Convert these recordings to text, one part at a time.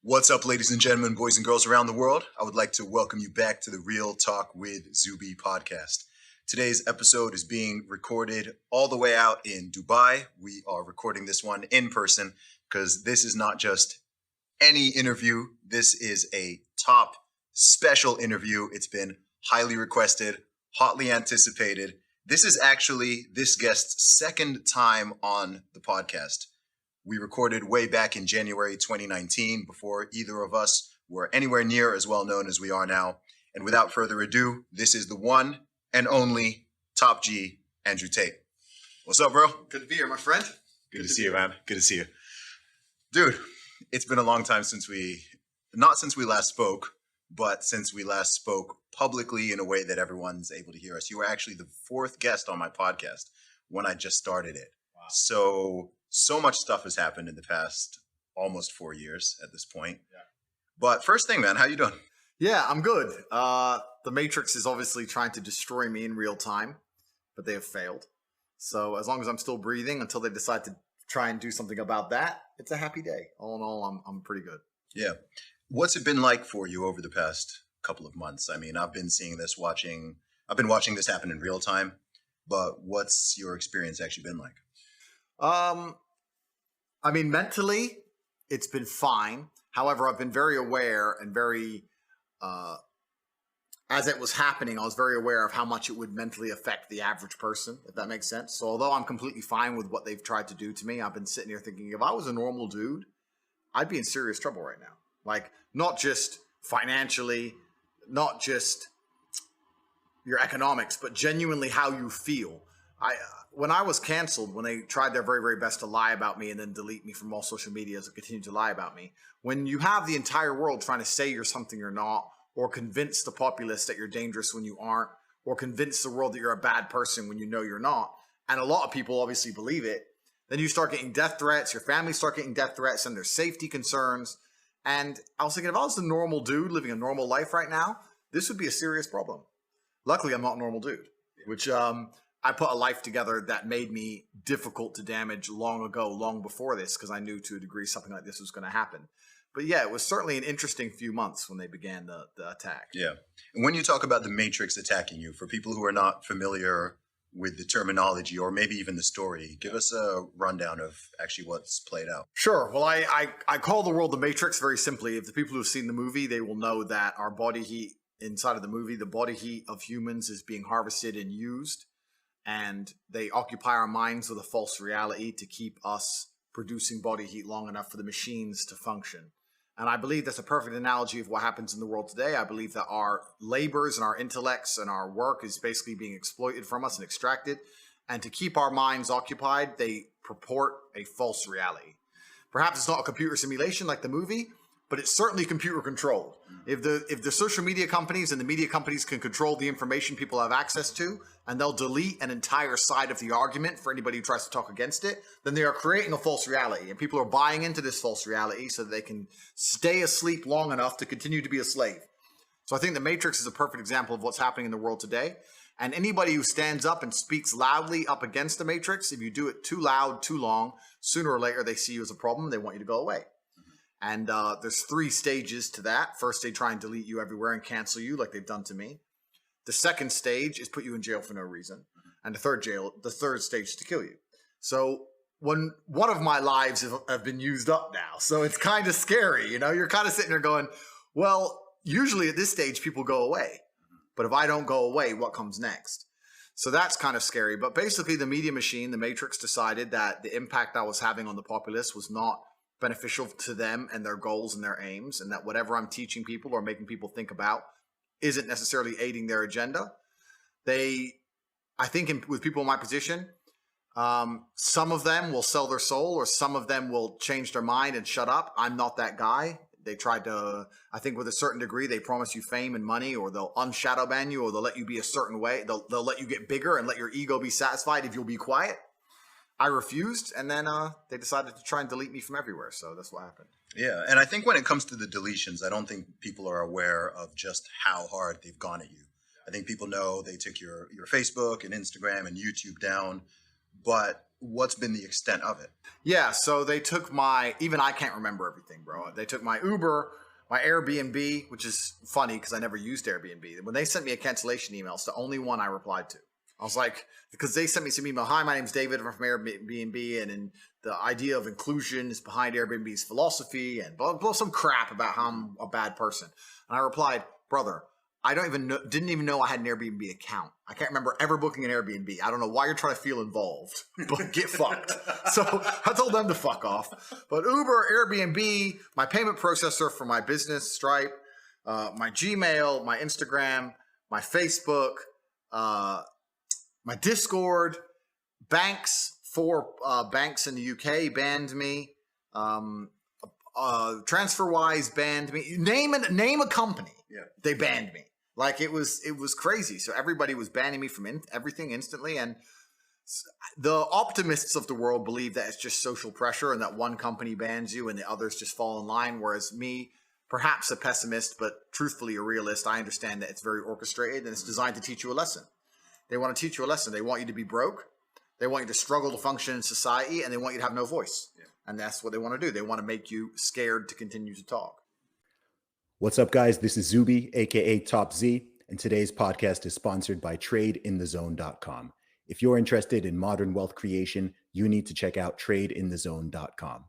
What's up, ladies and gentlemen, boys and girls around the world? I would like to welcome you back to the Real Talk with Zuby podcast. Today's episode is being recorded all the way out in Dubai. We are recording this one in person because this is not just any interview. This is a top special interview. It's been highly requested, hotly anticipated. This is actually this guest's second time on the podcast. We recorded way back in January 2019 before either of us were anywhere near as well known as we are now. And without further ado, this is the one and only Top G, Andrew Tate. What's up, bro? Good to be here, my friend. Good to see you, man. Good to see you. Dude, it's been a long time not since we last spoke, but since we last spoke publicly in a way that everyone's able to hear us. You were actually the fourth guest on my podcast when I just started it. Wow. So much stuff has happened in the past almost 4 years at this point. Yeah. But first thing, man, how you doing? Yeah, I'm good. The Matrix is obviously trying to destroy me in real time, but they have failed. So as long as I'm still breathing until they decide to try and do something about that, it's a happy day. All in all, I'm pretty good. Yeah. What's it been like for you over the past couple of months? I mean, I've been watching this happen in real time, but what's your experience actually been like? I mean, mentally, it's been fine. However, I've been very aware and as it was happening, I was very aware of how much it would mentally affect the average person, if that makes sense. So although I'm completely fine with what they've tried to do to me, I've been sitting here thinking, if I was a normal dude, I'd be in serious trouble right now. Like, not just financially, not just your economics, but genuinely how you feel. When I was canceled, when they tried their very, very best to lie about me and then delete me from all social media and continue to lie about me, when you have the entire world trying to say you're something you're not, or convince the populace that you're dangerous when you aren't, or convince the world that you're a bad person when you know you're not, and a lot of people obviously believe it, then you start getting death threats, your family start getting death threats, and there's safety concerns. And I was thinking, if I was a normal dude living a normal life right now, this would be a serious problem. Luckily, I'm not a normal dude, which I put a life together that made me difficult to damage long before this, because I knew to a degree something like this was going to happen. But yeah, it was certainly an interesting few months when they began the attack. Yeah. And when you talk about the Matrix attacking you, for people who are not familiar with the terminology or maybe even the story, give us a rundown of actually what's played out. Sure. Well, I call the world the Matrix very simply. If the people who have seen the movie, they will know that our body heat inside of the movie, the body heat of humans is being harvested and used. And they occupy our minds with a false reality to keep us producing body heat long enough for the machines to function. And I believe that's a perfect analogy of what happens in the world today. I believe that our labors and our intellects and our work is basically being exploited from us and extracted. And to keep our minds occupied, they purport a false reality. Perhaps it's not a computer simulation like the movie, but it's certainly computer controlled. If the social media companies and the media companies can control the information people have access to, and they'll delete an entire side of the argument for anybody who tries to talk against it, then they are creating a false reality. And people are buying into this false reality so that they can stay asleep long enough to continue to be a slave. So I think the Matrix is a perfect example of what's happening in the world today. And anybody who stands up and speaks loudly up against the Matrix, if you do it too loud, too long, sooner or later they see you as a problem. They want you to go away. And there's 3 stages to that. First, they try and delete you everywhere and cancel you like they've done to me. The second stage is put you in jail for no reason. And the third stage is to kill you. So one of my lives have been used up now. So it's kind of scary. You know, you're kind of sitting there going, well, usually at this stage, people go away. But if I don't go away, what comes next? So that's kind of scary. But basically, the media machine, the Matrix, decided that the impact I was having on the populace was not beneficial to them and their goals and their aims, and that whatever I'm teaching people or making people think about isn't necessarily aiding their agenda. I think with people in my position, some of them will sell their soul, or some of them will change their mind and shut up. I'm not that guy. They tried to, I think with a certain degree, they promise you fame and money, or they'll unshadow ban you, or they'll let you be a certain way. They'll let you get bigger and let your ego be satisfied if you'll be quiet. I refused, and then they decided to try and delete me from everywhere. So that's what happened. Yeah, and I think when it comes to the deletions, I don't think people are aware of just how hard they've gone at you. I think people know they took your Facebook and Instagram and YouTube down, but what's been the extent of it? Yeah, so they took even I can't remember everything, bro. They took my Uber, my Airbnb, which is funny because I never used Airbnb. When they sent me a cancellation email, it's the only one I replied to. I was like, because they sent me some email, hi, my name's David, I'm from Airbnb, and the idea of inclusion is behind Airbnb's philosophy, and blah, blah, some crap about how I'm a bad person. And I replied, brother, I didn't even know I had an Airbnb account. I can't remember ever booking an Airbnb. I don't know why you're trying to feel involved, but get fucked. So I told them to fuck off. But Uber, Airbnb, my payment processor for my business, Stripe, my Gmail, my Instagram, my Facebook, my Discord, banks, four banks in the UK banned me. TransferWise banned me. Name a company. Yeah. They banned me. Like it was crazy. So everybody was banning me from everything instantly. And the optimists of the world believe that it's just social pressure and that one company bans you and the others just fall in line. Whereas me, perhaps a pessimist, but truthfully a realist, I understand that it's very orchestrated and it's designed to teach you a lesson. They want to teach you a lesson. They want you to be broke. They want you to struggle to function in society, and they want you to have no voice. Yeah. And that's what they want to do. They want to make you scared to continue to talk. What's up, guys? This is Zuby, aka Top Z, and today's podcast is sponsored by TradeInTheZone.com. If you're interested in modern wealth creation, you need to check out TradeInTheZone.com.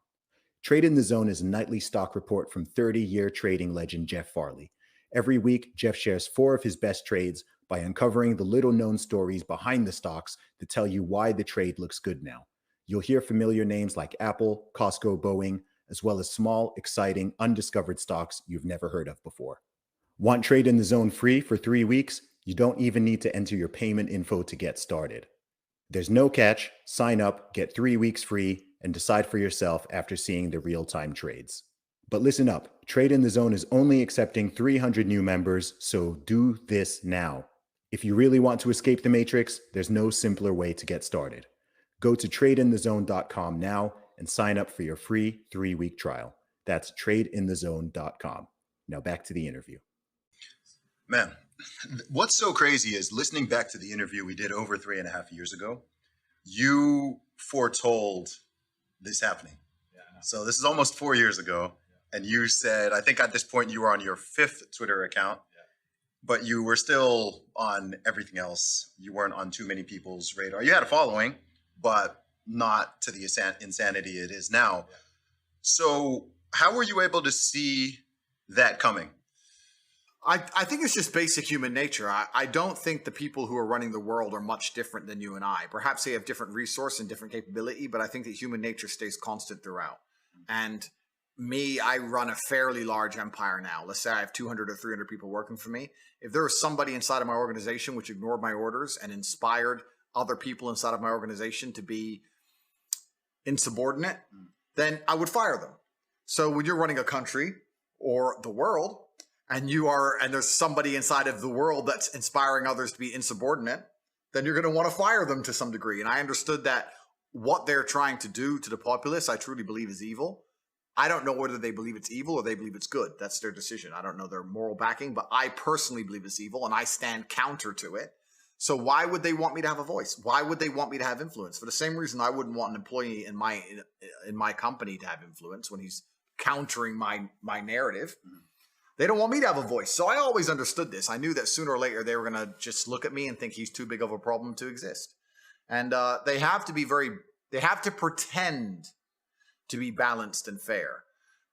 Trade in the Zone is a nightly stock report from 30-year trading legend Jeff Farley. Every week, Jeff shares 4 of his best trades by uncovering the little-known stories behind the stocks that tell you why the trade looks good now. You'll hear familiar names like Apple, Costco, Boeing, as well as small, exciting, undiscovered stocks you've never heard of before. Want Trade in the Zone free for 3 weeks? You don't even need to enter your payment info to get started. There's no catch. Sign up, get 3 weeks free, and decide for yourself after seeing the real-time trades. But listen up, Trade in the Zone is only accepting 300 new members, so do this now. If you really want to escape the matrix, there's no simpler way to get started. Go to TradeInTheZone.com now and sign up for your free 3-week trial. That's TradeInTheZone.com. Now back to the interview. Man, what's so crazy is listening back to the interview we did over 3.5 years ago, you foretold this happening. Yeah, so this is almost 4 years ago. And you said, I think at this point you were on your 5th Twitter account, but you were still on everything else. You weren't on too many people's radar. You had a following, but not to the insanity it is now. Yeah. So how were you able to see that coming? I think it's just basic human nature. I don't think the people who are running the world are much different than you and I. Perhaps they have different resource and different capability, but I think that human nature stays constant throughout. And me, I run a fairly large empire now. Let's say I have 200 or 300 people working for me. If there was somebody inside of my organization which ignored my orders and inspired other people inside of my organization to be insubordinate, then I would fire them. So when you're running a country or the world, and there's somebody inside of the world that's inspiring others to be insubordinate, then you're going to want to fire them to some degree. And I understood that what they're trying to do to the populace, I truly believe is evil. I don't know whether they believe it's evil or they believe it's good. That's their decision. I don't know their moral backing, but I personally believe it's evil and I stand counter to it. So why would they want me to have a voice? Why would they want me to have influence? For the same reason I wouldn't want an employee in my company to have influence when he's countering my narrative. Mm-hmm. They don't want me to have a voice. So I always understood this. I knew that sooner or later they were going to just look at me and think he's too big of a problem to exist. And they have to pretend to be balanced and fair,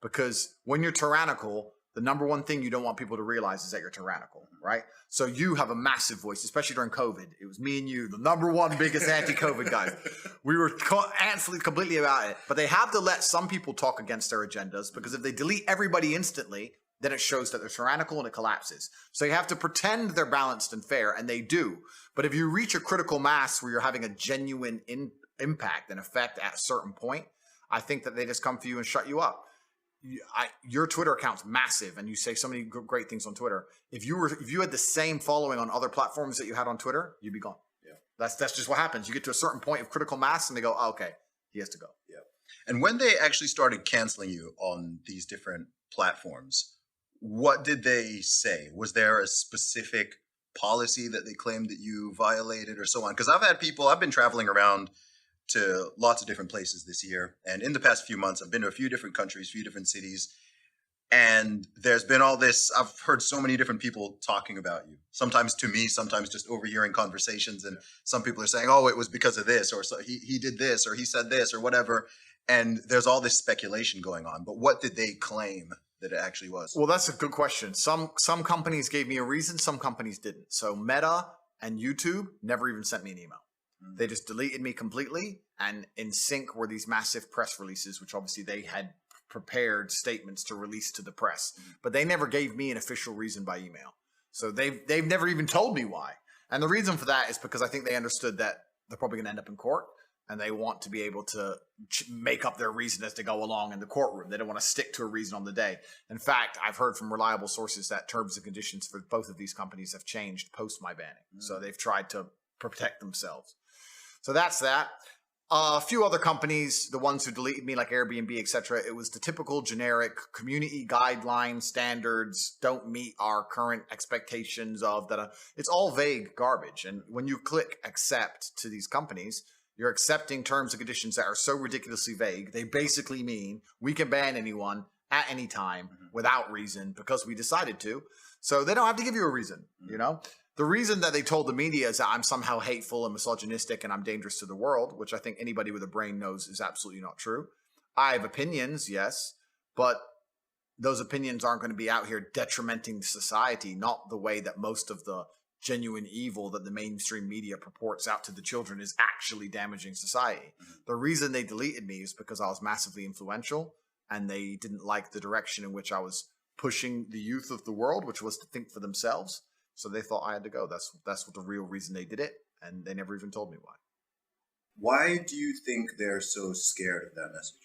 because when you're tyrannical, the number one thing you don't want people to realize is that you're tyrannical, right? So you have a massive voice, especially during COVID. It was me and you, the number one biggest anti-COVID guys. We were absolutely completely about it, but they have to let some people talk against their agendas, because if they delete everybody instantly, then it shows that they're tyrannical and it collapses. So you have to pretend they're balanced and fair, and they do. But if you reach a critical mass where you're having a genuine impact and effect at a certain point, I think that they just come for you and shut you up. Your Twitter account's massive, and you say so many great things on Twitter. If you had the same following on other platforms that you had on Twitter, you'd be gone. Yeah, that's just what happens. You get to a certain point of critical mass, and they go, oh, "Okay, he has to go." Yeah. And when they actually started canceling you on these different platforms, what did they say? Was there a specific policy that they claimed that you violated or so on? Because I've been traveling around to lots of different places this year. And in the past few months, I've been to a few different countries, few different cities. And there's been all this, I've heard so many different people talking about you, sometimes to me, sometimes just overhearing conversations. And some people are saying, oh, it was because of this, or so he did this, or he said this, or whatever. And there's all this speculation going on. But what did they claim that it actually was? Well, that's a good question. Some companies gave me a reason, some companies didn't. So Meta and YouTube never even sent me an email. They just deleted me completely. And in sync were these massive press releases, which obviously they had prepared statements to release to the press, but they never gave me an official reason by email. So they've never even told me why. And the reason for that is because I think they understood that they're probably going to end up in court, and they want to be able to make up their reason as they go along in the courtroom. They don't want to stick to a reason on the day. In fact, I've heard from reliable sources that terms and conditions for both of these companies have changed post my banning. So they've tried to protect themselves. So that's that. A few other companies, the ones who deleted me, like Airbnb, etc., it was the typical generic community guideline standards don't meet our current expectations of that. It's all vague garbage. And when you click accept to these companies, you're accepting terms and conditions that are so ridiculously vague. They basically mean we can ban anyone at any time without reason because we decided to. So they don't have to give you a reason, you know? The reason that they told the media is that I'm somehow hateful and misogynistic and I'm dangerous to the world, which I think anybody with a brain knows is absolutely not true. I have opinions, yes, but those opinions aren't going to be out here detrimenting society, not the way that most of the genuine evil that the mainstream media purports out to the children is actually damaging society. The reason they deleted me is because I was massively influential and they didn't like the direction in which I was pushing the youth of the world, which was to think for themselves. So they thought I had to go. That's what the real reason they did it, and they never even told me why. Why do you think they're so scared of that message?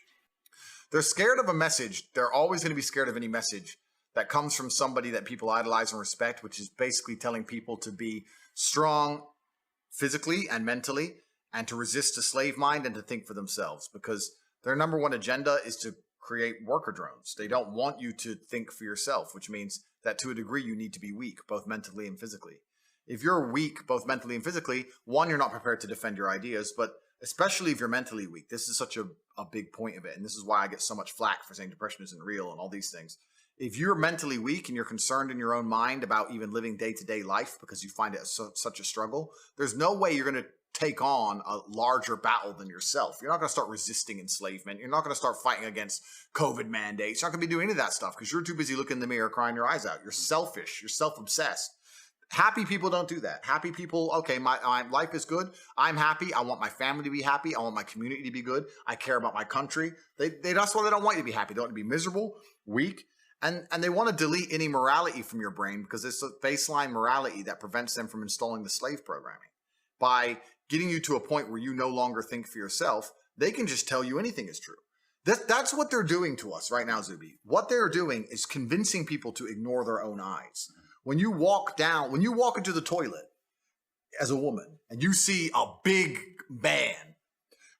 They're scared of a message. They're always going to be scared of any message that comes from somebody that people idolize and respect, which is basically telling people to be strong physically and mentally and to resist a slave mind and to think for themselves, because their number one agenda is to create worker drones. They don't want you to think for yourself, which means that to a degree you need to be weak, both mentally and physically. If you're weak, both mentally and physically, one, you're not prepared to defend your ideas, but especially if you're mentally weak, this is such a big point of it. And this is why I get so much flack for saying depression isn't real and all these things. If you're mentally weak and you're concerned in your own mind about even living day-to-day life because you find it such a struggle, there's no way you're going to take on a larger battle than yourself. You're not going to start resisting enslavement. You're not going to start fighting against COVID mandates. You're not going to be doing any of that stuff because you're too busy looking in the mirror crying your eyes out. You're selfish. You're self-obsessed. Happy people don't do that. Happy people, okay, my life is good. I'm happy. I want my family to be happy. I want my community to be good. I care about my country. That's why they don't want you to be happy. They want you to be miserable, weak, and they want to delete any morality from your brain because it's a baseline morality that prevents them from installing the slave programming. By getting you to a point where you no longer think for yourself, they can just tell you anything is true. That's what they're doing to us right now, Zuby. What they're doing is convincing people to ignore their own eyes. When you walk into the toilet as a woman and you see a big man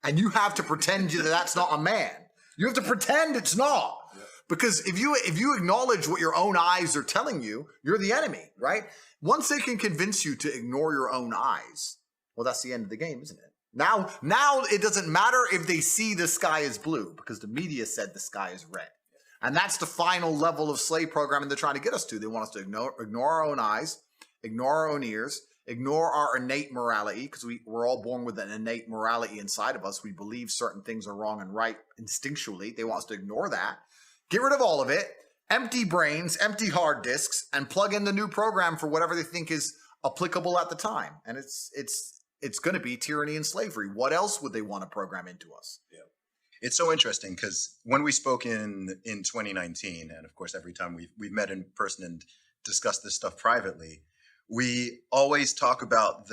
and you have to pretend that that's not a man, you have to pretend it's not. Because if you acknowledge what your own eyes are telling you, you're the enemy, right? Once they can convince you to ignore your own eyes, well, that's the end of the game, isn't it? Now it doesn't matter if they see the sky is blue because the media said the sky is red. And that's the final level of slave programming they're trying to get us to. They want us to ignore our own eyes, ignore our own ears, ignore our innate morality, because we're all born with an innate morality inside of us. We believe certain things are wrong and right instinctually. They want us to ignore that. Get rid of all of it, empty brains, empty hard disks, and plug in the new program for whatever they think is applicable at the time. And it's going to be tyranny and slavery. What else would they want to program into us? Yeah. It's so interesting because when we spoke in 2019, and of course, every time we've met in person and discussed this stuff privately, we always talk about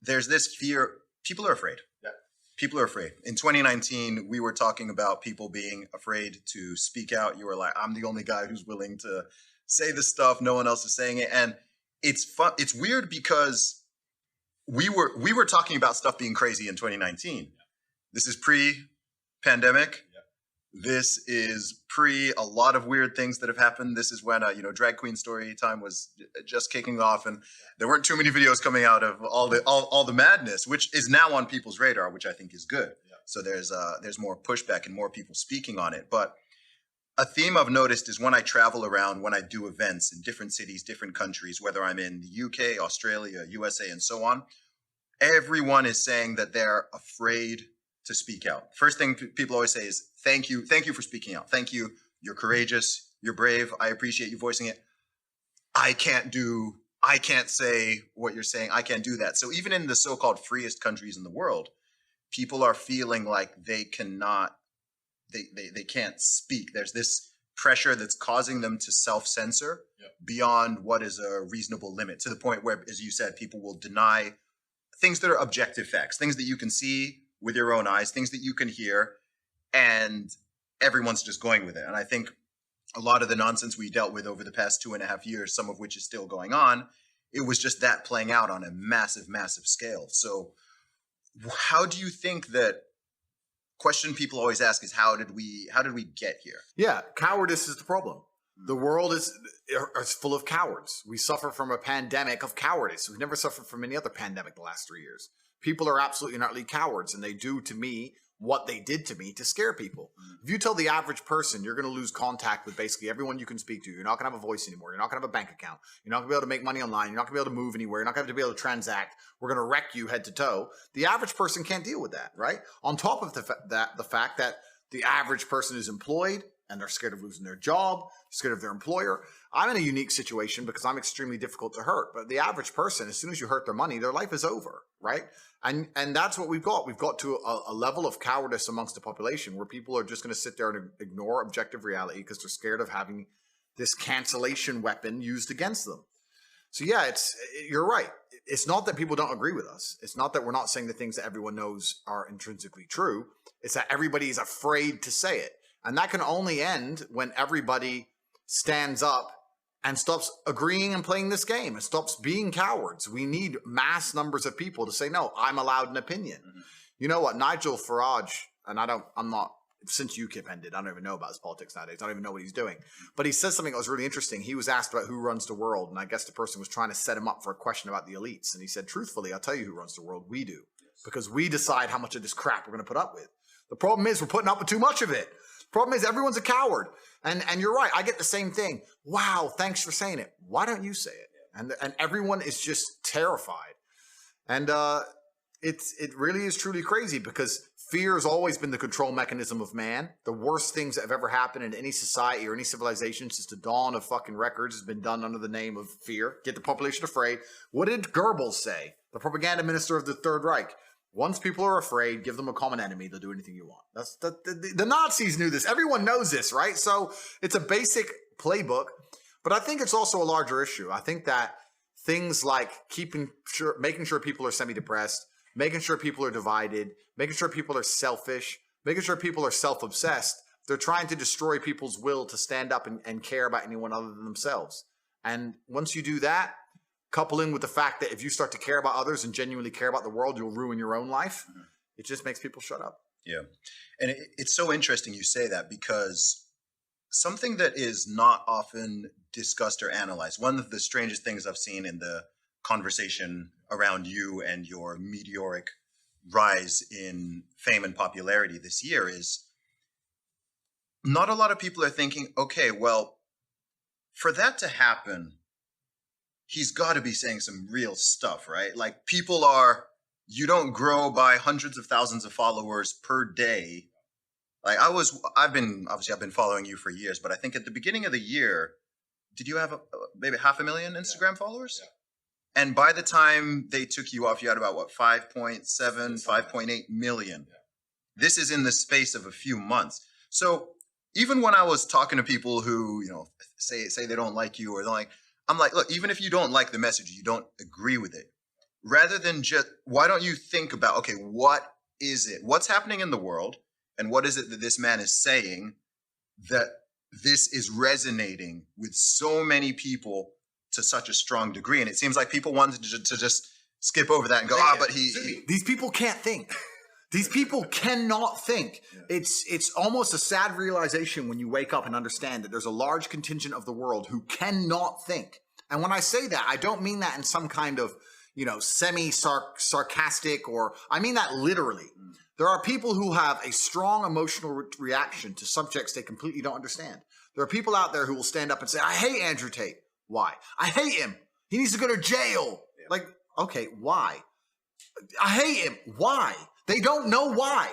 there's this fear. People are afraid. Yeah. People are afraid. In 2019, we were talking about people being afraid to speak out. You were like, I'm the only guy who's willing to say this stuff. No one else is saying it. And it's fun. It's weird because we were talking about stuff being crazy in 2019. Yeah. This is pre-pandemic. Yeah. This is pre a lot of weird things that have happened. This is when, drag queen story time was just kicking off, and there weren't too many videos coming out of all the madness, which is now on people's radar, which I think is good. Yeah. So there's more pushback and more people speaking on it. But a theme I've noticed is when I travel around, when I do events in different cities, different countries, whether I'm in the UK, Australia, USA, and so on, everyone is saying that they're afraid to speak out. First thing people always say is, thank you for speaking out. Thank you. You're courageous. You're brave. I appreciate you voicing it. I can't say what you're saying. I can't do that. So even in the so-called freest countries in the world, people are feeling like they cannot, they can't speak. There's this pressure that's causing them to self-censor beyond what is a reasonable limit, to the point where, as you said, people will deny things that are objective facts, things that you can see with your own eyes, things that you can hear, and everyone's just going with it. And I think a lot of the nonsense we dealt with over the past 2.5 years, some of which is still going on, it was just that playing out on a massive, massive scale. So how do you think that question people always ask is, how did we get here? Yeah, cowardice is the problem. The world is full of cowards. We suffer from a pandemic of cowardice. We've never suffered from any other pandemic the last 3 years. People are absolutely and utterly cowards, and they do to me what they did to me to scare people. If you tell the average person you're going to lose contact with basically everyone you can speak to, you're not going to have a voice anymore, you're not going to have a bank account, you're not going to be able to make money online, you're not going to be able to move anywhere, you're not going to be able to transact, we're going to wreck you head to toe, the average person can't deal with that, right? On top of the fact that the average person is employed and they're scared of losing their job, scared of their employer. I'm in a unique situation because I'm extremely difficult to hurt. But the average person, as soon as you hurt their money, their life is over, right? And that's what we've got. We've got to a level of cowardice amongst the population where people are just going to sit there and ignore objective reality because they're scared of having this cancellation weapon used against them. So yeah, you're right. It's not that people don't agree with us. It's not that we're not saying the things that everyone knows are intrinsically true. It's that everybody is afraid to say it. And that can only end when everybody stands up and stops agreeing and playing this game and stops being cowards. We need mass numbers of people to say, no, I'm allowed an opinion. Mm-hmm. You know what? Nigel Farage, and since UKIP ended, I don't even know about his politics nowadays. I don't even know what he's doing. But he said something that was really interesting. He was asked about who runs the world. And I guess the person was trying to set him up for a question about the elites. And he said, truthfully, I'll tell you who runs the world. We do. Yes. Because we decide how much of this crap we're going to put up with. The problem is we're putting up with too much of it. Problem is everyone's a coward. And you're right. I get the same thing. Wow, thanks for saying it. Why don't you say it? And everyone is just terrified. And it really is truly crazy because fear has always been the control mechanism of man. The worst things that have ever happened in any society or any civilization since the dawn of fucking records has been done under the name of fear. Get the population afraid. What did Goebbels say? The propaganda minister of the Third Reich. Once people are afraid, give them a common enemy. They'll do anything you want. That's the Nazis knew this. Everyone knows this, right? So it's a basic playbook, but I think it's also a larger issue. I think that things like making sure people are semi-depressed, making sure people are divided, making sure people are selfish, making sure people are self-obsessed. They're trying to destroy people's will to stand up and care about anyone other than themselves. And once you do that, couple in with the fact that if you start to care about others and genuinely care about the world, you'll ruin your own life. Mm-hmm. It just makes people shut up. Yeah. And it's so interesting you say that because something that is not often discussed or analyzed, one of the strangest things I've seen in the conversation around you and your meteoric rise in fame and popularity this year is not a lot of people are thinking, okay, well, for that to happen, he's got to be saying some real stuff, right? Like you don't grow by hundreds of thousands of followers per day. Like I've been following you for years, but I think at the beginning of the year, did you have maybe 500,000 Instagram followers? Yeah. And by the time they took you off, you had about 5.7, 5.8 million. Yeah. This is in the space of a few months. So even when I was talking to people who, say they don't like you or I'm like, look, even if you don't like the message, you don't agree with it, rather than why don't you think about, okay, what is it? What's happening in the world? And what is it that this man is saying that this is resonating with so many people to such a strong degree? And it seems like people wanted to just skip over that and go, but these people can't think. These people cannot think. It's almost a sad realization when you wake up and understand that there's a large contingent of the world who cannot think. And when I say that, I don't mean that in some kind of, semi-sarcastic, or I mean that literally. There are people who have a strong emotional reaction to subjects they completely don't understand. There are people out there who will stand up and say, I hate Andrew Tate. Why? I hate him. He needs to go to jail. Yeah. Like, okay, why? I hate him. Why? They don't know why.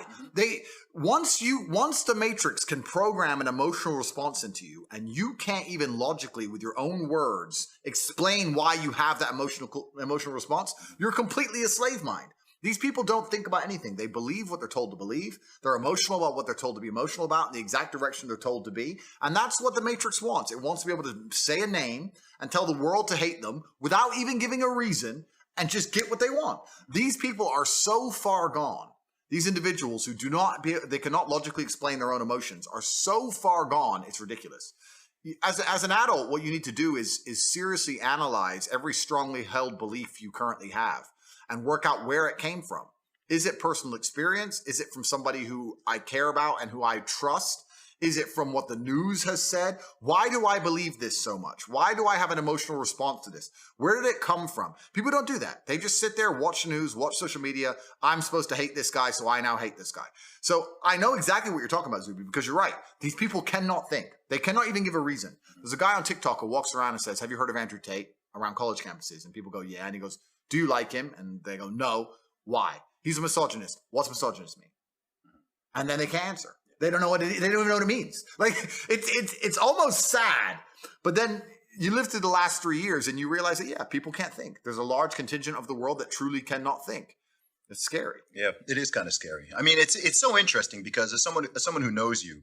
Once the Matrix can program an emotional response into you, and you can't even logically, with your own words, explain why you have that emotional response, you're completely a slave mind. These people don't think about anything. They believe what they're told to believe. They're emotional about what they're told to be emotional about, in the exact direction they're told to be. And that's what the Matrix wants. It wants to be able to say a name and tell the world to hate them without even giving a reason, and just get what they want. These people are so far gone. These individuals who they cannot logically explain their own emotions are so far gone, it's ridiculous. As an adult, what you need to do is seriously analyze every strongly held belief you currently have and work out where it came from. Is it personal experience? Is it from somebody who I care about and who I trust? Is it from what the news has said? Why do I believe this so much? Why do I have an emotional response to this? Where did it come from? People don't do that. They just sit there, watch the news, watch social media. I'm supposed to hate this guy, so I now hate this guy. So I know exactly what you're talking about, Zuby, because you're right. These people cannot think. They cannot even give a reason. There's a guy on TikTok who walks around and says, have you heard of Andrew Tate around college campuses? And people go, yeah. And he goes, do you like him? And they go, no. Why? He's a misogynist. What's misogynist mean? And then they can't answer. They don't know they don't even know what it means. Like it's almost sad. But then you live through the last 3 years and you realize that, yeah, people can't think. There's a large contingent of the world that truly cannot think. It's scary. Yeah, it is kind of scary. I mean, it's so interesting because as someone who knows you,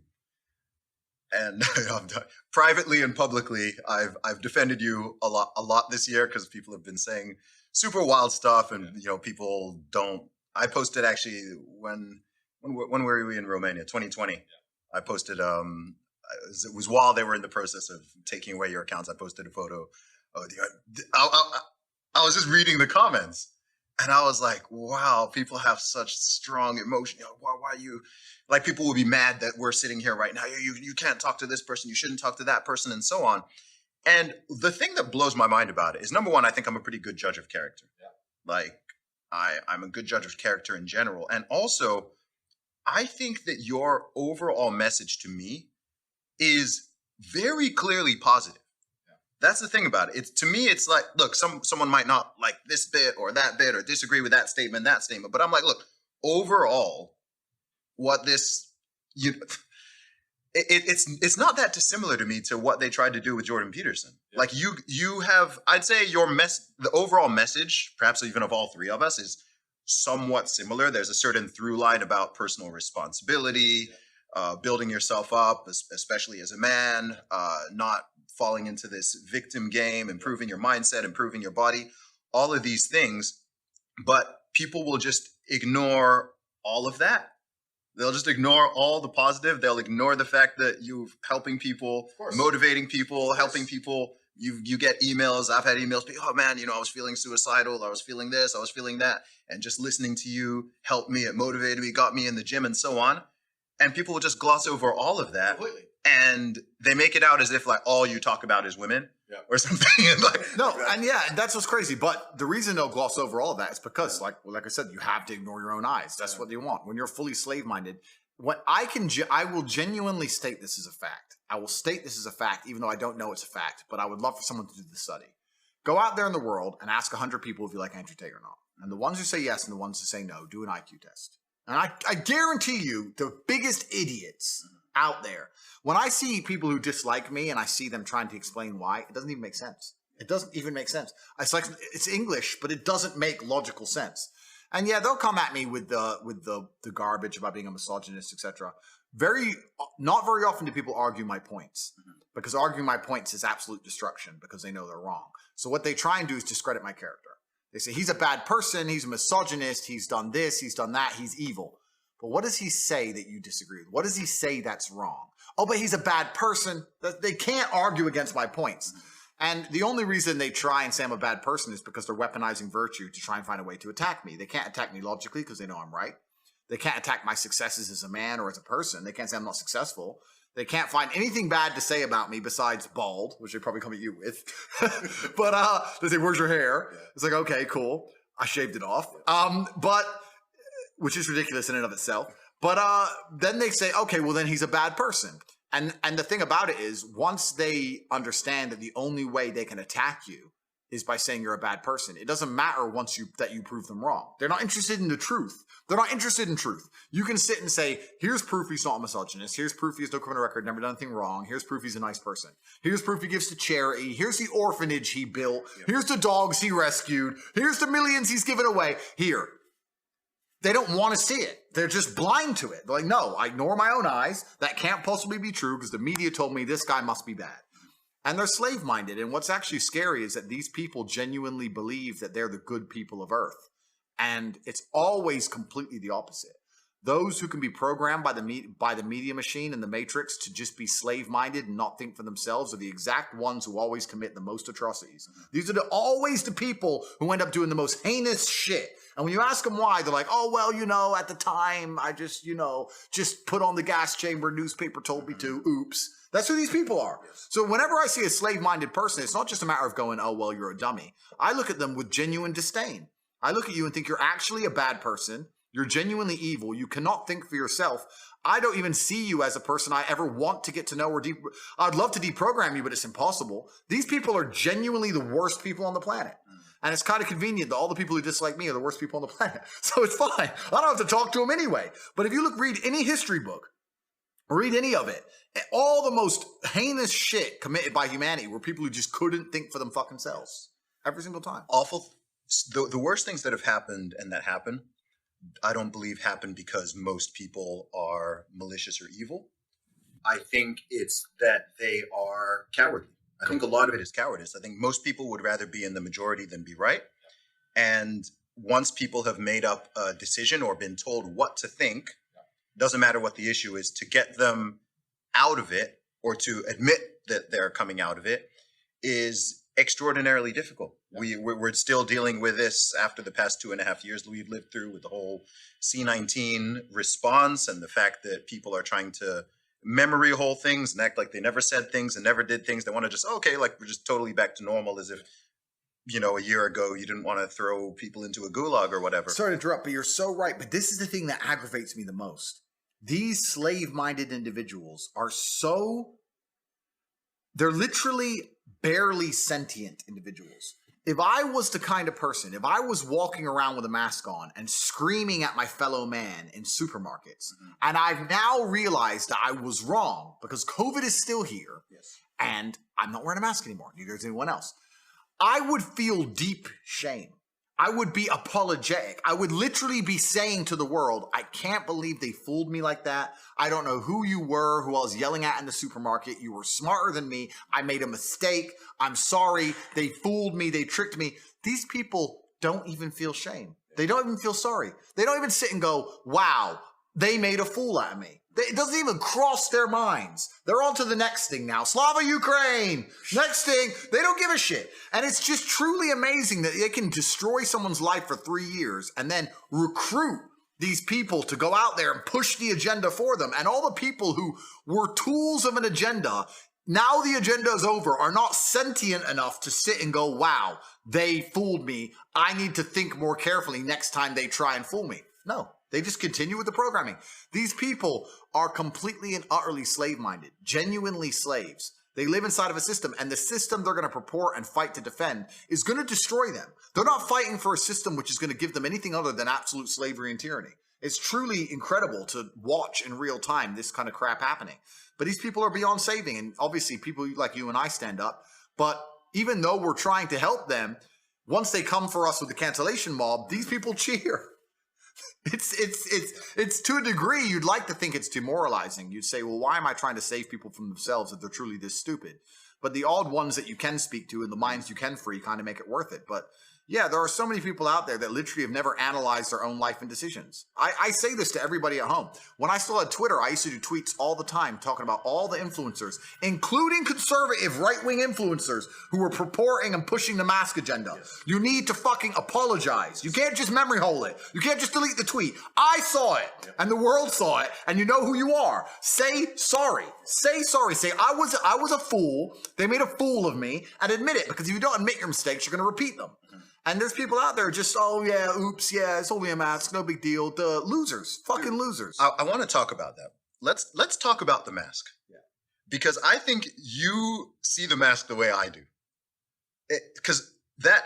and privately and publicly, I've defended you a lot this year because people have been saying super wild stuff, and people don't. I posted actually when were we in Romania? 2020. Yeah. I posted, it was while they were in the process of taking away your accounts. I posted a photo. I was just reading the comments and I was like, wow, people have such strong emotion. Why you, like, people will be mad that we're sitting here right now. You can't talk to this person. You shouldn't talk to that person, and so on. And the thing that blows my mind about it is, number one, I think I'm a pretty good judge of character. Yeah. Like, I'm a good judge of character in general. And also, I think that your overall message to me is very clearly positive. Yeah. That's the thing about it. To me, it's like, look, someone might not like this bit or that bit or disagree with that statement, but I'm like, look, overall, what this, it's not that dissimilar to me to what they tried to do with Jordan Peterson. Yeah. Like you have, I'd say the overall message, perhaps even of all three of us, is somewhat similar. There's a certain through line about personal responsibility, building yourself up, especially as a man, not falling into this victim game, improving your mindset, improving your body, all of these things. But people will just ignore all of that. They'll just ignore all the positive. They'll ignore the fact that you're helping people, motivating people, helping people. You get emails. I've had emails. Oh man, I was feeling suicidal. I was feeling this. I was feeling that. And just listening to you helped me. It motivated me, got me in the gym, and so on. And people will just gloss over all of that. Completely. And they make it out as if like all you talk about is women, yeah, or something. And that's what's crazy. But the reason they'll gloss over all of that is because, like I said, you have to ignore your own eyes. That's what they want. When you're fully slave-minded, I will genuinely state this as a fact. I will state this as a fact, even though I don't know it's a fact, but I would love for someone to do the study. Go out there in the world and ask 100 people if you like Andrew Tate or not. And the ones who say yes and the ones who say no, do an IQ test. And I guarantee you, the biggest idiots out there, when I see people who dislike me and I see them trying to explain why, it doesn't even make sense. It doesn't even make sense. It's like, it's English, but it doesn't make logical sense. And yeah, they'll come at me with the garbage about being a misogynist, etc. Not very often do people argue my points, because arguing my points is absolute destruction because they know they're wrong. So what they try and do is discredit my character. They say he's a bad person, he's a misogynist, he's done this, he's done that, he's evil. But what does he say that you disagree with? What does he say that's wrong? Oh, but he's a bad person. They can't argue against my points. And the only reason they try and say I'm a bad person is because they're weaponizing virtue to try and find a way to attack me. They can't attack me logically because they know I'm right. They can't attack my successes as a man or as a person. They can't say I'm not successful. They can't find anything bad to say about me besides bald, which they probably come at you with. But they say, where's your hair? Yeah. It's like, okay, cool. I shaved it off. But which is ridiculous in and of itself. But then they say, okay, well, then he's a bad person. And the thing about it is, once they understand that the only way they can attack you is by saying you're a bad person, it doesn't matter once that you prove them wrong. They're not interested in the truth. They're not interested in truth. You can sit and say, here's proof he's not a misogynist. Here's proof he has no criminal record, never done anything wrong. Here's proof he's a nice person. Here's proof he gives to charity. Here's the orphanage he built. Yeah. Here's the dogs he rescued. Here's the millions he's given away. Here. They don't want to see it. They're just blind to it. They're like, no, I ignore my own eyes. That can't possibly be true because the media told me this guy must be bad. And they're slave-minded. And what's actually scary is that these people genuinely believe that they're the good people of Earth. And it's always completely the opposite. Those who can be programmed by the media machine and the matrix to just be slave-minded and not think for themselves are the exact ones who always commit the most atrocities. These are always the people who end up doing the most heinous shit. And when you ask them why, they're like, oh, well, at the time, I just, just put on the gas chamber, newspaper told me to, oops. That's who these people are. So whenever I see a slave-minded person, it's not just a matter of going, oh, well, you're a dummy. I look at them with genuine disdain. I look at you and think you're actually a bad person. You're genuinely evil. You cannot think for yourself. I don't even see you as a person I ever want to get to know or I'd love to deprogram you, but it's impossible. These people are genuinely the worst people on the planet. And it's kind of convenient that all the people who dislike me are the worst people on the planet. So it's fine. I don't have to talk to them anyway. But if you read any history book, read any of it, all the most heinous shit committed by humanity were people who just couldn't think for them fucking selves. Every single time. Awful. The worst things that have happened and that happen, I don't believe happen because most people are malicious or evil. I think it's that they are cowardly. I think a lot of it is cowardice. I think most people would rather be in the majority than be right. And once people have made up a decision or been told what to think, doesn't matter what the issue is, to get them out of it or to admit that they're coming out of it is extraordinarily difficult. We're still dealing with this after the past 2.5 years that we've lived through with the whole C-19 response and the fact that people are trying to memory hole things and act like they never said things and never did things. They want to just, okay, like we're just totally back to normal as if, a year ago you didn't want to throw people into a gulag or whatever. Sorry to interrupt, but you're so right. But this is the thing that aggravates me the most. These slave-minded individuals are they're literally barely sentient individuals. If I was the kind of person, if I was walking around with a mask on and screaming at my fellow man in supermarkets, and I've now realized that I was wrong because COVID is still here, and I'm not wearing a mask anymore, neither is anyone else, I would feel deep shame. I would be apologetic. I would literally be saying to the world, I can't believe they fooled me like that. I don't know who you were, who I was yelling at in the supermarket. You were smarter than me. I made a mistake. I'm sorry. They fooled me. They tricked me. These people don't even feel shame. They don't even feel sorry. They don't even sit and go, wow, they made a fool out of me. It doesn't even cross their minds. They're on to the next thing now. Slava Ukraine. Next thing. They don't give a shit. And it's just truly amazing that they can destroy someone's life for 3 years and then recruit these people to go out there and push the agenda for them. And all the people who were tools of an agenda, now the agenda is over, are not sentient enough to sit and go, wow, they fooled me. I need to think more carefully next time they try and fool me. No. They just continue with the programming. These people are completely and utterly slave-minded, genuinely slaves. They live inside of a system, and the system they're going to purport and fight to defend is going to destroy them. They're not fighting for a system which is going to give them anything other than absolute slavery and tyranny. It's truly incredible to watch in real time this kind of crap happening. But these people are beyond saving, and obviously people like you and I stand up. But even though we're trying to help them, once they come for us with the cancellation mob, these people cheer. It's to a degree you'd like to think it's demoralizing. You'd say, well, why am I trying to save people from themselves if they're truly this stupid? But the odd ones that you can speak to and the minds you can free kind of make it worth it. But Yeah, there are so many people out there that literally have never analyzed their own life and decisions. I say this to everybody at home. When I still had Twitter, I used to do tweets all the time talking about all the influencers, including conservative right-wing influencers who were purporting and pushing the mask agenda. Yes. You need to fucking apologize. You can't just memory hole it. You can't just delete the tweet. I saw it, and the world saw it, and you know who you are. Say sorry. Say sorry. Say, I was a fool. They made a fool of me, and admit it, because if you don't admit your mistakes, you're going to repeat them. And there's people out there just, oh yeah, oops, yeah, it's only a mask, no big deal. The losers, fucking losers. I want to talk about that. Let's talk about the mask. Yeah. Because I think you see the mask the way I do. Because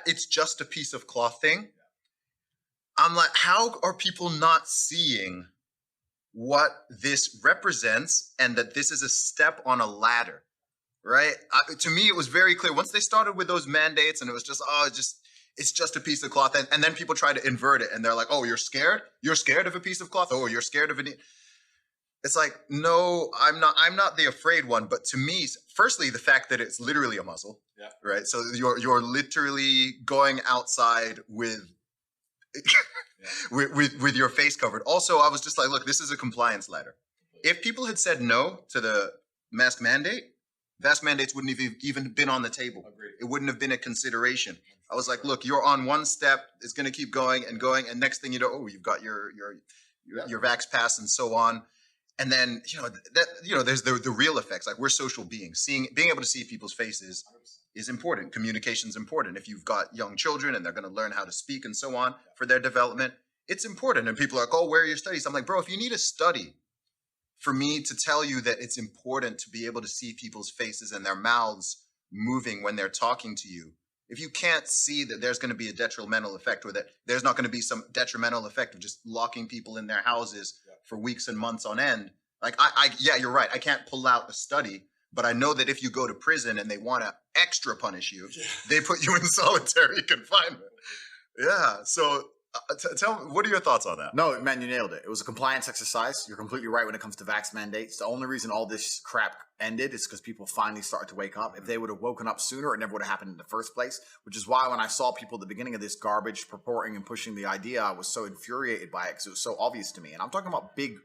it's just a piece of cloth thing. Yeah. I'm like, how are people not seeing what this represents and that this is a step on a ladder, right? To me, it was very clear. Once they started with those mandates and it was just, it's just a piece of cloth. And then people try to invert it and they're like, oh, you're scared? You're scared of a piece of cloth? Oh, you're scared of it? It's like, no, I'm not the afraid one. But to me, firstly, the fact that it's literally a muzzle, yeah, right? So you're literally going outside with, with your face covered. Also, I was just like, look, this is a compliance ladder. If people had said no to the mask mandate, mask mandates wouldn't have even been on the table. Agreed. It wouldn't have been a consideration. I was like, look, you're on one step. It's going to keep going and going. And next thing you know, oh, you've got your vax pass and so on. And then, there's the real effects. Like, we're social beings. Being able to see people's faces is important. Communication is important. If you've got young children and they're going to learn how to speak and so on for their development, it's important. And people are like, oh, where are your studies? I'm like, bro, if you need a study for me to tell you that it's important to be able to see people's faces and their mouths moving when they're talking to you, if you can't see that there's going to be a detrimental effect, or that there's not going to be some detrimental effect of just locking people in their houses for weeks and months on end, like, yeah, you're right. I can't pull out a study, but I know that if you go to prison and they want to extra punish you, they put you in solitary confinement. Yeah. So tell me, what are your thoughts on that? No, man, you nailed it. It was a compliance exercise. You're completely right when it comes to vax mandates. The only reason all this crap ended is because people finally started to wake up. If they would have woken up sooner, it never would have happened in the first place, which is why when I saw people at the beginning of this garbage purporting and pushing the idea, I was so infuriated by it because it was so obvious to me. And I'm talking about big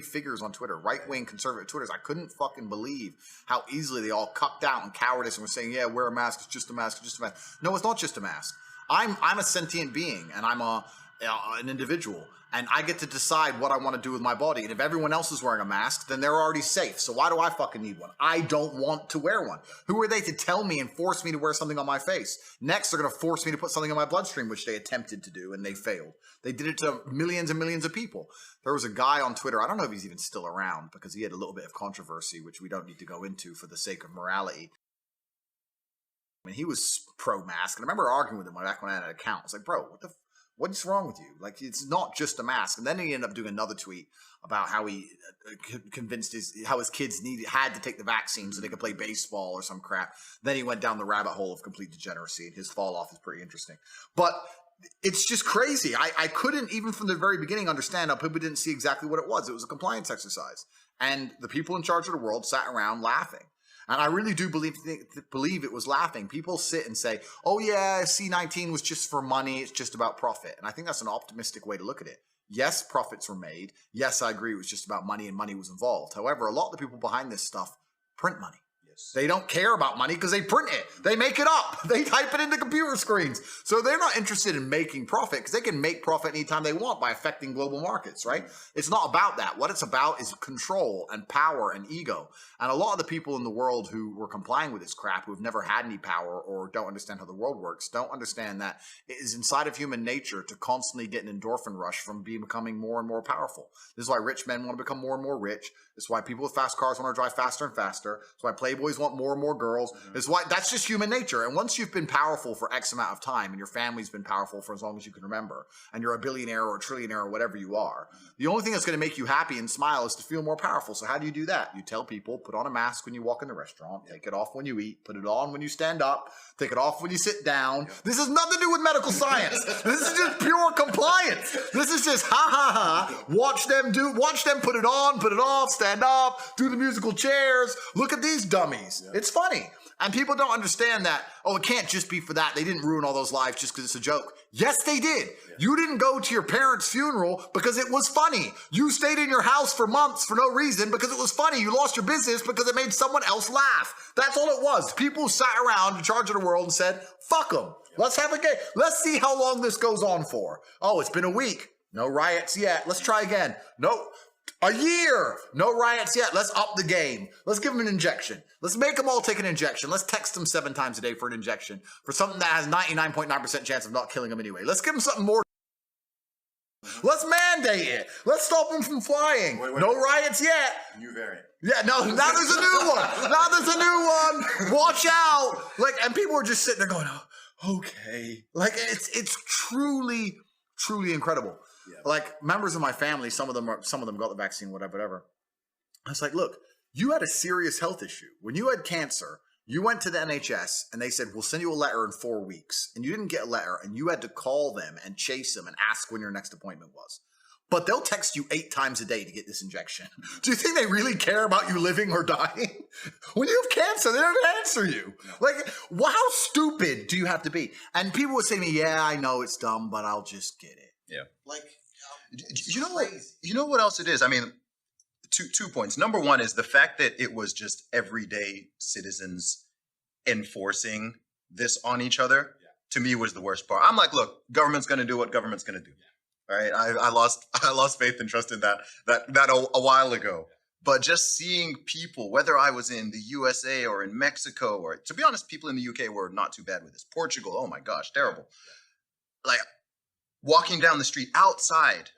figures on Twitter, right-wing conservative Twitters. I couldn't fucking believe how easily they all cucked out in cowardice and were saying, yeah, wear a mask, it's just a mask, it's just a mask. No, it's not just a mask. I'm a sentient being, and I'm an individual, and I get to decide what I want to do with my body. And if everyone else is wearing a mask, then they're already safe. So why do I fucking need one? I don't want to wear one. Who are they to tell me and force me to wear something on my face? Next, they're going to force me to put something in my bloodstream, which they attempted to do, and they failed. They did it to millions and millions of people. There was a guy on Twitter, I don't know if he's even still around, because he had a little bit of controversy, which we don't need to go into for the sake of morality. I mean, he was pro-mask, and I remember arguing with him back when I had an account. I was like, bro, what's wrong with you? Like, it's not just a mask. And then he ended up doing another tweet about how he convinced how his kids had to take the vaccine so they could play baseball or some crap. Then he went down the rabbit hole of complete degeneracy, and his fall off is pretty interesting. But it's just crazy. I couldn't, even from the very beginning, understand how people didn't see exactly what it was. It was a compliance exercise. And the people in charge of the world sat around laughing. And I really do believe it was laughing. People sit and say, oh yeah, C-19 was just for money. It's just about profit. And I think that's an optimistic way to look at it. Yes, profits were made. Yes, I agree it was just about money and money was involved. However, a lot of the people behind this stuff print money. They don't care about money because they print it. They make it up. They type it into computer screens. So they're not interested in making profit because they can make profit anytime they want by affecting global markets, right? It's not about that. What it's about is control and power and ego. And a lot of the people in the world who were complying with this crap, who have never had any power or don't understand how the world works, don't understand that it is inside of human nature to constantly get an endorphin rush from becoming more and more powerful. This is why rich men want to become more and more rich. This is why people with fast cars want to drive faster and faster. It's why playboys want more and more girls. It's why that's just human nature. And once you've been powerful for X amount of time and your family's been powerful for as long as you can remember, and you're a billionaire or a trillionaire or whatever you are, the only thing that's going to make you happy and smile is to feel more powerful. So how do you do that? You tell people, put on a mask when you walk in the restaurant, take it off when you eat, put it on when you stand up, take it off when you sit down. This has nothing to do with medical science. This is just pure compliance. This is just ha ha ha. Watch them put it on, put it off, stand up, do the musical chairs. Look at these dummies. dummies. Yeah. It's funny. And people don't understand that, oh, it can't just be for that. They didn't ruin all those lives just because it's a joke. Yes, they did. Yeah. You didn't go to your parents' funeral because it was funny. You stayed in your house for months for no reason because it was funny. You lost your business because it made someone else laugh. That's all it was. People sat around in charge of the world and said, fuck them. Let's have a game. Let's see how long this goes on for. Oh, it's been a week. No riots yet. Let's try again. No. A year. No riots yet. Let's up the game. Let's give them an injection. Let's make them all take an injection. Let's text them 7 times a day for an injection for something that has 99.9% chance of not killing them anyway. Let's give them something more. Let's mandate it. Let's stop them from flying. No riots yet. New variant. Yeah, no, now there's a new one. Now there's a new one. Watch out. Like, and people are just sitting there going, oh, okay. Like, it's truly, truly incredible. Yeah. Like, members of my family, some of them got the vaccine, whatever. I was like, look, you had a serious health issue. When you had cancer, you went to the NHS and they said, we'll send you a letter in 4 weeks. And you didn't get a letter and you had to call them and chase them and ask when your next appointment was. But they'll text you 8 times a day to get this injection. Do you think they really care about you living or dying? When you have cancer, they don't answer you. Like, well, how stupid do you have to be? And people would say to me, yeah, I know it's dumb, but I'll just get it. Yeah. Like, you know what? You know what else it is? I mean, two points. Number one is the fact that it was just everyday citizens enforcing this on each other. Yeah. To me, was the worst part. I'm like, look, government's going to do what government's going to do. Yeah. All right. I lost faith and trust in that a while ago. Yeah. But just seeing people, whether I was in the USA or in Mexico, or to be honest, people in the UK were not too bad with this. Portugal, oh my gosh, terrible. Yeah. Like, walking down the street outside,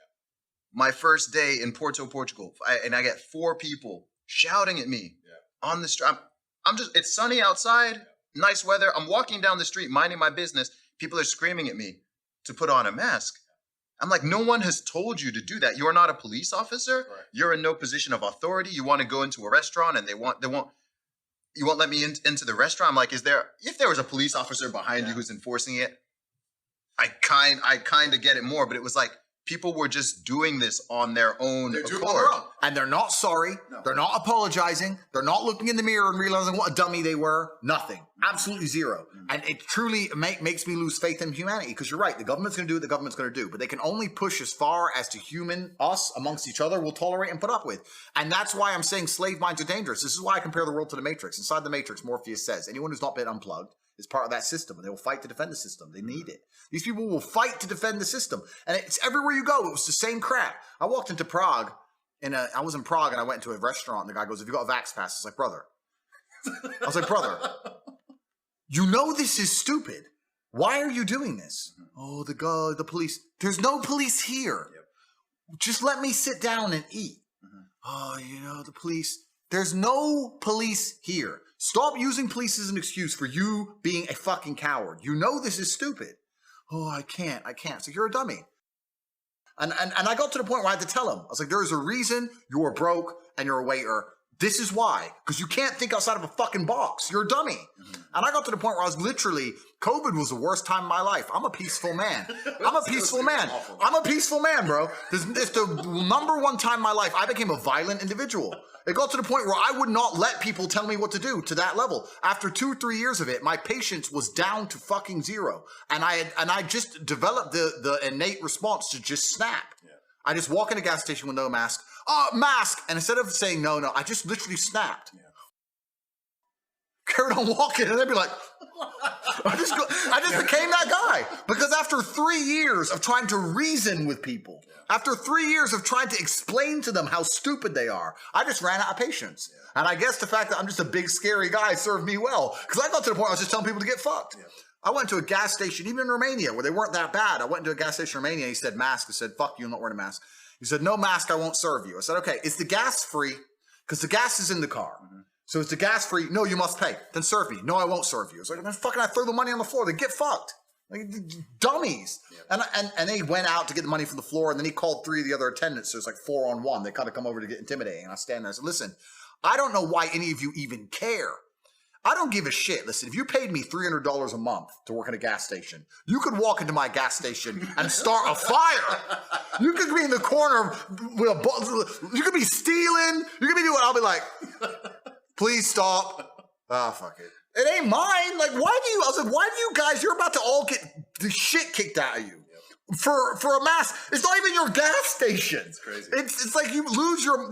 my first day in Porto, Portugal, and I get 4 people shouting at me on the street. It's sunny outside, nice weather. I'm walking down the street, minding my business. People are screaming at me to put on a mask. I'm like, no one has told you to do that. You are not a police officer. Right. You're in no position of authority. You want to go into a restaurant and you won't let me into the restaurant. I'm like, if there was a police officer behind you who's enforcing it, I kind of get it more, but it was like people were just doing this on their own accord. And they're not sorry. No. They're not apologizing. They're not looking in the mirror and realizing what a dummy they were. Nothing. Absolutely zero. And it truly makes me lose faith in humanity, because you're right. The government's going to do what the government's going to do, but they can only push as far as to us amongst each other will tolerate and put up with. And that's why I'm saying slave minds are dangerous. This is why I compare the world to the Matrix. Inside the Matrix, Morpheus says, anyone who's not been unplugged is part of that system, and they will fight to defend the system. They need it. These people will fight to defend the system. And it's everywhere you go. It was the same crap. I walked into Prague, and I was in Prague, and I went into a restaurant, and the guy goes, have you got a Vax Pass? I was like, brother. You know this is stupid. Why are you doing this? Oh, the police. There's no police here. Yep. Just let me sit down and eat. Oh, the police. There's no police here. Stop using police as an excuse for you being a fucking coward. You know this is stupid. Oh, I can't. So you're a dummy. And I got to the point where I had to tell him. I was like, there's a reason you're broke and you're a waiter. This is why. Because you can't think outside of a fucking box. You're a dummy. And I got to the point where I was literally, COVID was the worst time of my life. I'm a peaceful man. I'm a peaceful man, bro. It's the number one time in my life I became a violent individual. It got to the point where I would not let people tell me what to do to that level. After 2-3 years of it, my patience was down to fucking zero. And I just developed the innate response to just snap. Yeah. I just walk in a gas station with no mask. Oh, mask! And instead of saying no, I just literally snapped. Yeah. Carried on walking, and they'd be like, I just became that guy. Because after 3 years of trying to reason with people, after 3 years of trying to explain to them how stupid they are, I just ran out of patience. Yeah. And I guess the fact that I'm just a big, scary guy served me well. Because I got to the point where I was just telling people to get fucked. Yeah. I went to a gas station, even in Romania, where they weren't that bad. I went into a gas station in Romania, and he said, mask. I said, fuck you, I'm not wearing a mask. He said, no mask, I won't serve you. I said, okay, is the gas free? Because the gas is in the car. So is the gas free? No, you must pay. Then serve me. No, I won't serve you. I was like, then fucking I throw the money on the floor. Then get fucked. Like, dummies. Yeah. And they went out to get the money from the floor, and then he called 3 of the other attendants. So it's like 4 on 1. They kind of come over to get intimidating. And I stand there and I said, listen, I don't know why any of you even care. I don't give a shit. Listen, if you paid me $300 a month to work at a gas station, you could walk into my gas station and start a fire. You could be in the corner with you could be stealing. You could be doing, I'll be like, please stop. Ah, fuck it. It ain't mine. Like, I was like, why do you guys, you're about to all get the shit kicked out of you. For a mask. It's not even your gas station. It's crazy. It's like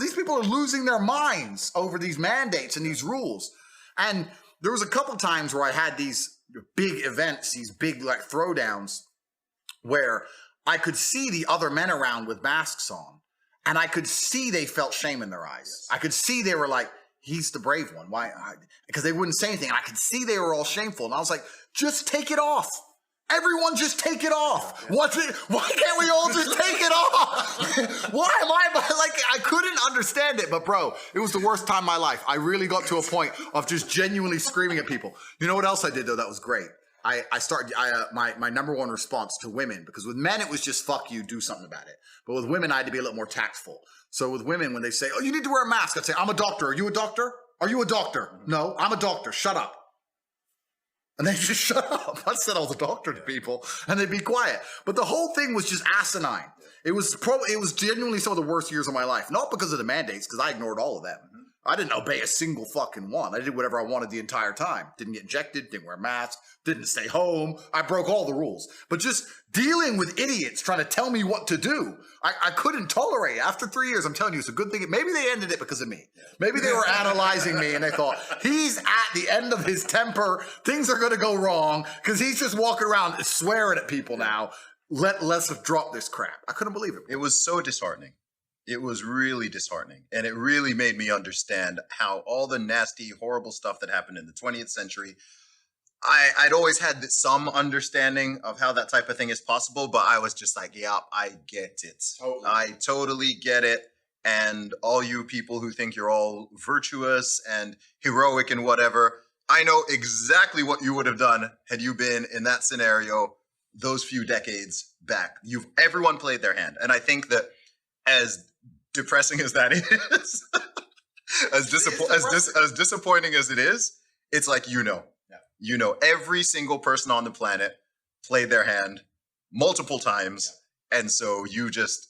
these people are losing their minds over these mandates and these rules. And there was a couple times where I had these big events, these big like throwdowns, where I could see the other men around with masks on, and I could see they felt shame in their eyes. Yes. I could see they were like, he's the brave one. Why? Because they wouldn't say anything. I could see they were all shameful. And I was like, just take it off. Everyone just take it off. Why can't we all just take it off? Why am I like, I couldn't understand it, but bro, it was the worst time of my life. I really got to a point of just genuinely screaming at people. You know what else I did though? That was great. My number one response to women, because with men, it was just fuck you, do something about it. But with women, I had to be a little more tactful. So with women, when they say, oh, you need to wear a mask, I'd say, I'm a doctor. Are you a doctor? Are you a doctor? No, I'm a doctor. Shut up. And they just shut up. I said I was a doctor to people, and they'd be quiet. But the whole thing was just asinine. It was genuinely some of the worst years of my life. Not because of the mandates, because I ignored all of them. I didn't obey a single fucking one. I did whatever I wanted the entire time. Didn't get injected, didn't wear a mask, didn't stay home. I broke all the rules. But just dealing with idiots trying to tell me what to do, I couldn't tolerate it. After 3 years, I'm telling you, it's a good thing. Maybe they ended it because of me. Maybe they were analyzing me and they thought, he's at the end of his temper. Things are going to go wrong because he's just walking around swearing at people now. Let's drop this crap. I couldn't believe it. It was so disheartening. It was really disheartening. And it really made me understand how all the nasty, horrible stuff that happened in the 20th century, I'd always had some understanding of how that type of thing is possible, but I was just like, yeah, I get it. Totally. I totally get it. And all you people who think you're all virtuous and heroic and whatever, I know exactly what you would have done had you been in that scenario those few decades back. Everyone played their hand. And I think that as depressing as that is, as disappointing as it is, it's like, every single person on the planet played their hand multiple times. Yeah. And so you just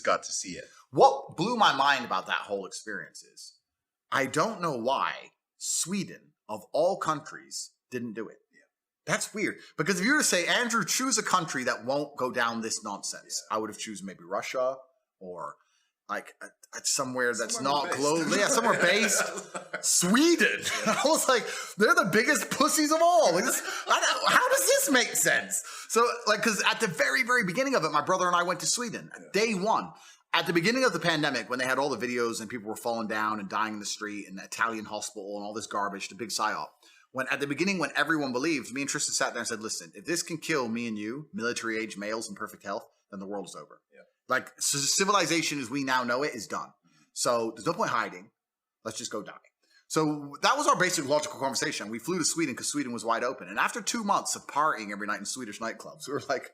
got to see it. What blew my mind about that whole experience is, I don't know why Sweden, of all countries, didn't do it. Yeah. That's weird. Because if you were to say, Andrew, choose a country that won't go down this nonsense, I would have chosen maybe Russia or like somewhere that's not global. Yeah, somewhere based. Sweden. Yeah. I was like, they're the biggest pussies of all. Like, how does this make sense? So, like, because at the very, very beginning of it, my brother and I went to Sweden. Day one. At the beginning of the pandemic, when they had all the videos and people were falling down and dying in the street and the Italian hospital and all this garbage, the big psyop. At the beginning, when everyone believed, me and Tristan sat there and said, listen, if this can kill me and you, military-age males in perfect health, then the world is over. Yeah. Like, civilization as we now know it is done. So there's no point hiding. Let's just go die. So that was our basic logical conversation. We flew to Sweden because Sweden was wide open. And after 2 months of partying every night in Swedish nightclubs, we were like,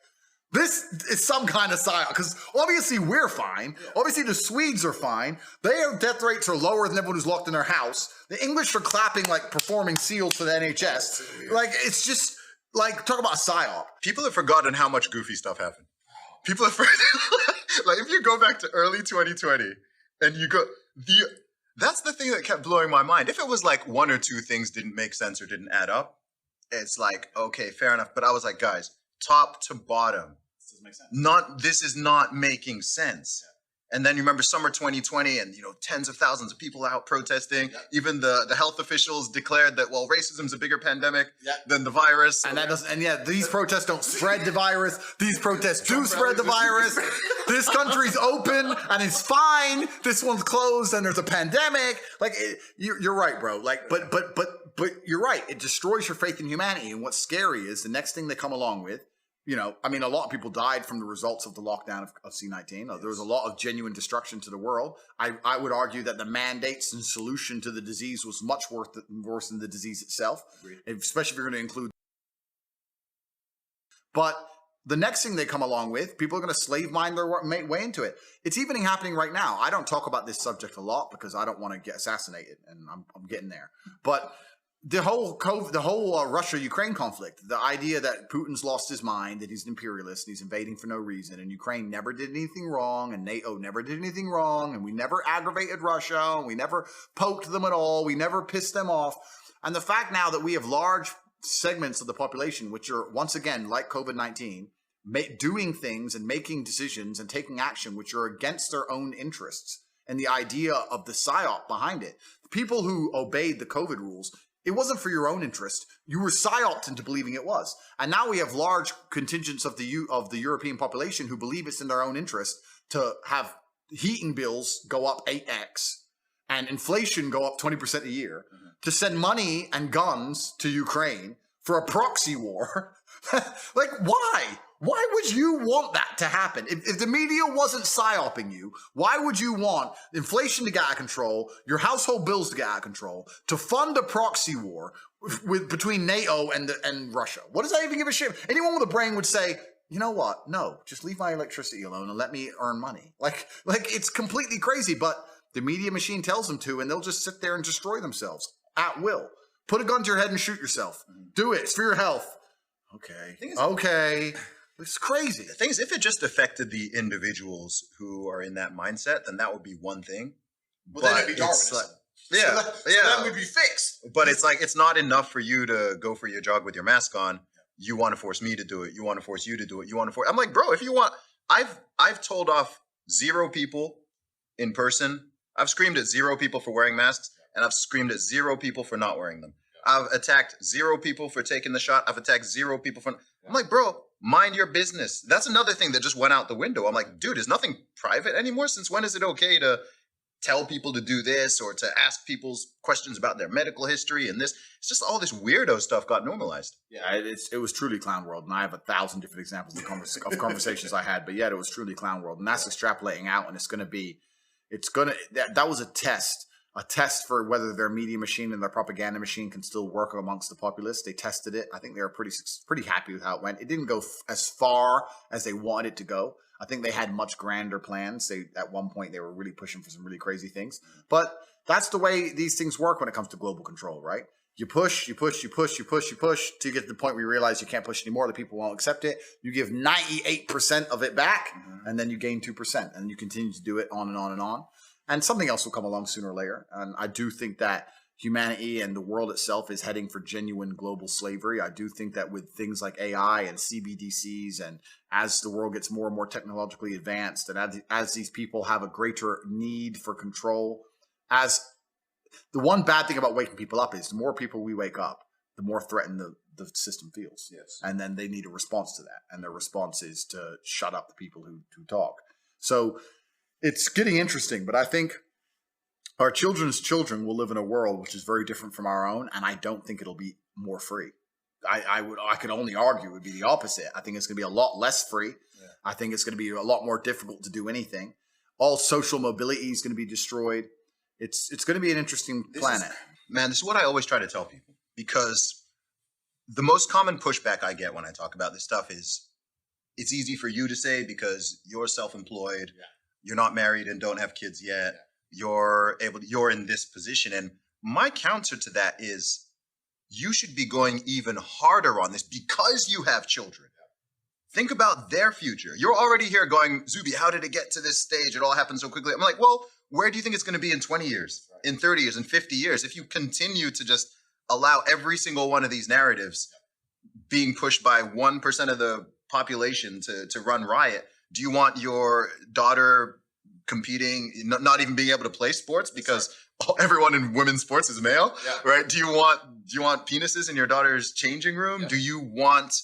this is some kind of psyop. Because obviously we're fine. Yeah. Obviously the Swedes are fine. Their death rates are lower than everyone who's locked in their house. The English are clapping like performing SEALs for the NHS. Like, it's just like, talk about a psyop. People have forgotten how much goofy stuff happened. People have forgotten. Like, if you go back to early 2020 and you go, that's the thing that kept blowing my mind. If it was like one or two things didn't make sense or didn't add up, it's like, okay, fair enough. But I was like, guys, top to bottom, this doesn't make sense. This is not making sense. Yeah. And then you remember summer 2020 and, tens of thousands of people out protesting. Yeah. Even the health officials declared that, well, racism's a bigger pandemic than the virus. And these protests don't spread the virus. These protests do spread the virus. This country's open and it's fine. This one's closed and there's a pandemic. Like, you're right, bro. Like, but you're right. It destroys your faith in humanity. And what's scary is the next thing they come along with, a lot of people died from the results of the lockdown of C-19. There was a lot of genuine destruction to the world. I would argue that the mandates and solution to the disease was much worse than the disease itself, especially if you're going to include. But the next thing they come along with, people are going to slave mine their way into it. It's even happening right now. I don't talk about this subject a lot because I don't want to get assassinated, and I'm getting there. But the whole Russia-Ukraine conflict, the idea that Putin's lost his mind, that he's an imperialist, and he's invading for no reason, and Ukraine never did anything wrong, and NATO never did anything wrong, and we never aggravated Russia, and we never poked them at all, we never pissed them off. And the fact now that we have large segments of the population, which are, once again, like COVID-19, doing things and making decisions and taking action which are against their own interests, and the idea of the psyop behind it. People who obeyed the COVID rules, it wasn't for your own interest. You were psyoped into believing it was. And now we have large contingents of the European population who believe it's in their own interest to have heating bills go up 8x and inflation go up 20% a year, to send money and guns to Ukraine for a proxy war. Like, why? Why would you want that to happen? If the media wasn't psyoping you, why would you want inflation to get out of control, your household bills to get out of control, to fund a proxy war between NATO and Russia? What does that even give a shit? Anyone with a brain would say, you know what? No, just leave my electricity alone and let me earn money. Like it's completely crazy, but the media machine tells them to, and they'll just sit there and destroy themselves at will. Put a gun to your head and shoot yourself. Do it. It's for your health. Okay. It's crazy. The thing is, if it just affected the individuals who are in that mindset, then that would be one thing. Well, then it'd be Darwinism. So that would be fixed. But it's like, it's not enough for you to go for your jog with your mask on. You want to force me to do it. You want to force you to do it. You want to force. I'm like, bro, if you want, I've told off 0 people in person. I've screamed at 0 people for wearing masks, and I've screamed at 0 people for not wearing them. I've attacked 0 people for taking the shot. I've attacked 0 people for. I'm like, bro, mind your business. That's another thing that just went out the window. I'm like, dude, is nothing private anymore? Since when is it okay to tell people to do this or to ask people's questions about their medical history and this? It's just all this weirdo stuff got normalized. Yeah, it was truly clown world, and I have 1,000 different examples of conversations I had, but yeah, it was truly clown world, and that's extrapolating out, and that was a test for whether their media machine and their propaganda machine can still work amongst the populace. They tested it. I think they were pretty happy with how it went. It didn't go as far as they wanted it to go. I think they had much grander plans. At one point, they were really pushing for some really crazy things. But that's the way these things work when it comes to global control, right? You push, till you get to the point where you realize you can't push anymore. The people won't accept it. You give 98% of it back, and then you gain 2%. And you continue to do it on and on and on. And something else will come along sooner or later. And I do think that humanity and the world itself is heading for genuine global slavery. I do think that with things like AI and CBDCs, and as the world gets more and more technologically advanced, and as these people have a greater need for control, as the one bad thing about waking people up is the more people we wake up, the more threatened the system feels. Yes. And then they need a response to that. And their response is to shut up the people who talk. So it's getting interesting, but I think our children's children will live in a world which is very different from our own, and I don't think it'll be more free. I could only argue it would be the opposite. I think it's going to be a lot less free. Yeah. I think it's going to be a lot more difficult to do anything. All social mobility is going to be destroyed. It's going to be an interesting planet. This is what I always try to tell people, because the most common pushback I get when I talk about this stuff is, it's easy for you to say because you're self-employed. Yeah. You're not married and don't have kids yet. You're in this position. And my counter to that is, you should be going even harder on this because you have children. Think about their future. You're already here going, Zuby, how did it get to this stage? It all happened so quickly. I'm like, well, where do you think it's going to be in 20 years, in 30 years, in 50 years? If you continue to just allow every single one of these narratives being pushed by 1% of the population to run riot, do you want your daughter competing, not even being able to play sports because everyone in women's sports is male, right? Do you want penises in your daughter's changing room? Yeah. Do you want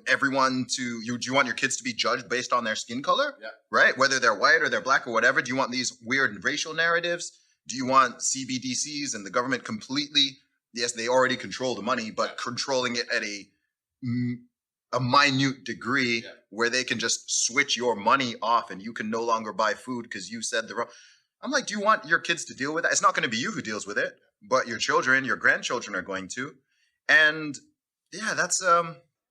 everyone do you want your kids to be judged based on their skin color, right? Whether they're white or they're black or whatever. Do you want these weird racial narratives? Do you want CBDCs and the government completely? Yes, they already control the money, but controlling it at a minute degree where they can just switch your money off and you can no longer buy food because you said the wrong. I'm like, do you want your kids to deal with that? It's not going to be you who deals with it, but your children, your grandchildren are going to. And yeah, that's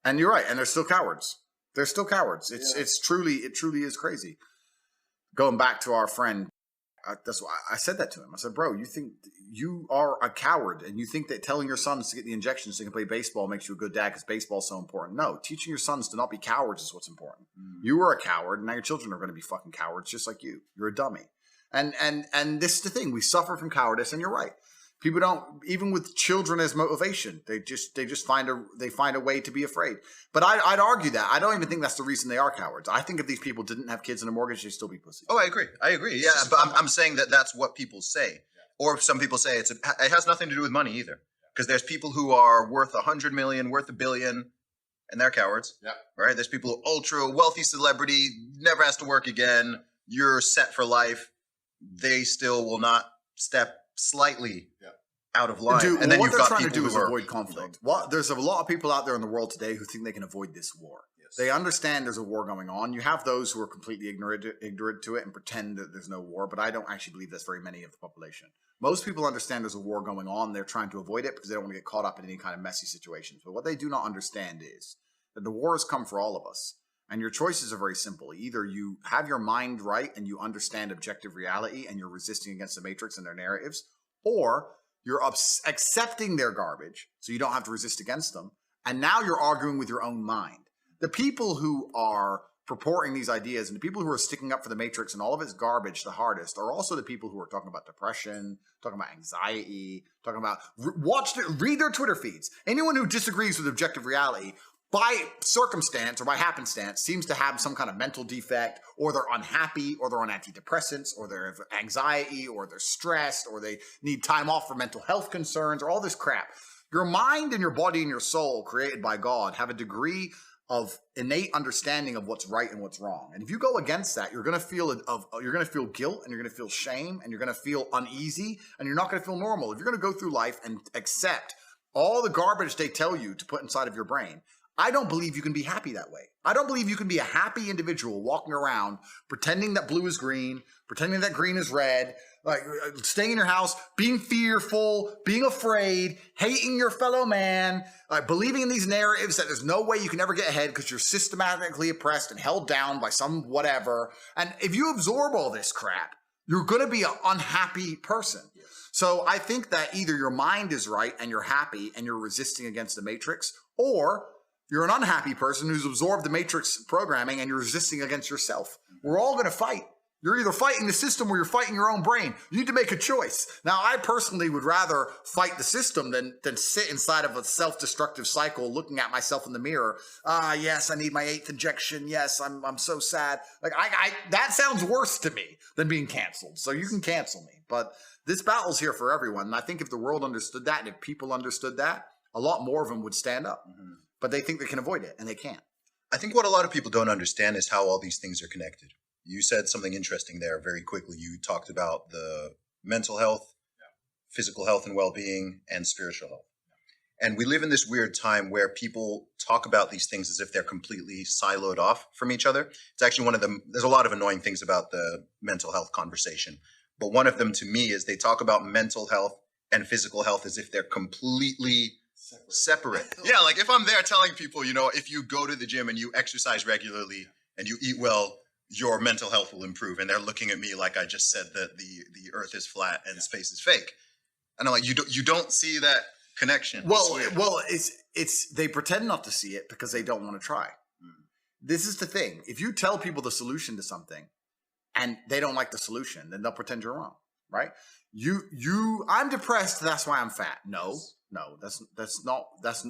and you're right. And they're still cowards. They're still cowards. It truly is crazy. Going back to our friend, that's why I said that to him. I said, bro, you think you are a coward and you think that telling your sons to get the injections so they can play baseball makes you a good dad because baseball's so important. No, teaching your sons to not be cowards is what's important. You were a coward, and now your children are going to be fucking cowards just like you. You're a dummy. And this is the thing. We suffer from cowardice, and you're right. People don't, even with children as motivation, they just find a way to be afraid. But I'd argue that. I don't even think that's the reason they are cowards. I think if these people didn't have kids and a mortgage, they'd still be pussy. Oh, I agree. Yeah, but I'm saying that that's what people say. Yeah. Or some people say it has nothing to do with money either. Because there's people who are worth 100 million, worth $1 billion, and they're cowards. Yeah. Right? There's people who are ultra wealthy celebrity, never has to work again. You're set for life. They still will not step slightly out of line. And then what they're trying to do is avoid conflict. Well, there's a lot of people out there in the world today who think they can avoid this war. Yes. They understand there's a war going on. You have those who are completely ignorant to it and pretend that there's no war, but I don't actually believe that's very many of the population. Most people understand there's a war going on. They're trying to avoid it because they don't want to get caught up in any kind of messy situations. But what they do not understand is that the war has come for all of us. And your choices are very simple. Either you have your mind right and you understand objective reality and you're resisting against the Matrix and their narratives, or you're accepting their garbage so you don't have to resist against them. And now you're arguing with your own mind. The people who are purporting these ideas and the people who are sticking up for the Matrix and all of its garbage the hardest are also the people who are talking about depression, talking about anxiety, talking about read their Twitter feeds. Anyone who disagrees with objective reality by circumstance or by happenstance seems to have some kind of mental defect, or they're unhappy, or they're on antidepressants, or they have anxiety, or they're stressed, or they need time off for mental health concerns, or all this crap. Your mind and your body and your soul, created by God, have a degree of innate understanding of what's right and what's wrong. And if you go against that, you're going to feel guilt, and you're going to feel shame, and you're going to feel uneasy, and you're not going to feel normal. If you're going to go through life and accept all the garbage they tell you to put inside of your brain, I don't believe you can be happy that way. I don't believe you can be a happy individual walking around pretending that blue is green, pretending that green is red, like staying in your house, being fearful, being afraid, hating your fellow man, believing in these narratives that there's no way you can ever get ahead because you're systematically oppressed and held down by some whatever. And if you absorb all this crap, you're going to be an unhappy person. Yes. So I think that either your mind is right and you're happy and you're resisting against the Matrix, or you're an unhappy person who's absorbed the Matrix programming and you're resisting against yourself. We're all going to fight. You're either fighting the system or you're fighting your own brain. You need to make a choice. Now, I personally would rather fight the system than sit inside of a self-destructive cycle looking at myself in the mirror. Yes, I need my 8th injection. Yes, I'm so sad. Like that sounds worse to me than being canceled. So you can cancel me. But this battle's here for everyone. And I think if the world understood that and if people understood that, a lot more of them would stand up. Mm-hmm. But they think they can avoid it, and they can't. I think what a lot of people don't understand is how all these things are connected. You said something interesting there very quickly. You talked about the mental health, physical health and well-being, and spiritual health. And we live in this weird time where people talk about these things as if they're completely siloed off from each other. It's actually there's a lot of annoying things about the mental health conversation. But one of them to me is they talk about mental health and physical health as if they're completely separate. Yeah, like if I'm there telling people, if you go to the gym and you exercise regularly and you eat well, your mental health will improve. And they're looking at me like I just said that the earth is flat and space is fake. And I'm like, you don't see that connection. Well, it's they pretend not to see it because they don't want to try. This is the thing. If you tell people the solution to something and they don't like the solution, then they'll pretend you're wrong, right? I'm depressed, that's why I'm fat. No,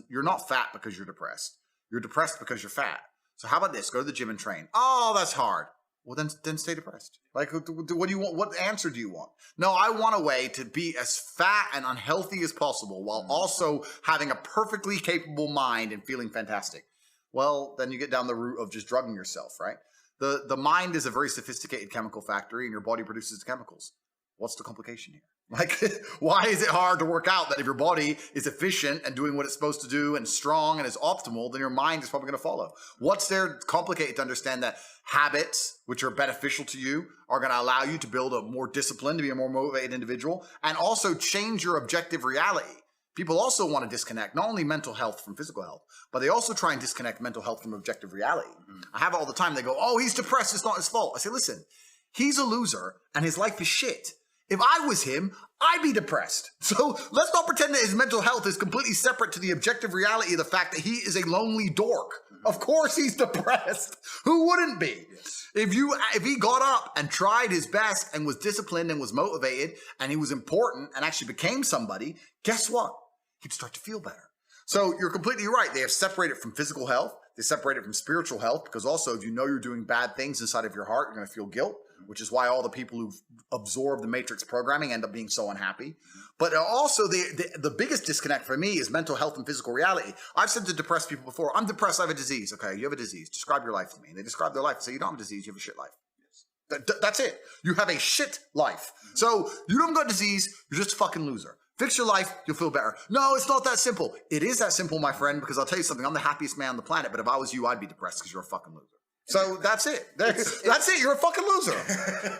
you're not fat because you're depressed. You're depressed because you're fat. So how about this? Go to the gym and train. Oh, that's hard. Well, then stay depressed. Like, what do you want? What answer do you want? No, I want a way to be as fat and unhealthy as possible while also having a perfectly capable mind and feeling fantastic. Well, then you get down the route of just drugging yourself, right? The mind is a very sophisticated chemical factory and your body produces the chemicals. What's the complication here? Like, why is it hard to work out that if your body is efficient and doing what it's supposed to do and strong and is optimal, then your mind is probably going to follow? What's there complicated to understand that habits, which are beneficial to you, are going to allow you to build a more disciplined, to be a more motivated individual, and also change your objective reality? People also want to disconnect not only mental health from physical health, but they also try and disconnect mental health from objective reality. I have it all the time. They go, oh, he's depressed. It's not his fault. I say, listen, he's a loser and his life is shit. If I was him, I'd be depressed. So let's not pretend that his mental health is completely separate to the objective reality of the fact that he is a lonely dork. Of course he's depressed. Who wouldn't be? If he got up and tried his best and was disciplined and was motivated and he was important and actually became somebody, guess what? He'd start to feel better. So you're completely right. They have separated from physical health. They separate it from spiritual health, because also if you know you're doing bad things inside of your heart, you're going to feel guilt, which is why all the people who've absorbed the Matrix programming end up being so unhappy. But also the biggest disconnect for me is mental health and physical reality. I've said to depressed people before, I'm depressed, I have a disease. Okay, you have a disease. Describe your life to me. And they describe their life and say, you don't have a disease, you have a shit life. That's it. You have a shit life. So you don't got disease, you're just a fucking loser. Fix your life, you'll feel better. No, it's not that simple. It is that simple, my friend, because I'll tell you something. I'm the happiest man on the planet, but if I was you, I'd be depressed because you're a fucking loser. So that's it. That's it. You're a fucking loser.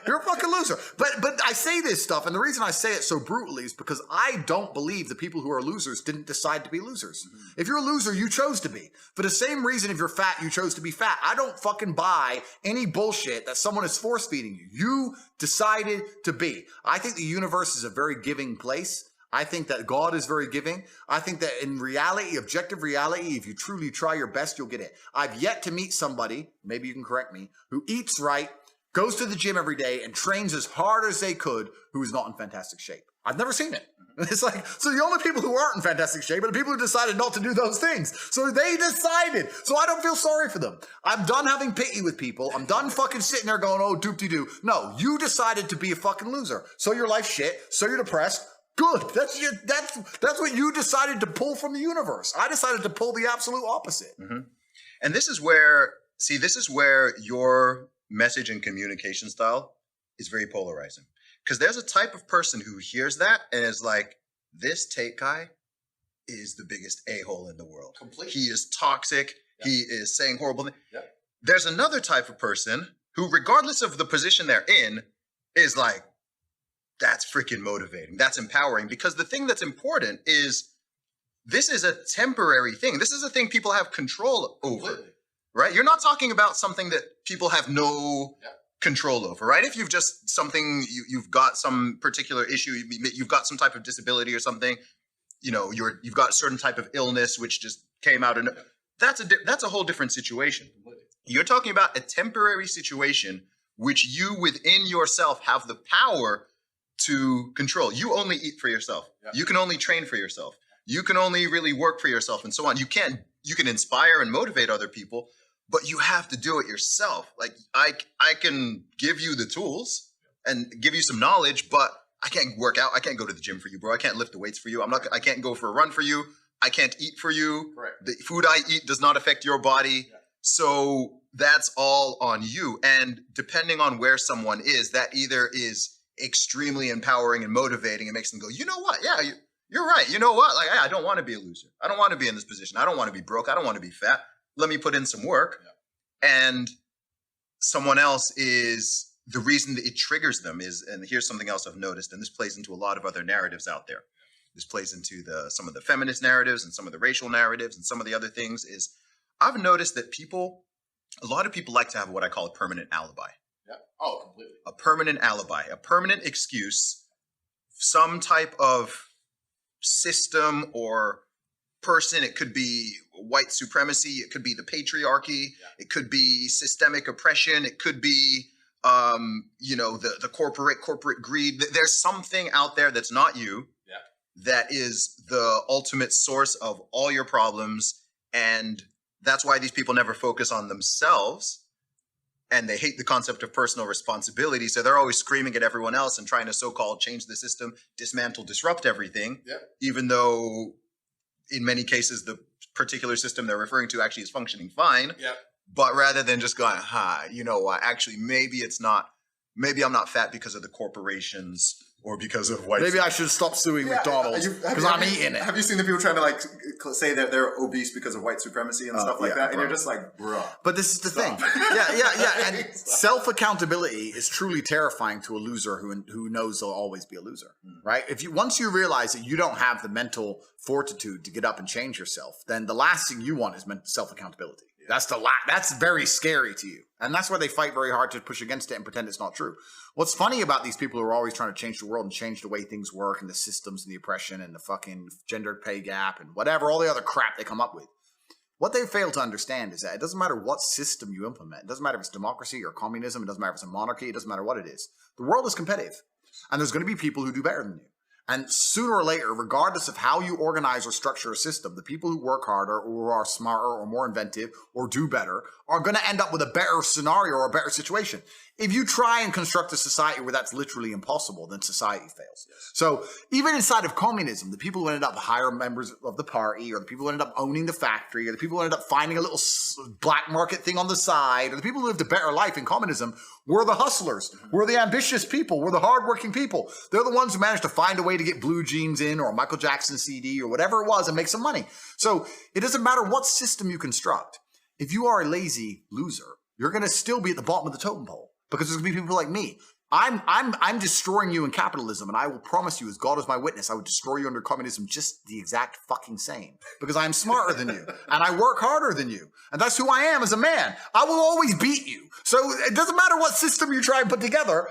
You're a fucking loser. But I say this stuff, and the reason I say it so brutally is because I don't believe the people who are losers didn't decide to be losers. Mm-hmm. If you're a loser, you chose to be. For the same reason, if you're fat, you chose to be fat. I don't fucking buy any bullshit that someone is force feeding you. You decided to be. I think the universe is a very giving place. I think that God is very giving. I think that in reality, objective reality, if you truly try your best, you'll get it. I've yet to meet somebody, maybe you can correct me, who eats right, goes to the gym every day, and trains as hard as they could, who is not in fantastic shape. I've never seen it. It's like, so the only people who aren't in fantastic shape are the people who decided not to do those things. So they decided. So I don't feel sorry for them. I'm done having pity with people. I'm done fucking sitting there going, oh, doop-de-doo. No, you decided to be a fucking loser. So your life's shit. So you're depressed. Good. That's what you decided to pull from the universe. I decided to pull the absolute opposite. Mm-hmm. And this is where your message and communication style is very polarizing. Because there's a type of person who hears that and is like, this Tate guy is the biggest a-hole in the world. Completely. He is toxic. Yeah. He is saying horrible things. Yeah. There's another type of person who, regardless of the position they're in, is like, that's freaking motivating. That's empowering. Because the thing that's important is this is a temporary thing. This is a thing people have control over, completely. Right? You're not talking about something that people have no control over, right? If you've just something, you've got some particular issue, you've got some type of disability or something, you've got a certain type of illness which just came out, and that's a whole different situation. Completely. You're talking about a temporary situation which you within yourself have the power to control. You only eat for yourself. Yeah. You can only train for yourself. You can only really work for yourself and so on. You can inspire and motivate other people, but you have to do it yourself. Like I can give you the tools and give you some knowledge, but I can't work out. I can't go to the gym for you, bro. I can't lift the weights for you. I can't go for a run for you. I can't eat for you. Right. The food I eat does not affect your body. Yeah. So that's all on you. And depending on where someone is, that either is extremely empowering and motivating and makes them go, you know what? Yeah, you're right. You know what? Like, I don't want to be a loser. I don't want to be in this position. I don't want to be broke. I don't want to be fat. Let me put in some work. Yeah. And someone else is the reason that it triggers them is, and here's something else I've noticed, and this plays into a lot of other narratives out there. This plays into some of the feminist narratives and some of the racial narratives and some of the other things is I've noticed that a lot of people like to have what I call a permanent alibi. Yeah. Oh, completely. A permanent alibi, a permanent excuse, some type of system or person. It could be white supremacy. It could be the patriarchy. Yeah. It could be systemic oppression. It could be, the corporate greed. There's something out there that's not you that is the ultimate source of all your problems. And that's why these people never focus on themselves. And they hate the concept of personal responsibility. So they're always screaming at everyone else and trying to so-called change the system, dismantle, disrupt everything. Yeah. Even though in many cases, the particular system they're referring to actually is functioning fine. Yeah. But rather than just going, you know what, actually, maybe I'm not fat because of the corporations or because of white. Maybe I should stop suing McDonald's because I'm eating it. Have you seen the people trying to say that they're obese because of white supremacy and stuff like that? And you're just like, bruh. But this is the thing. Yeah. And self-accountability is truly terrifying to a loser who knows they'll always be a loser, right? Once you realize that you don't have the mental fortitude to get up and change yourself, then the last thing you want is self-accountability. That's very scary to you. And that's why they fight very hard to push against it and pretend it's not true. What's funny about these people who are always trying to change the world and change the way things work and the systems and the oppression and the fucking gender pay gap and whatever, all the other crap they come up with. What they fail to understand is that it doesn't matter what system you implement. It doesn't matter if it's democracy or communism. It doesn't matter if it's a monarchy. It doesn't matter what it is. The world is competitive. And there's going to be people who do better than you. And sooner or later, regardless of how you organize or structure a system, the people who work harder or are smarter or more inventive or do better are going to end up with a better scenario or a better situation. If you try and construct a society where that's literally impossible, then society fails. Yes. So even inside of communism, the people who ended up higher members of the party, or the people who ended up owning the factory, or the people who ended up finding a little black market thing on the side, or the people who lived a better life in communism were the hustlers, were the ambitious people, were the hardworking people. They're the ones who managed to find a way to get blue jeans in, or a Michael Jackson CD, or whatever it was, and make some money. So it doesn't matter what system you construct. If you are a lazy loser, you're going to still be at the bottom of the totem pole. Because there's going to be people like me. I'm destroying you in capitalism, and I will promise you, as God is my witness, I would destroy you under communism just the exact fucking same. Because I'm smarter than you, and I work harder than you, and that's who I am as a man. I will always beat you. So it doesn't matter what system you try and put together,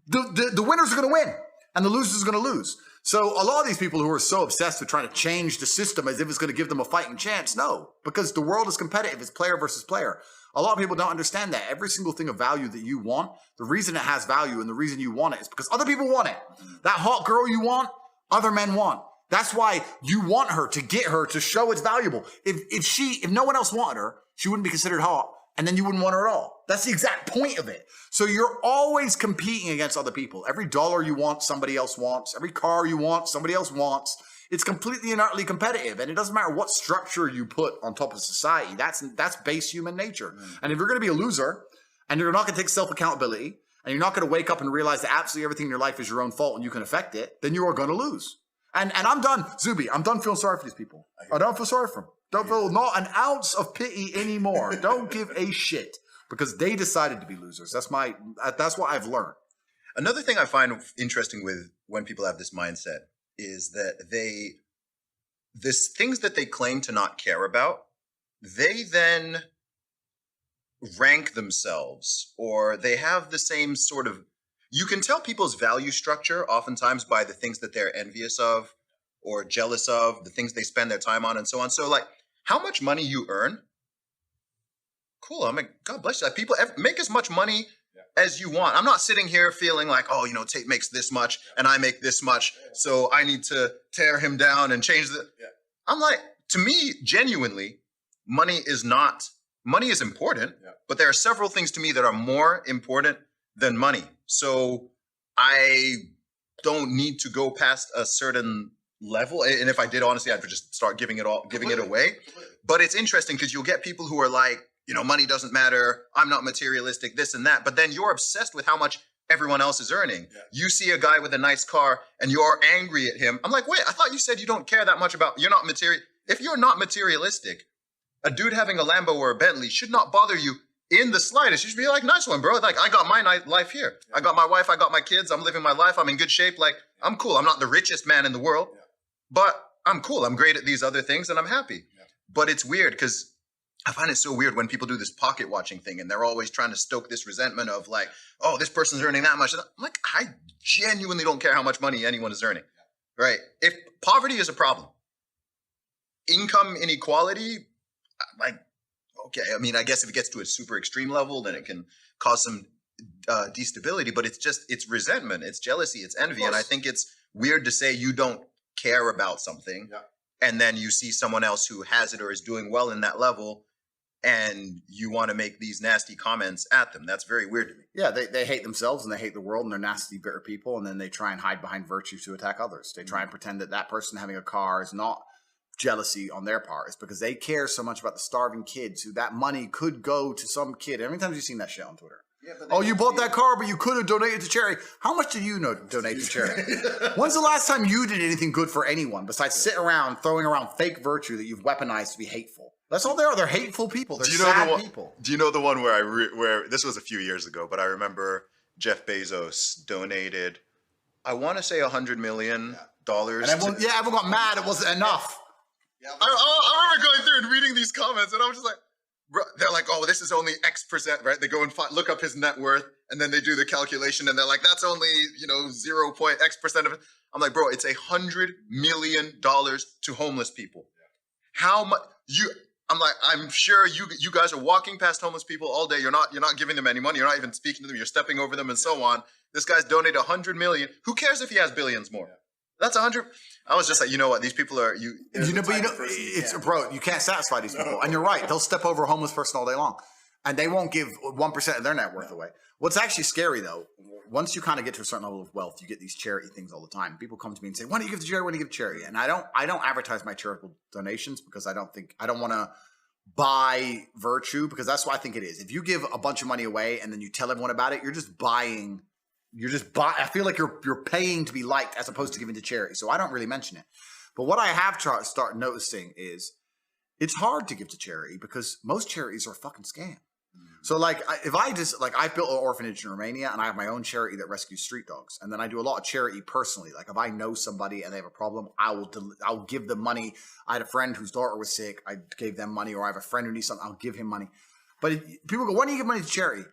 the winners are going to win, and the losers are going to lose. So a lot of these people who are so obsessed with trying to change the system as if it's going to give them a fighting chance, no, because the world is competitive. It's player versus player. A lot of people don't understand that. Every single thing of value that you want, the reason it has value and the reason you want it is because other people want it. That hot girl you want, other men want. That's why you want her, to get her, to show it's valuable. If no one else wanted her, she wouldn't be considered hot, and then you wouldn't want her at all. That's the exact point of it. So you're always competing against other people. Every dollar you want, somebody else wants. Every car you want, somebody else wants. It's completely and utterly competitive, and it doesn't matter what structure you put on top of society. That's base human nature. And if you're going to be a loser, and you're not going to take self-accountability, and you're not going to wake up and realize that absolutely everything in your life is your own fault and you can affect it, then you are going to lose. And I'm done, Zuby. I'm done feeling sorry for these people. I don't feel sorry for them. Don't feel not an ounce of pity anymore. Don't give a shit, because they decided to be losers. That's what I've learned. Another thing I find interesting with when people have this mindset is that things that they claim to not care about, they then rank themselves, or they have the same sort of, you can tell people's value structure oftentimes by the things that they're envious of or jealous of, the things they spend their time on and so on. So like how much money you earn, cool. I'm like, God bless you. Like, people make as much money as you want. I'm not sitting here feeling like, oh, Tate makes this much and I make this much, so I need to tear him down and change the. I'm like, to me, genuinely, money is important, but there are several things to me that are more important than money. So I don't need to go past a certain level. And if I did, honestly, I'd just start giving it away. But it's interesting because you'll get people who are like, money doesn't matter. I'm not materialistic, this and that. But then you're obsessed with how much everyone else is earning. Yeah. You see a guy with a nice car and you're angry at him. I'm like, wait, I thought you said you don't care that much about, you're not material. If you're not materialistic, a dude having a Lambo or a Bentley should not bother you in the slightest. You should be like, nice one, bro. Like, I got my life here. Yeah. I got my wife. I got my kids. I'm living my life. I'm in good shape. Like, I'm cool. I'm not the richest man in the world, but I'm cool. I'm great at these other things and I'm happy. Yeah. But it's weird because I find it so weird when people do this pocket watching thing and they're always trying to stoke this resentment of like, oh, this person's earning that much. I'm like, I genuinely don't care how much money anyone is earning, right? If poverty is a problem, income inequality, like, okay, I mean, I guess if it gets to a super extreme level, then it can cause some destability, but it's resentment, it's jealousy, it's envy. And I think it's weird to say you don't care about something and then you see someone else who has it or is doing well in that level and you want to make these nasty comments at them. That's very weird to me. Yeah, they hate themselves and they hate the world and they're nasty, bitter people, and then they try and hide behind virtue to attack others. They try and pretend that person having a car is not jealousy on their part. It's because they care so much about the starving kids who that money could go to some kid. How many times have you seen that shit on Twitter? Yeah, oh, you bought that car, but you could have donated to charity. How much do you donate to charity? When's the last time you did anything good for anyone besides sit around throwing around fake virtue that you've weaponized to be hateful? That's all they are. They're hateful people. They're sad people. Do you know the one where this was a few years ago, but I remember Jeff Bezos donated, I want to say $100 million. And everyone got mad. It wasn't enough. Yeah, I remember going through and reading these comments, and I was just like, bro, oh, this is only X percent, right? They go and look up his net worth, and then they do the calculation, and they're like, that's only, 0 point X percent of it. I'm like, bro, it's $100 million to homeless people. How much I'm like, I'm sure you guys are walking past homeless people all day. You're not giving them any money. You're not even speaking to them. You're stepping over them and so on. This guy's donated $100 million. Who cares if he has billions more? That's 100. I was just like, you know what? These people are bro. You can't satisfy these people, and you're right. They'll step over a homeless person all day long, and they won't give 1% of their net worth away. What's actually scary though, once you kind of get to a certain level of wealth, you get these charity things all the time. People come to me and say, "Why do you give to charity? Why do you give to charity?" And I don't advertise my charitable donations because I don't want to buy virtue, because that's what I think it is. If you give a bunch of money away and then you tell everyone about it, you're just buying. I feel like you're paying to be liked as opposed to giving to charity. So I don't really mention it. But what I have start noticing is it's hard to give to charity because most charities are a fucking scam. So like I built an orphanage in Romania and I have my own charity that rescues street dogs. And then I do a lot of charity personally. Like if I know somebody and they have a problem, I'll give them money. I had a friend whose daughter was sick. I gave them money, or I have a friend who needs something. I'll give him money. But people go, why do you give money to charity?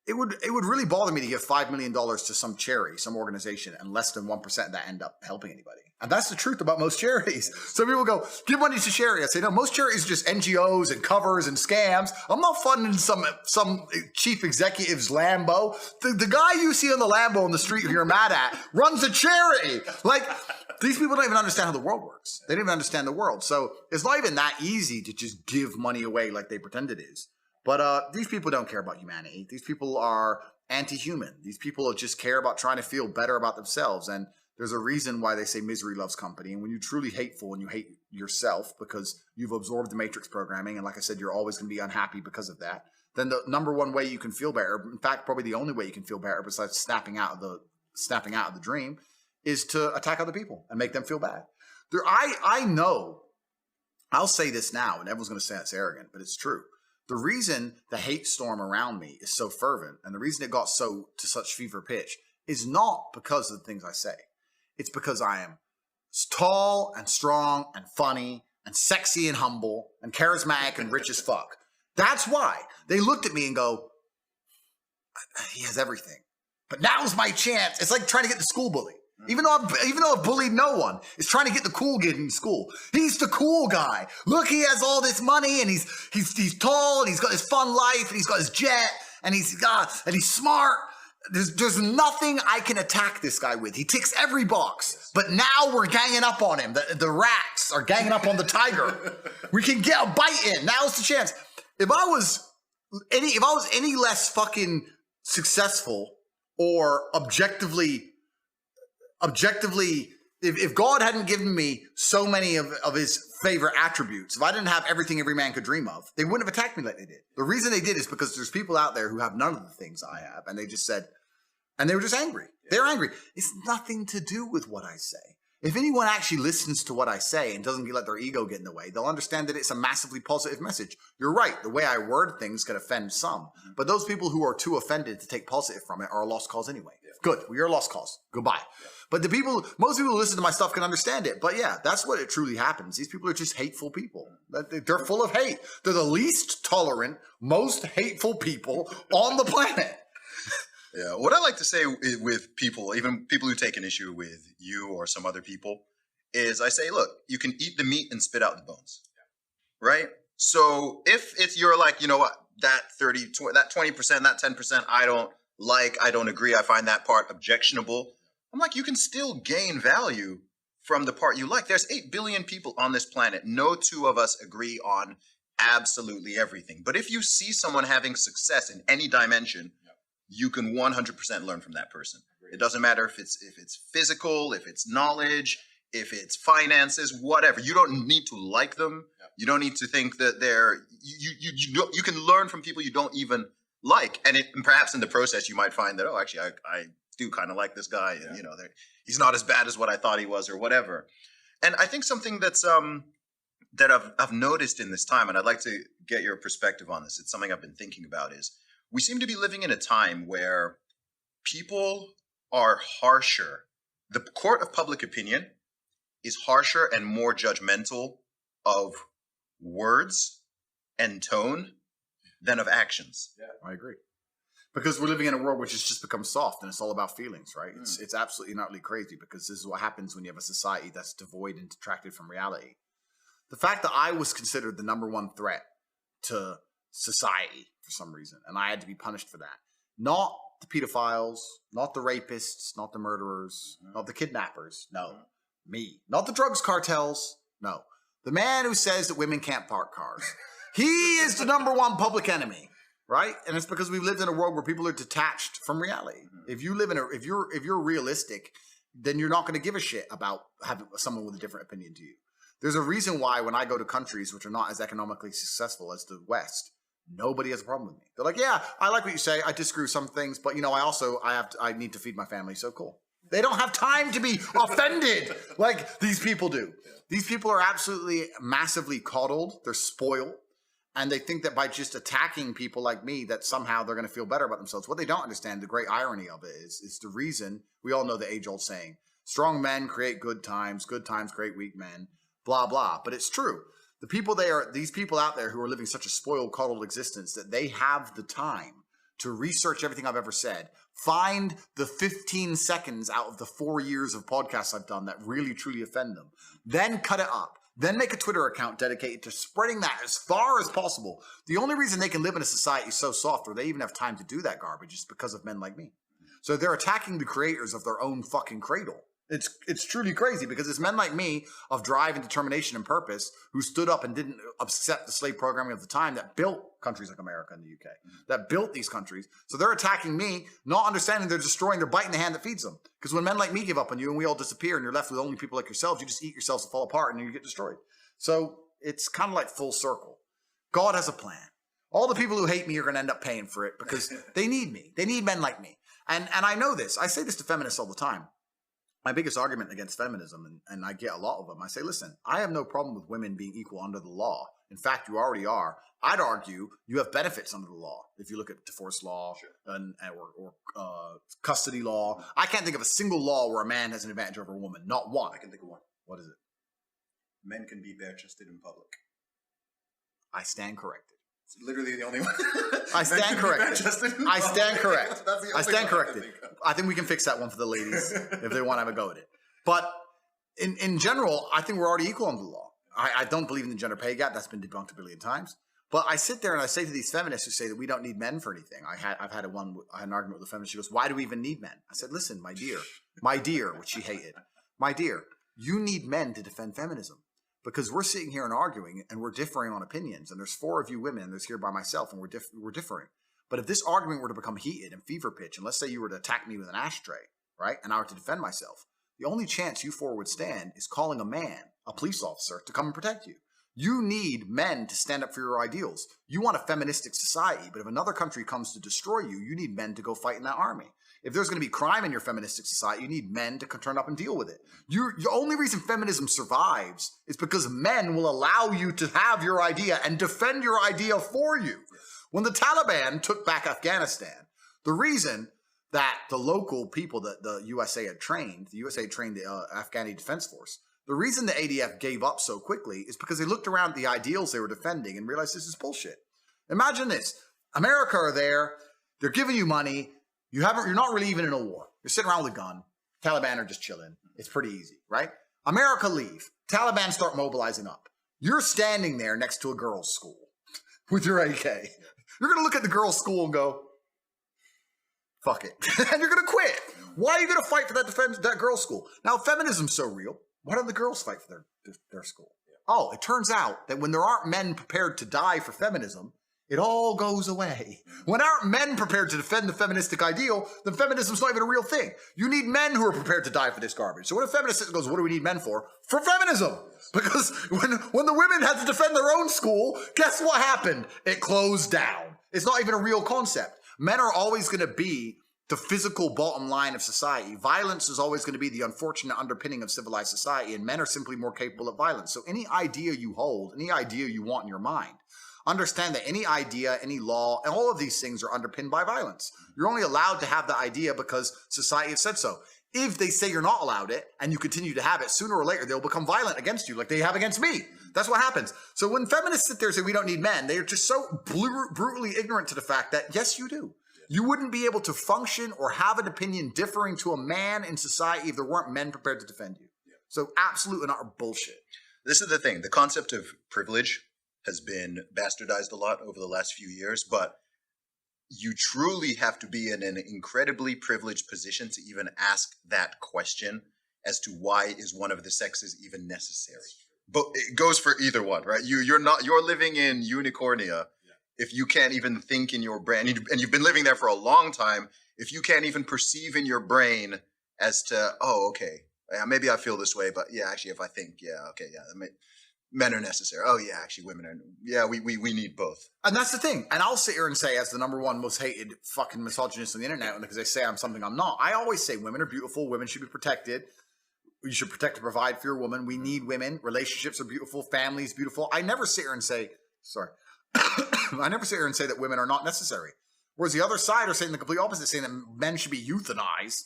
It would really bother me to give $5 million to some charity, some organization, and less than 1% of that end up helping anybody. And that's the truth about most charities. So people go, give money to charity. I say, no, most charities are just NGOs and covers and scams. I'm not funding some chief executive's Lambo. The guy you see on the Lambo on the street you're mad at runs a charity. Like, these people don't even understand how the world works. They don't even understand the world. So it's not even that easy to just give money away like they pretend it is. But these people don't care about humanity. These people are anti-human. These people just care about trying to feel better about themselves. And there's a reason why they say misery loves company. And when you're truly hateful and you hate yourself because you've absorbed the matrix programming, and like I said, you're always going to be unhappy because of that, then the number one way you can feel better, in fact, probably the only way you can feel better besides snapping out of the dream, is to attack other people and make them feel bad. I know, I'll say this now, and everyone's going to say it's arrogant, but it's true. The reason the hate storm around me is so fervent, and the reason it got to such fever pitch, is not because of the things I say. It's because I am tall and strong and funny and sexy and humble and charismatic and rich as fuck. That's why they looked at me and go, he has everything. But now's my chance. It's like trying to get the school bully. Even though I've bullied no one, it's trying to get the cool kid in school. He's the cool guy. Look, he has all this money, and he's tall, and he's got his fun life, and he's got his jet, and he's smart. There's nothing I can attack this guy with. He ticks every box. But now we're ganging up on him. The rats are ganging up on the tiger. We can get a bite in. Now's the chance. If I was any less fucking successful or objectively, if God hadn't given me so many of his favorite attributes, if I didn't have everything every man could dream of, they wouldn't have attacked me like they did. The reason they did is because there's people out there who have none of the things I have, and they just said, and they were just angry. They're angry. It's nothing to do with what I say. If anyone actually listens to what I say and doesn't let their ego get in the way, they'll understand that it's a massively positive message. You're right. The way I word things can offend some, but those people who are too offended to take positive from it are a lost cause anyway. Good. Well, you're a lost cause. Goodbye. But most people who listen to my stuff can understand it. But yeah, that's what it truly happens. These people are just hateful people. They're full of hate. They're the least tolerant, most hateful people on the planet. Yeah. What I like to say with people, even people who take an issue with you or some other people, is I say, look, you can eat the meat and spit out the bones. Right? So if you're like, you know what, that 20%, that 10%, I don't agree. I find that part objectionable. I'm like, you can still gain value from the part you like. There's 8 billion people on this planet. No two of us agree on absolutely everything. But if you see someone having success in any dimension, you can 100% learn from that person. It doesn't matter if it's physical, if it's knowledge, if it's finances, whatever. You don't need to like them. You don't need to think that you can learn from people you don't even like. And perhaps in the process, you might find that, oh, actually, I do kind of like this guy, and he's not as bad as what I thought he was, or whatever. And I think something that's that I've noticed in this time, and I'd like to get your perspective on this. It's something I've been thinking about. Is we seem to be living in a time where people are harsher. The court of public opinion is harsher and more judgmental of words and tone than of actions. Yeah, I agree. Because we're living in a world which has just become soft and it's all about feelings, right? It's absolutely and utterly crazy because this is what happens when you have a society that's devoid and detracted from reality. The fact that I was considered the number one threat to society for some reason, and I had to be punished for that. Not the pedophiles, not the rapists, not the murderers, not the kidnappers. No, me. Not the drugs cartels. No. The man who says that women can't park cars. He is the number one public enemy. Right, and it's because we've lived in a world where people are detached from reality. If you live in if you're realistic, then you're not going to give a shit about having someone with a different opinion to you. There's a reason why when I go to countries which are not as economically successful as the West, nobody has a problem with me. They're like, yeah, I like what you say. I disagree with some things, but I need to feed my family. So cool. They don't have time to be offended like these people do. These people are absolutely massively coddled. They're spoiled. And they think that by just attacking people like me, that somehow they're going to feel better about themselves. What they don't understand, the great irony of it is the reason, we all know the age-old saying, strong men create good times create weak men, blah, blah. But it's true. These people out there who are living such a spoiled, coddled existence that they have the time to research everything I've ever said, find the 15 seconds out of the 4 years of podcasts I've done that really, truly offend them, then cut it up. Then make a Twitter account dedicated to spreading that as far as possible. The only reason they can live in a society so soft, or they even have time to do that garbage, is because of men like me. So they're attacking the creators of their own fucking cradle. It's truly crazy because it's men like me of drive and determination and purpose who stood up and didn't accept the slave programming of the time that built countries like America and the UK, that built these countries. So they're attacking me, not understanding they're destroying, they're biting the hand that feeds them. Because when men like me give up on you and we all disappear and you're left with only people like yourselves, you just eat yourselves to fall apart and you get destroyed. So it's kind of like full circle. God has a plan. All the people who hate me are going to end up paying for it because they need me. They need men like me. And I know this. I say this to feminists all the time. My biggest argument against feminism, and I get a lot of them, I say, listen, I have no problem with women being equal under the law. In fact, you already are. I'd argue you have benefits under the law. If you look at divorce law or custody law, I can't think of a single law where a man has an advantage over a woman. Not one. I can think of one. What is it? Men can be bare-chested in public. I stand corrected. It's literally the only one. I stand corrected. I stand correct. I stand corrected. I think we can fix that one for the ladies if they want to have a go at it. But in general, I think we're already equal under the law. I don't believe in the gender pay gap. That's been debunked a billion times. But I sit there and I say to these feminists who say that we don't need men for anything. I had an argument with a feminist. She goes, "Why do we even need men?" I said, "Listen, my dear," which she hated, "my dear, you need men to defend feminism." Because we're sitting here and arguing and we're differing on opinions. And there's 4 of you women and there's here by myself and we're differing. But if this argument were to become heated and fever pitch, and let's say you were to attack me with an ashtray, right? And I were to defend myself, the only chance you 4 would stand is calling a man, a police officer, to come and protect you. You need men to stand up for your ideals. You want a feministic society, but if another country comes to destroy you, you need men to go fight in that army. If there's going to be crime in your feministic society, you need men to turn up and deal with it. The only reason feminism survives is because men will allow you to have your idea and defend your idea for you. When the Taliban took back Afghanistan, the reason that the local people that the USA had trained, the Afghani Defense Force, the reason the ADF gave up so quickly is because they looked around at the ideals they were defending and realized this is bullshit. Imagine this. America are there. They're giving you money. You're not really even in a war. You're sitting around with a gun. Taliban are just chilling. It's pretty easy, right? America leave. Taliban start mobilizing up. You're standing there next to a girls' school with your AK. You're going to look at the girls' school and go, fuck it. And you're going to quit. Why are you going to fight for that girls' school? Now, feminism's so real. Why don't the girls fight for their school? Oh, it turns out that when there aren't men prepared to die for feminism, it all goes away. When aren't men prepared to defend the feministic ideal, then feminism's not even a real thing. You need men who are prepared to die for this garbage. So when a feminist goes, what do we need men for? For feminism. Because when the women had to defend their own school, guess what happened? It closed down. It's not even a real concept. Men are always going to be the physical bottom line of society. Violence is always going to be the unfortunate underpinning of civilized society, and men are simply more capable of violence. So any idea you hold, any idea you want in your mind, understand that any idea, any law, and all of these things are underpinned by violence. You're only allowed to have the idea because society has said so. If they say you're not allowed it and you continue to have it, sooner or later they'll become violent against you like they have against me. That's what happens. So when feminists sit there and say we don't need men, they're just so brutally ignorant to the fact that, yes, you do. You wouldn't be able to function or have an opinion differing to a man in society if there weren't men prepared to defend you. Yeah. So absolute and utter bullshit. This is the thing. The concept of privilege has been bastardized a lot over the last few years, but you truly have to be in an incredibly privileged position to even ask that question as to why is one of the sexes even necessary. But it goes for either one, right? You're living in unicornia. If you can't even think in your brain, and you've been living there for a long time, if you can't even perceive in your brain as to, oh, okay, yeah, maybe I feel this way, but yeah, actually, if I think, yeah, okay, yeah, men are necessary. Oh, yeah, actually, women are, yeah, we need both. And that's the thing. And I'll sit here and say, as the number one most hated fucking misogynist on the internet, because they say I'm something I'm not, I always say women are beautiful, women should be protected. You should protect and provide for your woman. We need women. Relationships are beautiful. Families beautiful. I never sit here and say, sorry. I never sit here and say that women are not necessary. Whereas the other side are saying the complete opposite, saying that men should be euthanized.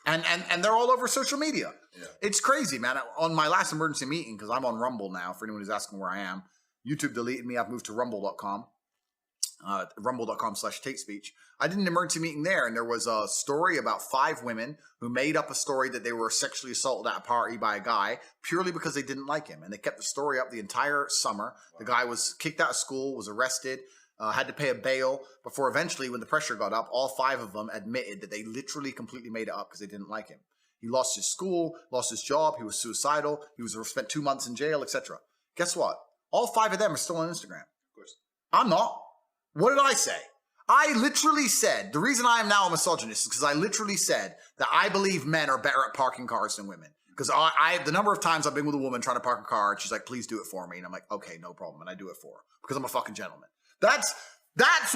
And they're all over social media. Yeah. It's crazy, man. On my last emergency meeting, because I'm on Rumble now, for anyone who's asking where I am, YouTube deleted me. I've moved to rumble.com. Rumble.com/Tate Speech. I did an emergency meeting there, and there was a story about 5 women who made up a story that they were sexually assaulted at a party by a guy purely because they didn't like him. And they kept the story up the entire summer. Wow. The guy was kicked out of school, was arrested, had to pay a bail before eventually, when the pressure got up, all 5 of them admitted that they literally completely made it up because they didn't like him. He lost his school, lost his job, he was suicidal, spent 2 months in jail, etc. Guess what? All 5 of them are still on Instagram. Of course. I'm not. What did I say? I literally said, the reason I am now a misogynist is because I literally said that I believe men are better at parking cars than women. Because the number of times I've been with a woman trying to park a car, and she's like, please do it for me. And I'm like, okay, no problem. And I do it for her because I'm a fucking gentleman. That's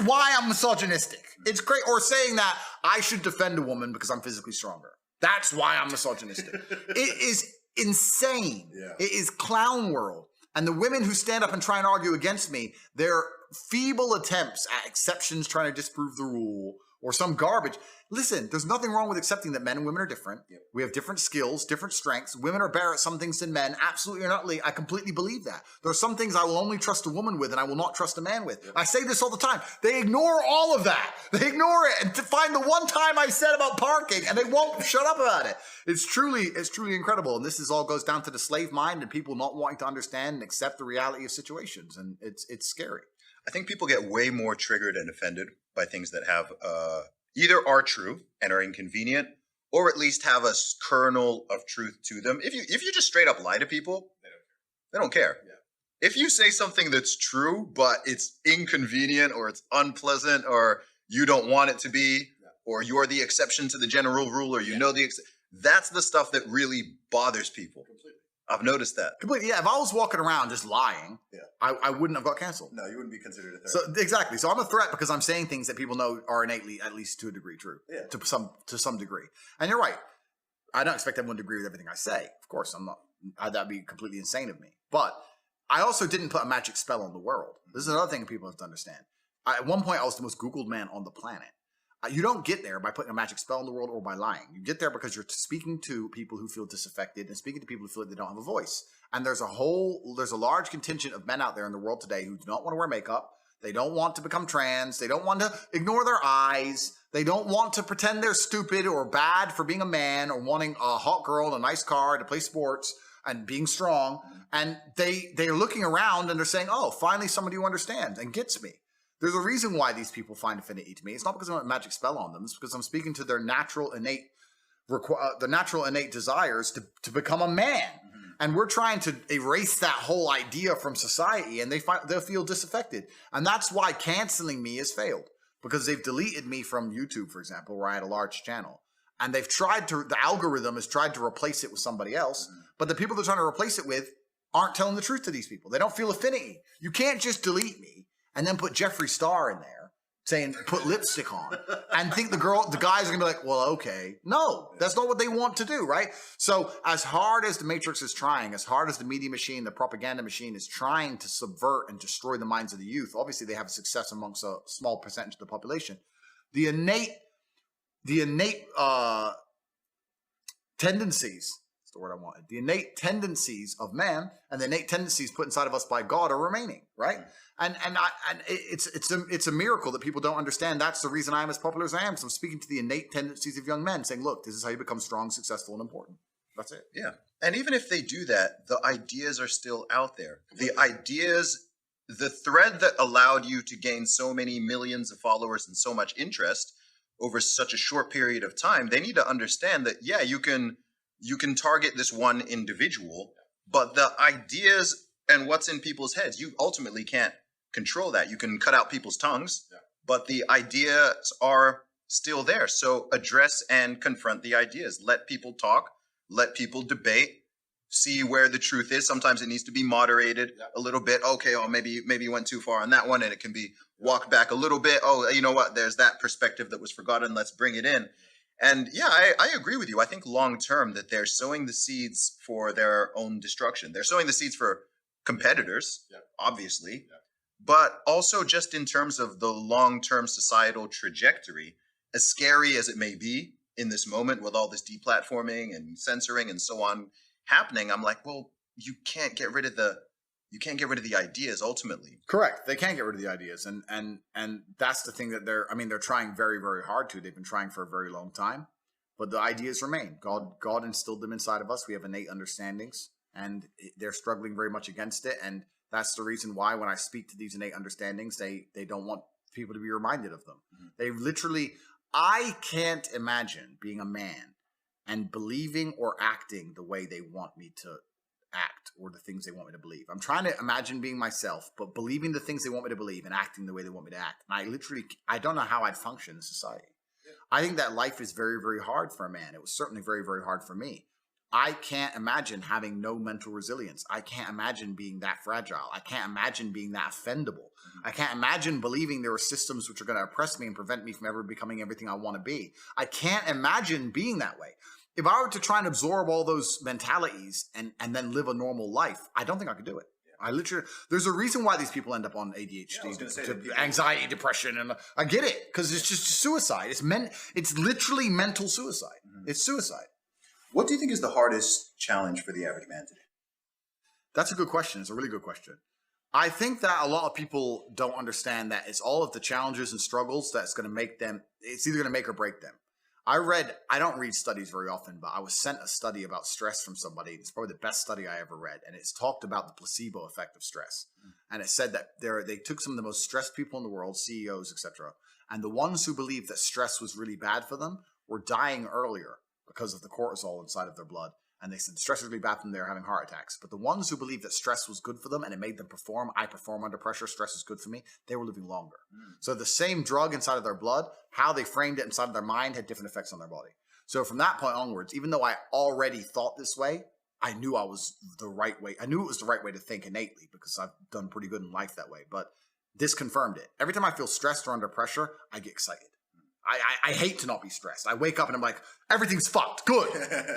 why I'm misogynistic. It's great. Or saying that I should defend a woman because I'm physically stronger. That's why I'm misogynistic. It is insane. Yeah. It is clown world. And the women who stand up and try and argue against me, they're feeble attempts at exceptions trying to disprove the rule or some garbage. Listen, there's nothing wrong with accepting that men and women are different. Yep. We have different skills, different strengths. Women are better at some things than men. Absolutely or utterly, I completely believe that. There are some things I will only trust a woman with and I will not trust a man with. Yep. I say this all the time. They ignore all of that. They ignore it and to find the one time I said about parking and they won't shut up about it. It's truly incredible. And this all goes down to the slave mind and people not wanting to understand and accept the reality of situations. And it's scary. I think people get way more triggered and offended by things that have either are true and are inconvenient, or at least have a kernel of truth to them. If you just straight up lie to people, they don't care. Yeah. If you say something that's true, but it's inconvenient or it's unpleasant or you don't want it to be, or you're the exception to the general rule, or you know that's the stuff that really bothers people. Completely. I've noticed that. Completely, yeah. If I was walking around just lying, I wouldn't have got canceled. No, you wouldn't be considered a threat. So exactly. So I'm a threat because I'm saying things that people know are innately, at least to a degree, true. Yeah. To some degree. And you're right. I don't expect everyone to agree with everything I say. Of course, I'm not. That'd be completely insane of me. But I also didn't put a magic spell on the world. This is another thing people have to understand. At one point, I was the most Googled man on the planet. You don't get there by putting a magic spell in the world or by lying. You get there because you're speaking to people who feel disaffected and speaking to people who feel like they don't have a voice. And there's a large contingent of men out there in the world today who do not want to wear makeup. They don't want to become trans. They don't want to ignore their eyes. They don't want to pretend they're stupid or bad for being a man or wanting a hot girl in a nice car to play sports and being strong. And they're looking around and they're saying, oh, finally somebody who understands and gets me. There's a reason why these people find affinity to me. It's not because I want a magic spell on them. It's because I'm speaking to their natural innate desires to become a man. Mm-hmm. And we're trying to erase that whole idea from society, and they'll feel disaffected. And that's why canceling me has failed, because they've deleted me from YouTube, for example, where I had a large channel. And the algorithm has tried to replace it with somebody else. Mm-hmm. But the people they're trying to replace it with aren't telling the truth to these people. They don't feel affinity. You can't just delete me and then put Jeffree Star in there saying, put lipstick on, and think the guys are gonna be like, well, okay. No, that's not what they want to do, right? So as hard as the Matrix is trying, as hard as the media machine, the propaganda machine is trying to subvert and destroy the minds of the youth, obviously they have success amongst a small percentage of the population. The innate tendencies. That's the word I wanted. The innate tendencies of man and the innate tendencies put inside of us by God are remaining, right? And it's a miracle that people don't understand. That's the reason I am as popular as I am. So I'm speaking to the innate tendencies of young men, saying, look, this is how you become strong, successful, and important. That's it. Yeah. And even if they do that, the ideas are still out there. The ideas, the thread that allowed you to gain so many millions of followers and so much interest over such a short period of time, they need to understand that, yeah, you can target this one individual, but the ideas and what's in people's heads, you ultimately can't control that. You can cut out people's tongues, but the ideas are still there. So address and confront the ideas. Let people talk. Let people debate, see where the truth is. Sometimes it needs to be moderated a little bit. Okay, oh, maybe you went too far on that one, and it can be walked back a little bit. Oh, you know what? There's that perspective that was forgotten. Let's bring it in. And yeah, I agree with you. I think long term that they're sowing the seeds for their own destruction. They're sowing the seeds for competitors, obviously, but also just in terms of the long-term societal trajectory, as scary as it may be, in this moment with all this deplatforming and censoring and so on happening, I'm like, well, you can't get rid of the ideas ultimately. Correct. They can't get rid of the ideas. And that's the thing that they're trying very, very hard to. They've been trying for a very long time, but the ideas remain. God instilled them inside of us. We have innate understandings, and they're struggling very much against it. And that's the reason why when I speak to these innate understandings, they don't want people to be reminded of them. Mm-hmm. They literally, I can't imagine being a man and believing or acting the way they want me to act or the things they want me to believe. I'm trying to imagine being myself, but believing the things they want me to believe and acting the way they want me to act. And I don't know how I'd function in society. Yeah. I think that life is very, very hard for a man. It was certainly very, very hard for me. I can't imagine having no mental resilience. I can't imagine being that fragile. I can't imagine being that offendable. Mm-hmm. I can't imagine believing there are systems which are going to oppress me and prevent me from ever becoming everything I want to be. I can't imagine being that way. If I were to try and absorb all those mentalities and then live a normal life, I don't think I could do it. Yeah. There's a reason why these people end up on ADHD, anxiety, depression, and I get it, because it's just suicide. It's literally mental suicide. Mm-hmm. It's suicide. What do you think is the hardest challenge for the average man today? That's a good question. It's a really good question. I think that a lot of people don't understand that it's all of the challenges and struggles that's going to make them, it's either going to make or break them. I don't read studies very often, but I was sent a study about stress from somebody. It's probably the best study I ever read. And it's talked about the placebo effect of stress. And it said that they took some of the most stressed people in the world, CEOs, etc. And the ones who believed that stress was really bad for them were dying earlier because of the cortisol inside of their blood. And they said stress was really bad for them, they were having heart attacks. But the ones who believed that stress was good for them and it made them perform, I perform under pressure, stress is good for me, they were living longer. So the same drug inside of their blood, how they framed it inside of their mind had different effects on their body. So from that point onwards, even though I already thought this way, I knew I was the right way. I knew it was the right way to think innately because I've done pretty good in life that way. But this confirmed it. Every time I feel stressed or under pressure, I get excited. I hate to not be stressed. I wake up and I'm like, everything's fucked. Good.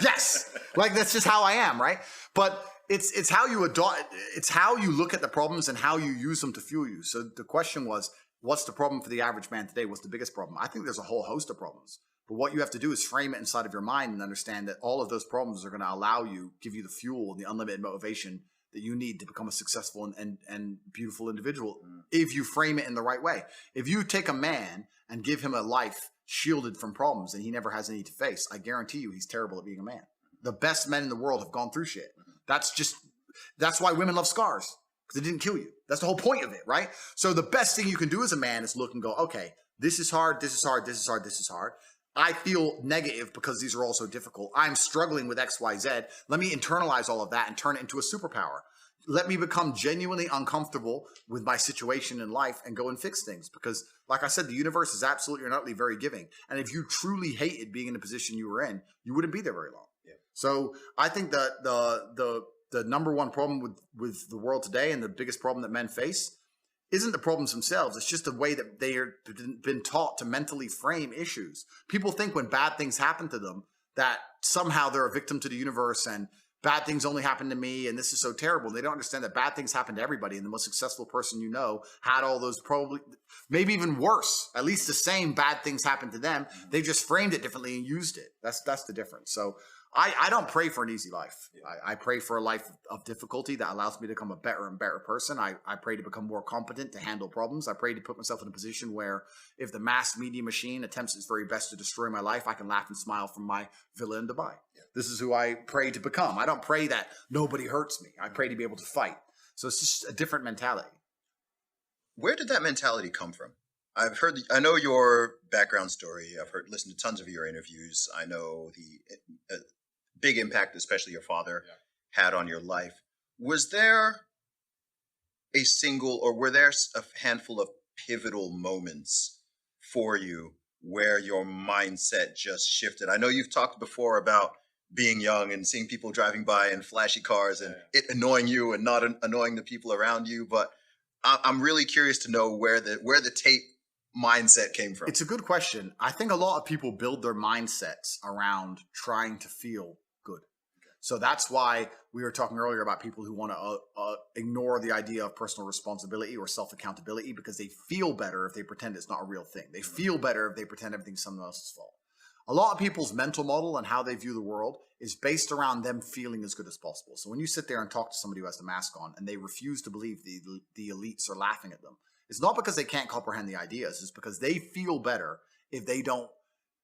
Yes. Like, that's just how I am, right? But it's how you adopt, it's how you look at the problems and how you use them to fuel you. So the question was, what's the problem for the average man today? What's the biggest problem? I think there's a whole host of problems. But what you have to do is frame it inside of your mind and understand that all of those problems are going to allow you, give you the fuel and the unlimited motivation that you need to become a successful and beautiful individual if you frame it in the right way. If you take a man and give him a life shielded from problems and he never has any to face, I guarantee you he's terrible at being a man. The best men in the world have gone through shit. That's why women love scars, because it didn't kill you. That's the whole point of it, right? So the best thing you can do as a man is look and go, okay, this is hard, this is hard, this is hard, this is hard. I feel negative because these are all so difficult. I'm struggling with X, Y, Z. Let me internalize all of that and turn it into a superpower. Let me become genuinely uncomfortable with my situation in life and go and fix things. Because like I said, the universe is absolutely and utterly very giving. And if you truly hated being in the position you were in, you wouldn't be there very long. Yeah. So I think that the number one problem with the world today and the biggest problem that men face isn't the problems themselves. It's just the way that they are been taught to mentally frame issues. People think when bad things happen to them that somehow they're a victim to the universe and bad things only happen to me and this is so terrible. They don't understand that bad things happen to everybody. And the most successful person you know had all those, probably, maybe even worse, at least the same bad things happened to them. They just framed it differently and used it. That's the difference. So I don't pray for an easy life. Yeah. I pray for a life of difficulty that allows me to become a better and better person. I pray to become more competent to handle problems. I pray to put myself in a position where if the mass media machine attempts its very best to destroy my life, I can laugh and smile from my villa in Dubai. Yeah. This is who I pray to become. I don't pray that nobody hurts me. I pray to be able to fight. So it's just a different mentality. Where did that mentality come from? I know your background story. Listened to tons of your interviews. I know the big impact, especially your father, had on your life. Was there were there a handful of pivotal moments for you where your mindset just shifted? I know you've talked before about being young and seeing people driving by in flashy cars and it annoying you and not annoying the people around you. But I'm really curious to know where the Tate mindset came from. It's a good question. I think a lot of people build their mindsets around trying to feel good. Okay. So that's why we were talking earlier about people who want to ignore the idea of personal responsibility or self-accountability because they feel better if they pretend it's not a real thing. They feel better if they pretend everything's someone else's fault. A lot of people's mental model and how they view the world is based around them feeling as good as possible. So when you sit there and talk to somebody who has the mask on and they refuse to believe the elites are laughing at them, it's not because they can't comprehend the ideas. It's because they feel better if they don't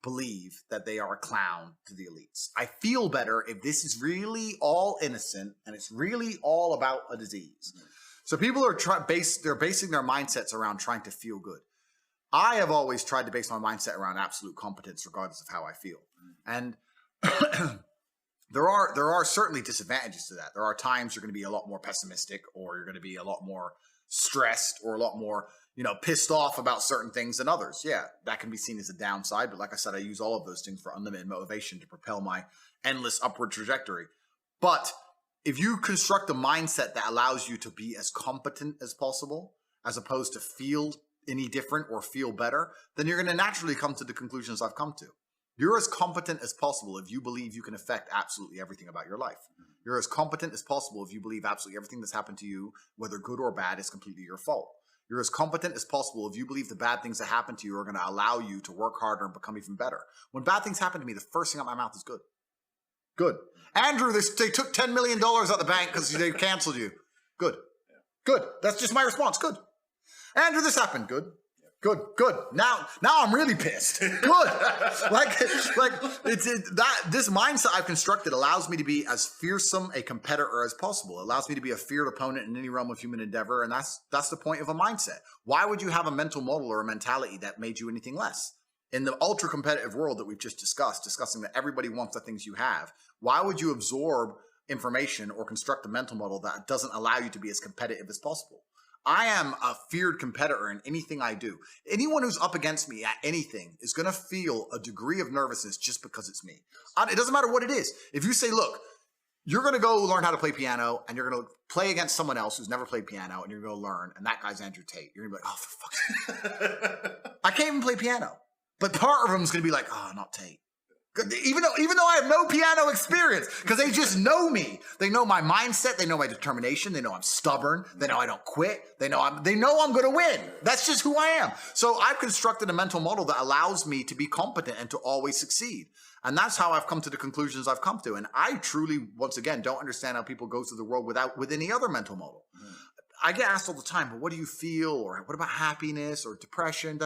believe that they are a clown to the elites. I feel better if this is really all innocent and it's really all about a disease. Mm-hmm. So people are they're basing their mindsets around trying to feel good. I have always tried to base my mindset around absolute competence, regardless of how I feel. And there are certainly disadvantages to that. There are times you're going to be a lot more pessimistic, or you're going to be a lot more stressed, or a lot more, pissed off about certain things than others. Yeah, that can be seen as a downside. But like I said, I use all of those things for unlimited motivation to propel my endless upward trajectory. But if you construct a mindset that allows you to be as competent as possible, as opposed to feel any different or feel better, then you're going to naturally come to the conclusions I've come to. You're as competent as possible if you believe you can affect absolutely everything about your life. You're as competent as possible if you believe absolutely everything that's happened to you, whether good or bad, is completely your fault. You're as competent as possible if you believe the bad things that happen to you are going to allow you to work harder and become even better. When bad things happen to me, the first thing out of my mouth is good. Good. Andrew, they took $10 million out the bank because they canceled you. Good. Good. That's just my response. Good. Andrew, this happened. Good. Good. Good. Now I'm really pissed. Good. This mindset I've constructed allows me to be as fearsome a competitor as possible. It allows me to be a feared opponent in any realm of human endeavor. And that's the point of a mindset. Why would you have a mental model or a mentality that made you anything less? In the ultra competitive world that we've just discussing that everybody wants the things you have, why would you absorb information or construct a mental model that doesn't allow you to be as competitive as possible? I am a feared competitor in anything I do. Anyone who's up against me at anything is going to feel a degree of nervousness just because it's me. It doesn't matter what it is. If you say, look, you're going to go learn how to play piano and you're going to play against someone else who's never played piano and you're going to learn, and that guy's Andrew Tate, you're going to be like, oh, for fuck's sake. I can't even play piano. But part of them is going to be like, oh, not Tate. Even though I have no piano experience, because they just know me. They know my mindset. They know my determination. They know I'm stubborn. They know I don't quit. They know I'm going to win. That's just who I am. So I've constructed a mental model that allows me to be competent and to always succeed. And that's how I've come to the conclusions I've come to. And I truly, once again, don't understand how people go through the world with any other mental model. I get asked all the time, but what do you feel? Or what about happiness or depression?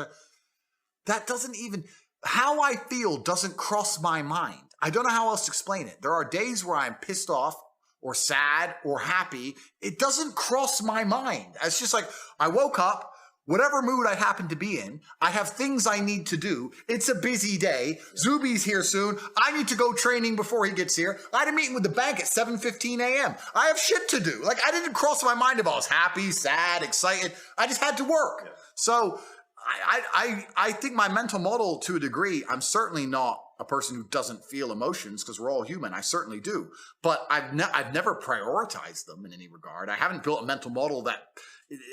That doesn't even... How I feel doesn't cross my mind. I don't know how else to explain it. There are days where I'm pissed off or sad or happy. It doesn't cross my mind. It's just like I woke up, whatever mood I happen to be in, I have things I need to do. It's a busy day. Zuby's here soon. I need to go training before he gets here. I had a meeting with the bank at 7:15 a.m. I have shit to do. I didn't cross my mind if I was happy, sad, excited. I just had to work. So I think my mental model, to a degree, I'm certainly not a person who doesn't feel emotions because we're all human. I certainly do. But I've never prioritized them in any regard. I haven't built a mental model that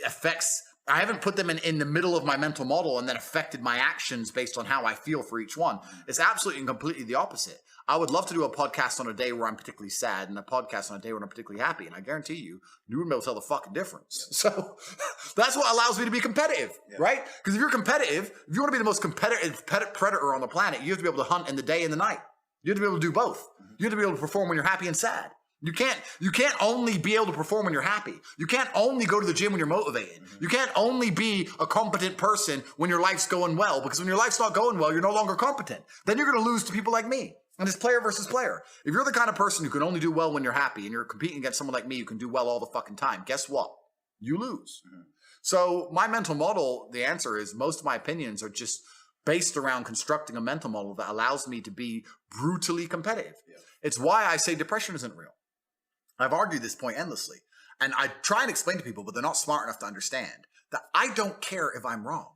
affects... I haven't put them in the middle of my mental model and then affected my actions based on how I feel for each one. It's absolutely and completely the opposite. I would love to do a podcast on a day where I'm particularly sad and a podcast on a day where I'm particularly happy. And I guarantee you wouldn't be able to tell the fucking difference. So that's what allows me to be competitive, right? Because if you're competitive, if you want to be the most competitive predator on the planet, you have to be able to hunt in the day and the night. You have to be able to do both. You have to be able to perform when you're happy and sad. You can't only be able to perform when you're happy. You can't only go to the gym when you're motivated. You can't only be a competent person when your life's going well, because when your life's not going well, you're no longer competent. Then you're going to lose to people like me. And it's player versus player. If you're the kind of person who can only do well when you're happy and you're competing against someone like me who can do well all the fucking time, guess what? You lose. So my mental model, the answer is most of my opinions are just based around constructing a mental model that allows me to be brutally competitive. It's why I say depression isn't real. I've argued this point endlessly. And I try and explain to people, but they're not smart enough to understand that I don't care if I'm wrong.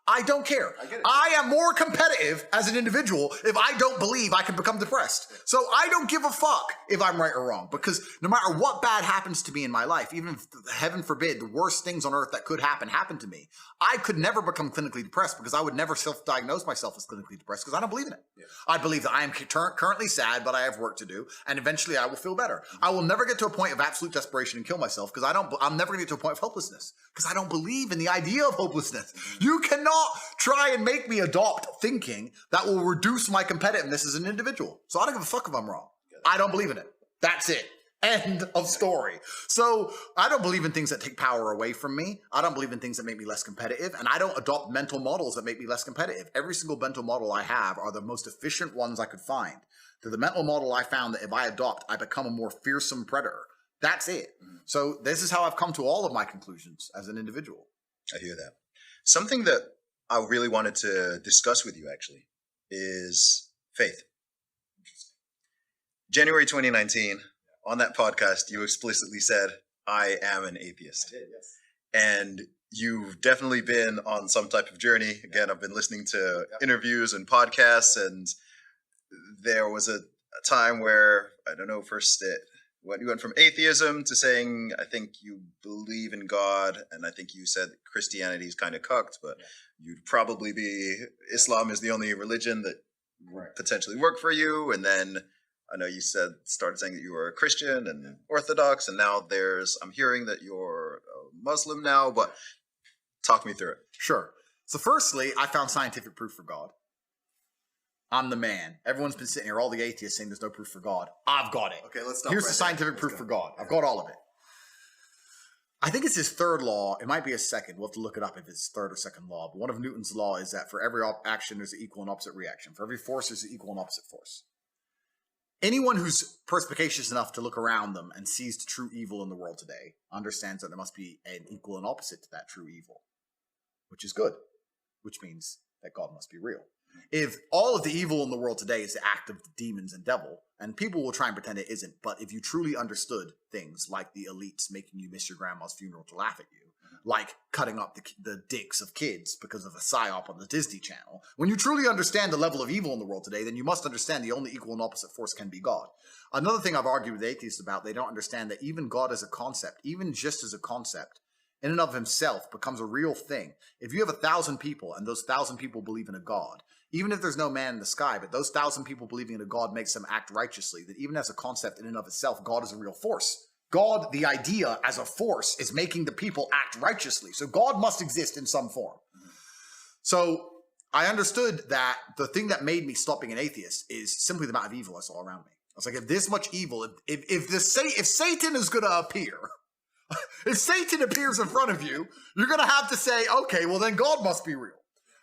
I don't care. I am more competitive as an individual if I don't believe I can become depressed. So I don't give a fuck if I'm right or wrong, because no matter what bad happens to me in my life, even if, heaven forbid, the worst things on earth that could happen to me, I could never become clinically depressed, because I would never self-diagnose myself as clinically depressed, because I don't believe in it. I believe that I am currently sad, but I have work to do, and eventually I will feel better. I will never get to a point of absolute desperation and kill myself, because I'm never going to get to a point of hopelessness, because I don't believe in the idea of hopelessness. You cannot try and make me adopt thinking that will reduce my competitiveness as an individual. So I don't give a fuck if I'm wrong. I don't believe in it. That's it. End of story. So I don't believe in things that take power away from me. I don't believe in things that make me less competitive. And I don't adopt mental models that make me less competitive. Every single mental model I have are the most efficient ones I could find. To the mental model I found that if I adopt, I become a more fearsome predator. That's it. So this is how I've come to all of my conclusions as an individual. I hear that. Something that I really wanted to discuss with you, actually, is faith. January 2019, on that podcast, you explicitly said, I am an atheist. I did, yes. And you've definitely been on some type of journey. Again, I've been listening to interviews and podcasts, and there was a time where, I don't know, first when you went from atheism to saying, I think you believe in God, and I think you said Christianity is kind of cucked, but you'd probably be, Islam is the only religion that would potentially work for you. And then I know you started saying that you were a Christian and Orthodox, and now I'm hearing that you're a Muslim now, but talk me through it. Sure. So firstly, I found scientific proof for God. I'm the man. Everyone's been sitting here, all the atheists saying there's no proof for God. I've got it. Okay, let's stop. Here's the scientific proof for God. I've got all of it. I think it's his third law. It might be his second. We'll have to look it up if it's third or second law. But one of Newton's law is that for every action, there's an equal and opposite reaction. For every force, there's an equal and opposite force. Anyone who's perspicacious enough to look around them and sees the true evil in the world today understands that there must be an equal and opposite to that true evil, which is good, which means that God must be real. If all of the evil in the world today is the act of the demons and devil, and people will try and pretend it isn't, but if you truly understood things like the elites making you miss your grandma's funeral to laugh at you, like cutting up the dicks of kids because of a psyop on the Disney Channel, when you truly understand the level of evil in the world today, then you must understand the only equal and opposite force can be God. Another thing I've argued with atheists about, they don't understand that even God as a concept, even just as a concept, in and of himself becomes a real thing. If you have 1,000 people and those 1,000 people believe in a God, even if there's no man in the sky, but those 1,000 people believing in a God makes them act righteously, that even as a concept in and of itself, God is a real force. God, the idea as a force, is making the people act righteously. So God must exist in some form. So I understood that the thing that made me stop being an atheist is simply the amount of evil I saw around me. I was like, if this much evil, if Satan is going to appear, if Satan appears in front of you, you're going to have to say, okay, well then God must be real.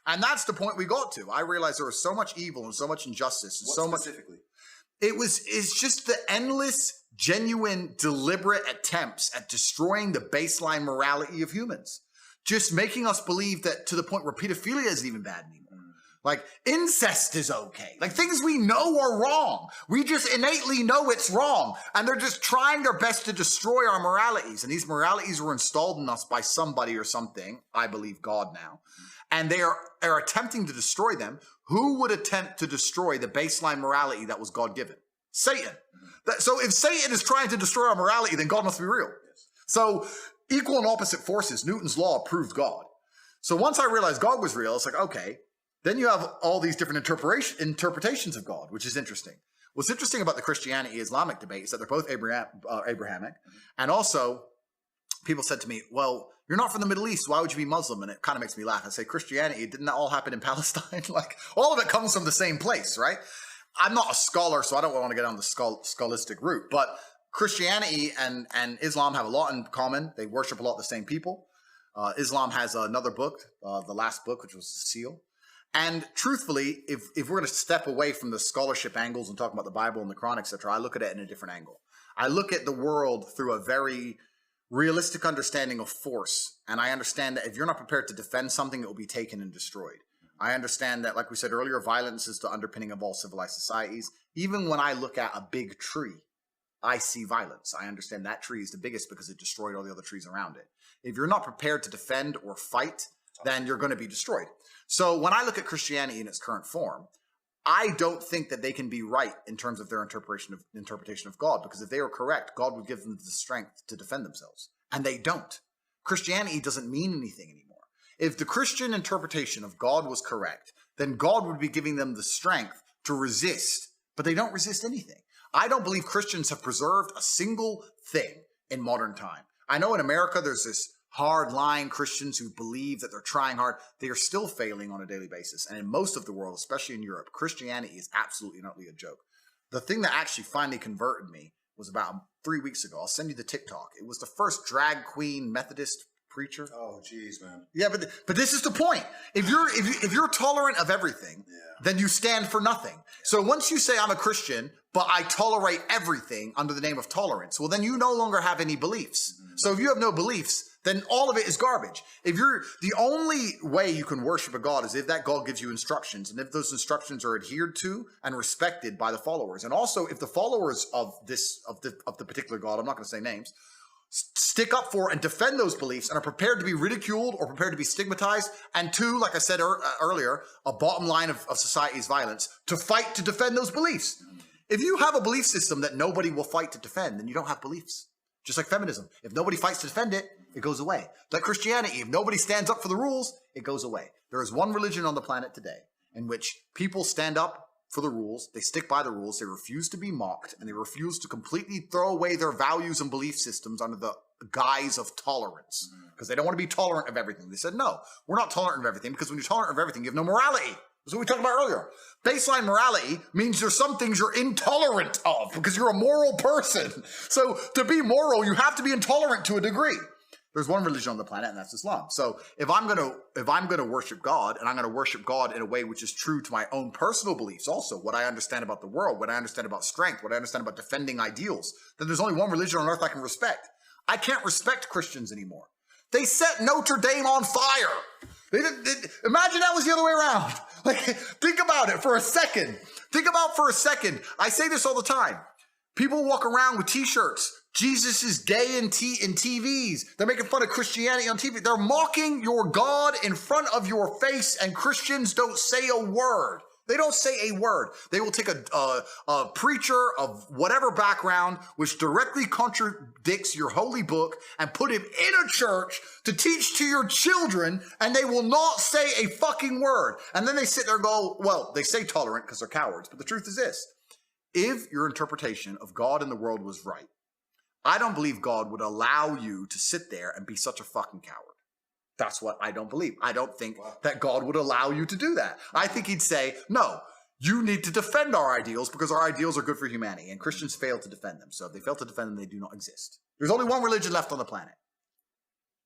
And that's the point we got to. I realized there was so much evil and so much injustice. And so much specifically? It's just the endless, genuine, deliberate attempts at destroying the baseline morality of humans. Just making us believe that to the point where pedophilia isn't even bad anymore. Like incest is okay. Like things we know are wrong. We just innately know it's wrong. And they're just trying their best to destroy our moralities. And these moralities were installed in us by somebody or something. I believe God now. And they are attempting to destroy them. Who would attempt to destroy the baseline morality that was God-given? Satan. So if Satan is trying to destroy our morality, then God must be real. So equal and opposite forces, Newton's law proved God. So once I realized God was real, it's like, okay, then you have all these different interpretations of God, which is interesting. What's interesting about the Christianity-Islamic debate is that they're both Abrahamic. And also, people said to me, well, you're not from the Middle East. Why would you be Muslim? And it kind of makes me laugh. I say, Christianity, didn't that all happen in Palestine? Like, all of it comes from the same place, right? I'm not a scholar, so I don't want to get on the scholastic route, but Christianity and Islam have a lot in common. They worship a lot of the same people. Islam has another book, the last book, which was the Seal. And truthfully, if we're going to step away from the scholarship angles and talk about the Bible and the Quran, etc., I look at it in a different angle. I look at the world through a very realistic understanding of force. And I understand that if you're not prepared to defend something, it will be taken and destroyed. I understand that, like we said earlier, violence is the underpinning of all civilized societies. Even when I look at a big tree, I see violence. I understand that tree is the biggest because it destroyed all the other trees around it. If you're not prepared to defend or fight, then you're going to be destroyed. So when I look at Christianity in its current form, I don't think that they can be right in terms of their interpretation of God, because if they were correct, God would give them the strength to defend themselves. And they don't. Christianity doesn't mean anything anymore. If the Christian interpretation of God was correct, then God would be giving them the strength to resist, but they don't resist anything. I don't believe Christians have preserved a single thing in modern time. I know in America there's this hard-line Christians who believe that they're trying hard. They are still failing on a daily basis. And in most of the world, especially in Europe, Christianity is absolutely and utterly a joke. The thing that actually finally converted me was about 3 weeks ago. I'll send you the TikTok. It was the first drag queen Methodist preacher. Oh, geez, man. Yeah, but this is the point. If you're tolerant of everything, then you stand for nothing. So once you say I'm a Christian, but I tolerate everything under the name of tolerance, well, then you no longer have any beliefs. So if you have no beliefs, then all of it is garbage. If you're the only way you can worship a God is if that God gives you instructions, and if those instructions are adhered to and respected by the followers, and also if the followers of the particular God, I'm not going to say names, stick up for and defend those beliefs and are prepared to be ridiculed or prepared to be stigmatized. And two, like I said earlier, a bottom line of society is violence, to fight to defend those beliefs. If you have a belief system that nobody will fight to defend, then you don't have beliefs. Just like feminism. If nobody fights to defend it, it goes away. Like Christianity, if nobody stands up for the rules, it goes away. There is one religion on the planet today in which people stand up for the rules, they stick by the rules, they refuse to be mocked, and they refuse to completely throw away their values and belief systems under the guise of tolerance. Because they don't want to be tolerant of everything. They said, no, we're not tolerant of everything, because when you're tolerant of everything, you have no morality. That's what we talked about earlier. Baseline morality means there's some things you're intolerant of because you're a moral person. So to be moral, you have to be intolerant to a degree. There's one religion on the planet, and that's Islam. So if I'm gonna worship God, and I'm gonna worship God in a way which is true to my own personal beliefs, also what I understand about the world, what I understand about strength, what I understand about defending ideals, then there's only one religion on earth I can respect. I can't respect Christians anymore. They set Notre Dame on fire. Imagine that was the other way around. Like, think about it for a second. I say this all the time. People walk around with t-shirts. Jesus is gay in TVs. They're making fun of Christianity on TV. They're mocking your God in front of your face, and Christians don't say a word. They don't say a word. They will take a preacher of whatever background, which directly contradicts your holy book, and put him in a church to teach to your children, and they will not say a fucking word. And then they sit there and go, well, they say tolerant because they're cowards. But the truth is this. If your interpretation of God and the world was right, I don't believe God would allow you to sit there and be such a fucking coward. That's what I don't believe. I don't think that God would allow you to do that. I think he'd say, no, you need to defend our ideals because our ideals are good for humanity, and Christians fail to defend them. So if they fail to defend them, they do not exist. There's only one religion left on the planet.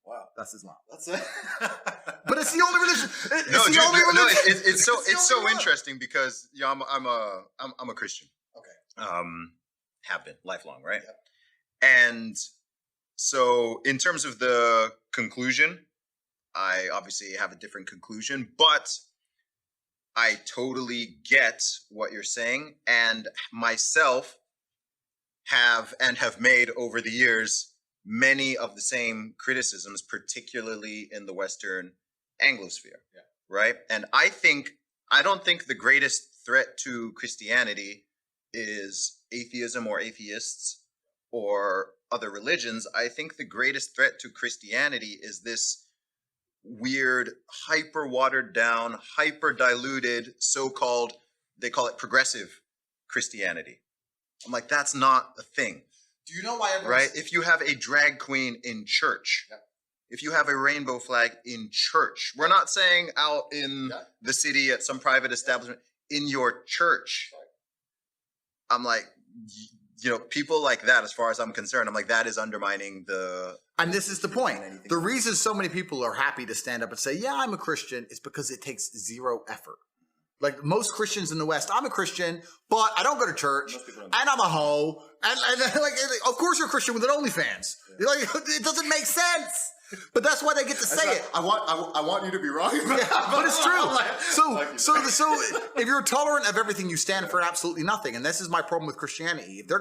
Wow, that's Islam. That's it. But it's the only religion. It's so interesting because I'm a Christian. Okay. Have been lifelong, right? Yep. And so in terms of the conclusion, I obviously have a different conclusion, but I totally get what you're saying, and myself have made over the years many of the same criticisms, particularly in the Western Anglosphere, right? And I don't think the greatest threat to Christianity is atheism or atheists or other religions. I think the greatest threat to Christianity is this weird, hyper watered down, hyper diluted, so-called, they call it progressive Christianity. I'm like, that's not a thing. Do you know why right? If you have a drag queen in church, if you have a rainbow flag in church, we're not saying out in the city at some private establishment, in your church, I'm like, people like that, as far as I'm concerned, I'm like, that is undermining the... And this is the point. The reason so many people are happy to stand up and say, yeah, I'm a Christian, is because it takes zero effort. Like most Christians in the West, I'm a Christian, but I don't go to church, and I'm a hoe, and like, of course you're a Christian with an OnlyFans. Yeah. Like, it doesn't make sense. But that's why they get to say it. I want you to be wrong. But it's true. So if you're tolerant of everything, you stand for absolutely nothing. And this is my problem with Christianity. If they're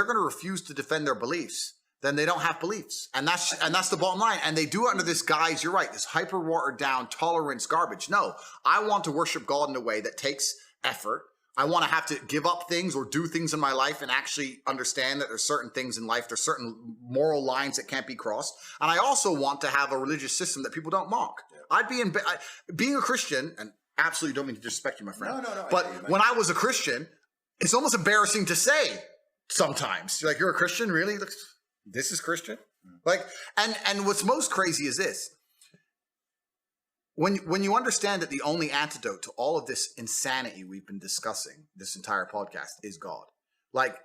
gonna refuse to defend their beliefs, then they don't have beliefs. And that's the bottom line. And they do it under this guise, you're right, this hyper watered down tolerance garbage. No, I want to worship God in a way that takes effort. I want to have to give up things or do things in my life and actually understand that there's certain things in life, there's certain moral lines that can't be crossed. And I also want to have a religious system that people don't mock. I'd be being a Christian, and absolutely don't mean to disrespect you, my friend. No. But when I was a Christian, it's almost embarrassing to say sometimes. You're like, you're a Christian? Really? This is Christian? Like, and what's most crazy is this. When you understand that the only antidote to all of this insanity we've been discussing this entire podcast is God. Like,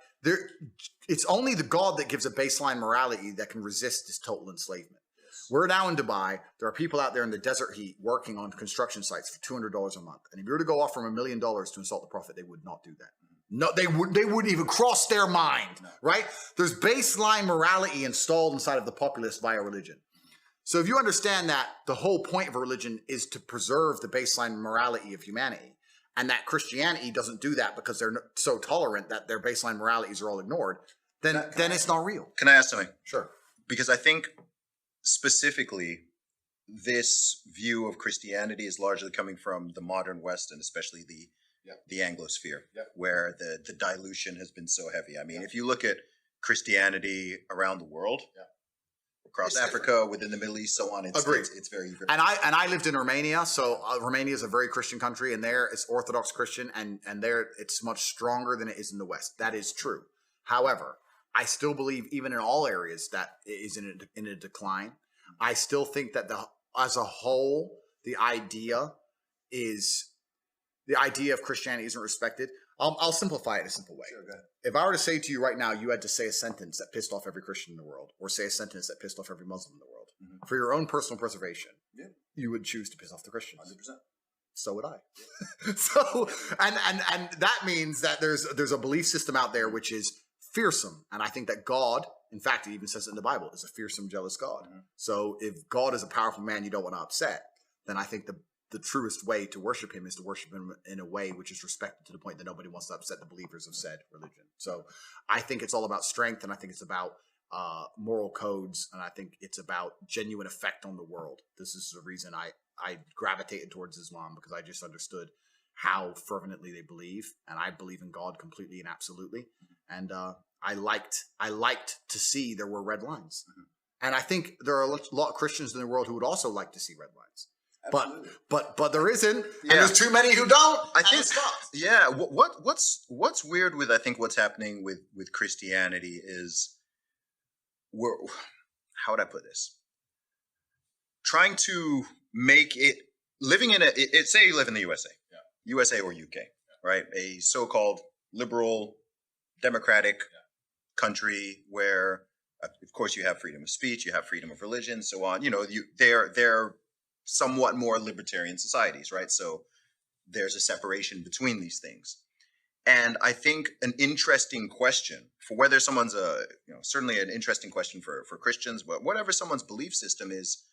it's only the God that gives a baseline morality that can resist this total enslavement. Yes. We're now in Dubai. There are people out there in the desert heat working on construction sites for $200 a month. And if you were to go offer them $1 million to insult the prophet, they would not do that. No, they wouldn't even cross their mind, right? There's baseline morality installed inside of the populace via religion. So if you understand that the whole point of a religion is to preserve the baseline morality of humanity, and that Christianity doesn't do that because they're so tolerant that their baseline moralities are all ignored, then it's not real. Can I ask something? Sure. Because I think specifically this view of Christianity is largely coming from the modern West, and especially the Anglosphere, where the dilution has been so heavy. I mean, if you look at Christianity around the world, across Africa, within the Middle East, so on, it's very, very... And I lived in Romania, so Romania is a very Christian country, and there it's Orthodox Christian, and there it's much stronger than it is in the West. That is true. However, I still believe, even in all areas, that it is in a decline. I still think that as a whole, the idea of Christianity isn't respected. I'll simplify it in a simple way. Sure, go ahead. If I were to say to you right now, you had to say a sentence that pissed off every Christian in the world, or say a sentence that pissed off every Muslim in the world, for your own personal preservation, you would choose to piss off the Christians. 100%. So would I. So, and that means that there's a belief system out there which is fearsome. And I think that God, in fact, it even says it in the Bible, is a fearsome, jealous God. So if God is a powerful man you don't want to upset, then I think the truest way to worship him is to worship him in a way which is respected to the point that nobody wants to upset the believers of said religion. So I think it's all about strength, and I think it's about moral codes, and I think it's about genuine effect on the world. This is the reason I gravitated towards Islam, because I just understood how fervently they believe, and I believe in God completely and absolutely. And I liked to see there were red lines. And I think there are a lot of Christians in the world who would also like to see red lines. Absolutely. But there isn't, and there's too many who don't. I think what's weird with, I think, what's happening with Christianity is how would I put this? Trying to make it living in say you live in the USA, USA or UK, right? A so-called liberal, democratic country where, of course, you have freedom of speech, you have freedom of religion, so on. They're somewhat more libertarian societies, right? So there's a separation between these things. And I think an interesting question for whether someone's certainly an interesting question for Christians, but whatever someone's belief system is,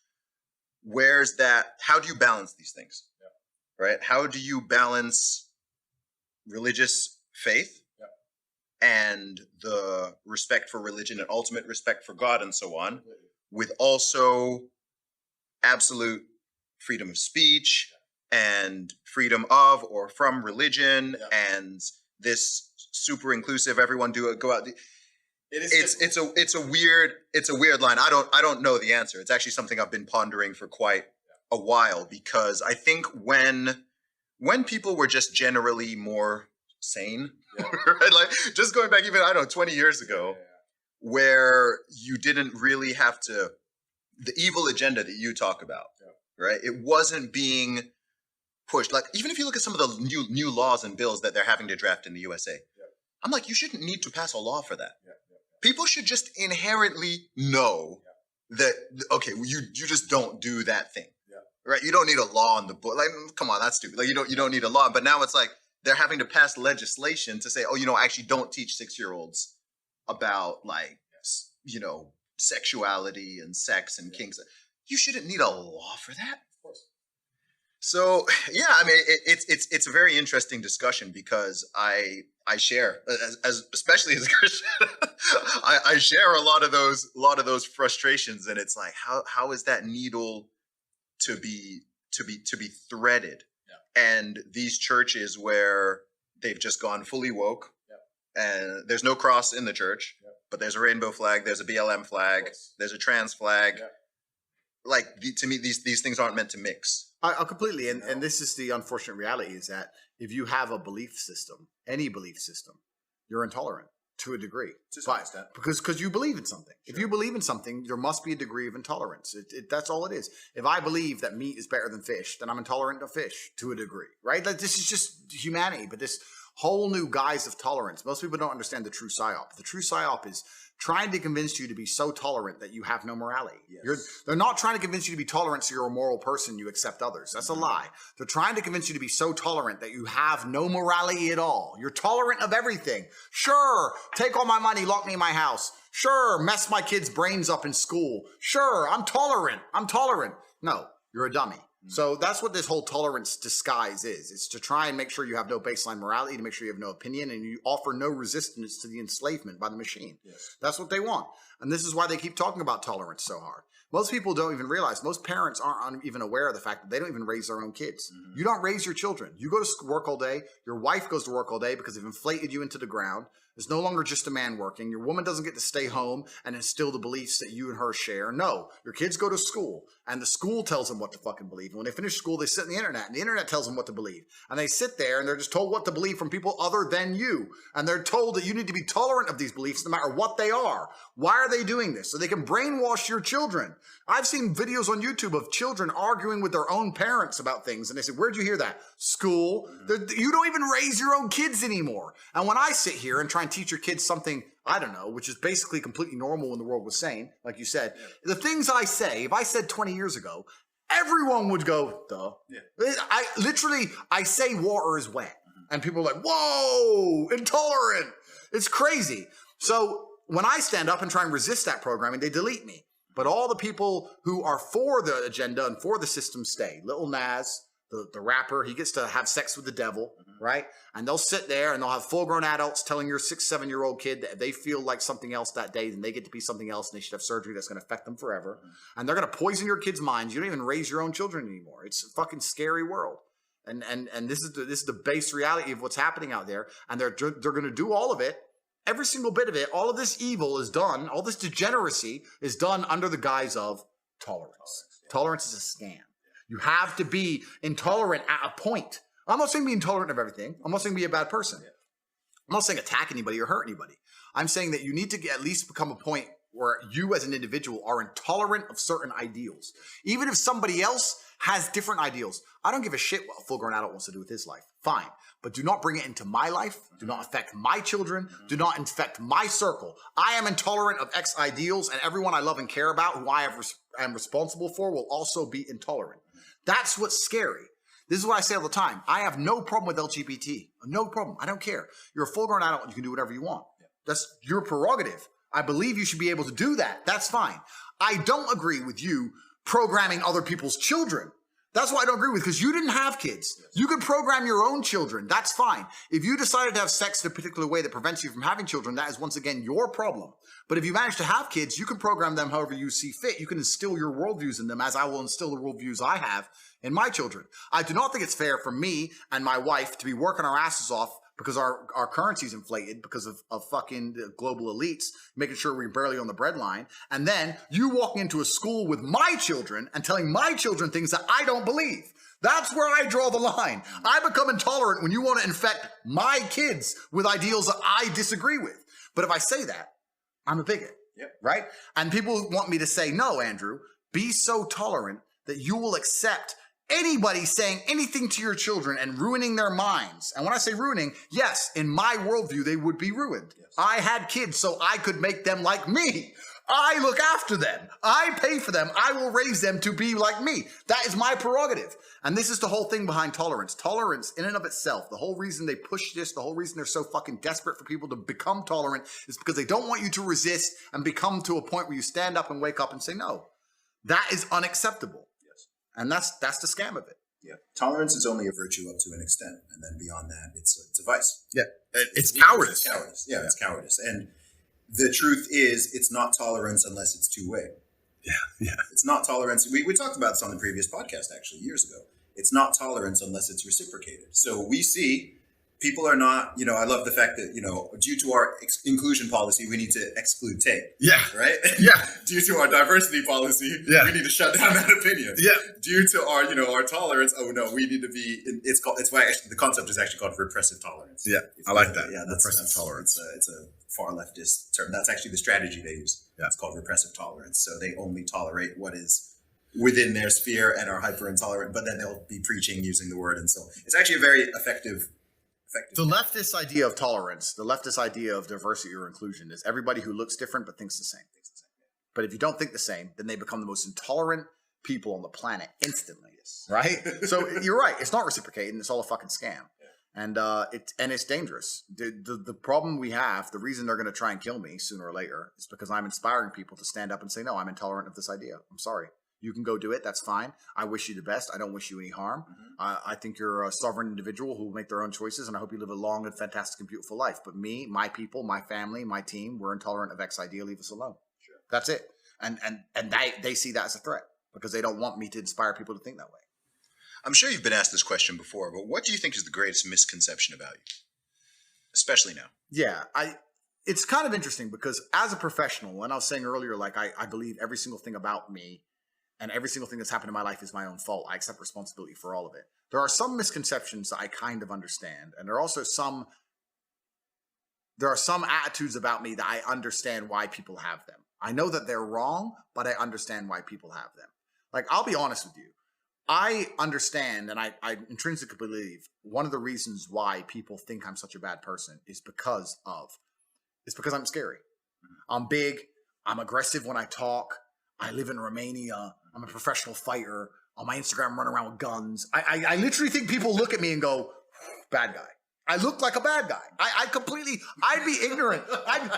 where's that? How do you balance these things? Right? How do you balance religious faith and the respect for religion and ultimate respect for God and so on, with also absolute freedom of speech and freedom of or from religion and this super inclusive, everyone go out. It's a weird line. I don't know the answer. It's actually something I've been pondering for quite a while, because I think when people were just generally more sane, right? Like just going back even, 20 years ago, where you didn't really have to, the evil agenda that you talk about, right? It wasn't being pushed. Like even if you look at some of the new laws and bills that they're having to draft in the USA, I'm like, you shouldn't need to pass a law for that. People should just inherently know that, okay, you just don't do that thing. Right? You don't need a law in the book. Like, come on, that's stupid. Like, you don't need a law. But now it's like they're having to pass legislation to say, oh, actually don't teach 6-year-olds about, like, sexuality and sex and kinks. You shouldn't need a law for that. Of course. So yeah, I mean, it's a very interesting discussion because I share, especially as a Christian, I share a lot of those frustrations, and it's like, how is that needle to be threaded? And these churches where they've just gone fully woke, and there's no cross in the church, but there's a rainbow flag, there's a BLM flag, there's a trans flag. Like, to me, these things aren't meant to mix. I completely, and this is the unfortunate reality, is that if you have a belief system, any belief system, you're intolerant to a degree. To some extent. Because you believe in something. Sure. If you believe in something, there must be a degree of intolerance. That's all it is. If I believe that meat is better than fish, then I'm intolerant of fish to a degree, right? Like, this is just humanity, but this whole new guise of tolerance. Most people don't understand the true psyop. The true psyop is trying to convince you to be so tolerant that you have no morality. Yes. They're not trying to convince you to be tolerant so you're a moral person, you accept others. That's a lie. They're trying to convince you to be so tolerant that you have no morality at all. You're tolerant of everything. Sure, take all my money, lock me in my house. Sure, mess my kids' brains up in school. Sure, I'm tolerant. No, you're a dummy. So that's what this whole tolerance disguise is. It's to try and make sure you have no baseline morality, to make sure you have no opinion, and you offer no resistance to the enslavement by the machine. Yes. That's what they want. And this is why they keep talking about tolerance so hard. Most people don't even realize, most parents aren't even aware of the fact that they don't even raise their own kids. Mm-hmm. You don't raise your children. You go to work all day. Your wife goes to work all day because they've inflated you into the ground. There's no longer just a man working. Your woman doesn't get to stay home and instill the beliefs that you and her share. No, your kids go to school, and the school tells them what to fucking believe. And when they finish school, they sit on the internet, and the internet tells them what to believe. And they sit there, and they're just told what to believe from people other than you. And they're told that you need to be tolerant of these beliefs no matter what they are. Why are they doing this? So they can brainwash your children. I've seen videos on YouTube of children arguing with their own parents about things. And they say, where'd you hear that? School. You don't even raise your own kids anymore. And when I sit here and try and teach your kids something, I don't know, which is basically completely normal when the world was sane, like you said, the things I say, if I said 20 years ago, everyone would go, duh. Yeah. I say water is wet. And people are like, whoa, intolerant. It's crazy. So when I stand up and try and resist that programming, they delete me. But all the people who are for the agenda and for the system stay. Lil Nas, the rapper, he gets to have sex with the devil, right? And they'll sit there and they'll have full-grown adults telling your 6-7-year-old kid that if they feel like something else that day, then they get to be something else and they should have surgery that's going to affect them forever. And they're going to poison your kids' minds. You don't even raise your own children anymore. It's a fucking scary world. And this is the base reality of what's happening out there. And they're going to do all of it. Every single bit of it, all of this evil is done, all this degeneracy is done under the guise of tolerance. Tolerance is a scam. You have to be intolerant at a point. I'm not saying be intolerant of everything. I'm not saying be a bad person. I'm not saying attack anybody or hurt anybody. I'm saying that you need to at least become a point where you as an individual are intolerant of certain ideals. Even if somebody else has different ideals. I don't give a shit what a full-grown adult wants to do with his life. Fine. But do not bring it into my life. Do not affect my children. Do not infect my circle. I am intolerant of X ideals, and everyone I love and care about, who I am responsible for, will also be intolerant. That's what's scary. This is what I say all the time. I have no problem with LGBT. No problem. I don't care. You're a full-grown adult and you can do whatever you want. That's your prerogative. I believe you should be able to do that. That's fine. I don't agree with you programming other people's children. That's what I don't agree with, because you didn't have kids. You could program your own children. That's fine. If you decided to have sex in a particular way that prevents you from having children, that is once again your problem. But if you manage to have kids, you can program them however you see fit. You can instill your worldviews in them, as I will instill the worldviews I have in my children. I do not think it's fair for me and my wife to be working our asses off because our currency's inflated because of fucking global elites, making sure we're barely on the breadline. And then you walking into a school with my children and telling my children things that I don't believe. That's where I draw the line. I become intolerant when you want to infect my kids with ideals that I disagree with. But if I say that, I'm a bigot, right? And people want me to say, no, Andrew, be so tolerant that you will accept anybody saying anything to your children and ruining their minds. And when I say ruining, yes, in my worldview, they would be ruined. Yes. I had kids so I could make them like me. I look after them. I pay for them. I will raise them to be like me. That is my prerogative. And this is the whole thing behind tolerance. Tolerance in and of itself, the whole reason they push this, the whole reason they're so fucking desperate for people to become tolerant is because they don't want you to resist and become to a point where you stand up and wake up and say no. That is unacceptable. Yes. And that's the scam of it. Yeah. Tolerance is only a virtue up to an extent. And then beyond that, it's a vice. Yeah. It's cowardice. It's cowardice. Yeah, it's cowardice. And the truth is, it's not tolerance unless it's two-way. Yeah. It's not tolerance. We talked about this on the previous podcast, actually, years ago. It's not tolerance unless it's reciprocated. So we see people are not, I love the fact that, due to our inclusion policy, we need to exclude Tate. Yeah. Right? Yeah. Due to our diversity policy, we need to shut down that opinion. Yeah. Due to our, our tolerance, we need to be, it's why actually the concept is actually called repressive tolerance. Yeah. I like that. Yeah. Repressive tolerance. It's a far leftist term. That's actually the strategy they use. Yeah. It's called repressive tolerance. So they only tolerate what is within their sphere and are hyper intolerant, but then they'll be preaching using the word. And so it's actually a very effective. The leftist idea of tolerance, the leftist idea of diversity or inclusion is everybody who looks different but thinks the same. But if you don't think the same, then they become the most intolerant people on the planet instantly. Right? So you're right. It's not reciprocating. It's all a fucking scam. And it's dangerous. The problem we have, the reason they're going to try and kill me sooner or later is because I'm inspiring people to stand up and say, no, I'm intolerant of this idea. I'm sorry. You can go do it. That's fine. I wish you the best. I don't wish you any harm. Mm-hmm. I think you're a sovereign individual who will make their own choices, and I hope you live a long and fantastic and beautiful life. But me, my people, my family, my team, we're intolerant of X idea. Leave us alone. Sure. That's it. And they see that as a threat because they don't want me to inspire people to think that way. I'm sure you've been asked this question before, but what do you think is the greatest misconception about you, especially now? Yeah, it's kind of interesting because as a professional, and I was saying earlier, like I believe every single thing about me and every single thing that's happened in my life is my own fault. I accept responsibility for all of it. There are some misconceptions that I kind of understand, and there are also some attitudes about me that I understand why people have them. I know that they're wrong, but I understand why people have them. Like, I'll be honest with you. I understand, and I intrinsically believe one of the reasons why people think I'm such a bad person is because I'm scary. I'm big. I'm aggressive when I talk. I live in Romania. I'm a professional fighter. On my Instagram, run around with guns. I literally think people look at me and go, bad guy. I look like a bad guy. I'd be ignorant. I'm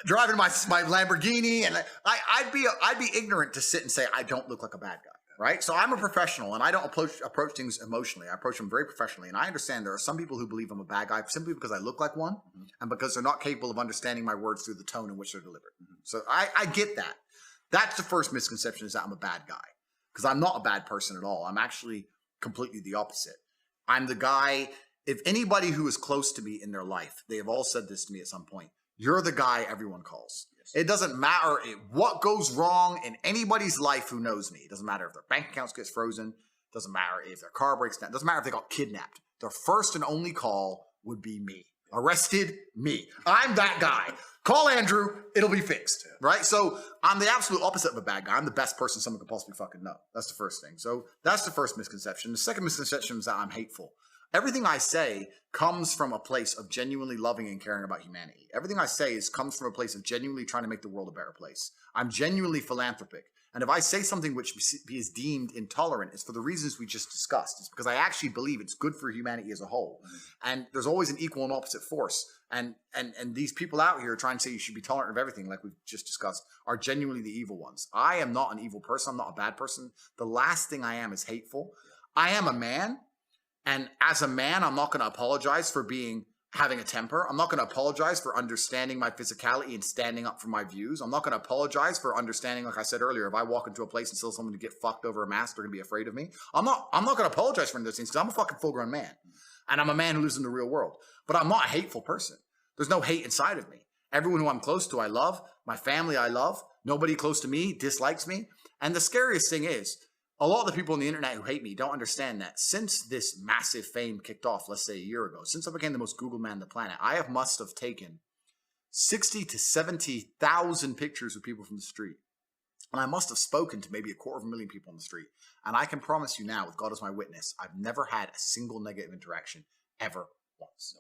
driving my Lamborghini, and I'd be ignorant to sit and say, I don't look like a bad guy. Right? So I'm a professional, and I don't approach things emotionally. I approach them very professionally. And I understand there are some people who believe I'm a bad guy simply because I look like one, and because they're not capable of understanding my words through the tone in which they're delivered. So I get that. That's the first misconception, is that I'm a bad guy. Because I'm not a bad person at all. I'm actually completely the opposite. I'm the guy, if anybody who is close to me in their life, they have all said this to me at some point, you're the guy everyone calls. It doesn't matter what goes wrong in anybody's life who knows me. It doesn't matter if their bank accounts gets frozen. It doesn't matter if their car breaks down. It doesn't matter if they got kidnapped. Their first and only call would be me. Arrested, me. I'm that guy. Call Andrew, it'll be fixed, right? So I'm the absolute opposite of a bad guy. I'm the best person someone could possibly fucking know. That's the first thing. So that's the first misconception. The second misconception is that I'm hateful. Everything I say comes from a place of genuinely loving and caring about humanity. Everything I say comes from a place of genuinely trying to make the world a better place. I'm genuinely philanthropic. And if I say something which is deemed intolerant, it's for the reasons we just discussed. It's because I actually believe it's good for humanity as a whole. And there's always an equal and opposite force. And these people out here trying to say you should be tolerant of everything, like we've just discussed, are genuinely the evil ones. I am not an evil person. I'm not a bad person. The last thing I am is hateful. I am a man. And as a man, I'm not going to apologize for having a temper. I'm not going to apologize for understanding my physicality and standing up for my views. I'm not going to apologize for understanding, like I said earlier, if I walk into a place and tell someone to get fucked over a mask, they're going to be afraid of me. I'm not going to apologize for any of those things because I'm a fucking full-grown man. And I'm a man who lives in the real world. But I'm not a hateful person. There's no hate inside of me. Everyone who I'm close to, I love. My family, I love. Nobody close to me dislikes me. And the scariest thing is, a lot of the people on the internet who hate me don't understand that since this massive fame kicked off, let's say a year ago, since I became the most Googled man on the planet, I must have taken 60 to 70,000 pictures of people from the street. And I must have spoken to maybe 250,000 people on the street. And I can promise you now, with God as my witness, I've never had a single negative interaction ever once.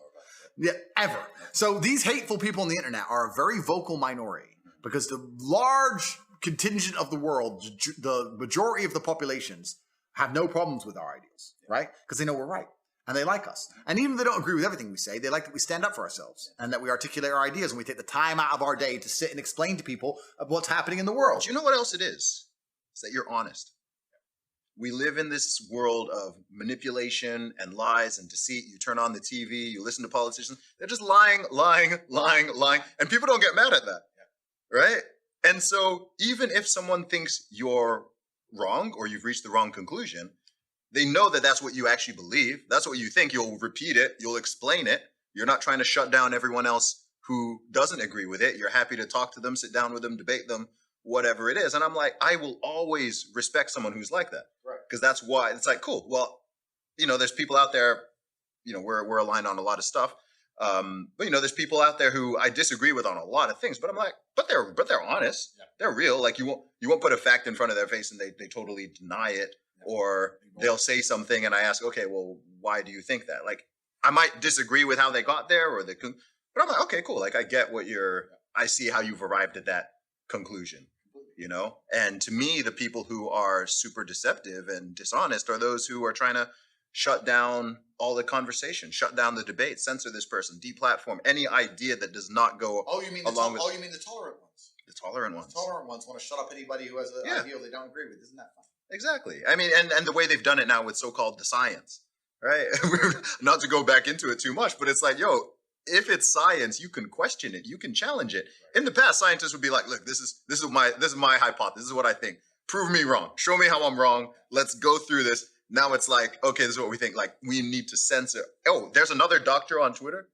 Yeah, ever. So these hateful people on the internet are a very vocal minority because the large contingent of the world, the majority of the populations, have no problems with our ideals, right? Because they know we're right. And they like us. And even if they don't agree with everything we say, they like that we stand up for ourselves and that we articulate our ideas and we take the time out of our day to sit and explain to people of what's happening in the world. But you know what else it is? It's that you're honest. We live in this world of manipulation and lies and deceit. You turn on the TV, you listen to politicians. They're just lying. And people don't get mad at that, right? And so even if someone thinks you're wrong or you've reached the wrong conclusion, they know that that's what you actually believe. That's what you think. You'll repeat it. You'll explain it. You're not trying to shut down everyone else who doesn't agree with it. You're happy to talk to them, sit down with them, debate them, whatever it is. And I'm like, I will always respect someone who's like that. Right. Because that's why it's like, cool. Well, there's people out there, we're aligned on a lot of stuff. But there's people out there who I disagree with on a lot of things, but I'm like, but they're honest. Yeah. They're real. Like you won't put a fact in front of their face and they totally deny it. Or they'll say something and I ask, okay, well, why do you think that? Like, I might disagree with how they got there but I'm like, okay, cool. Like, I get I see how you've arrived at that conclusion, And to me, the people who are super deceptive and dishonest are those who are trying to shut down all the conversation, shut down the debate, censor this person, deplatform any idea that does not go you mean the tolerant ones? The tolerant ones. The tolerant ones want to shut up anybody who has an ideal they don't agree with. Isn't that fun? Exactly. I mean, and the way they've done it now with so-called the science, right? Not to go back into it too much, but it's like, if it's science, you can question it, you can challenge it. In the past, scientists would be like, look, this is my hypothesis, this is what I think. Prove me wrong. Show me how I'm wrong. Let's go through this. Now it's like, okay, this is what we think. Like, we need to censor. Oh, there's another doctor on Twitter.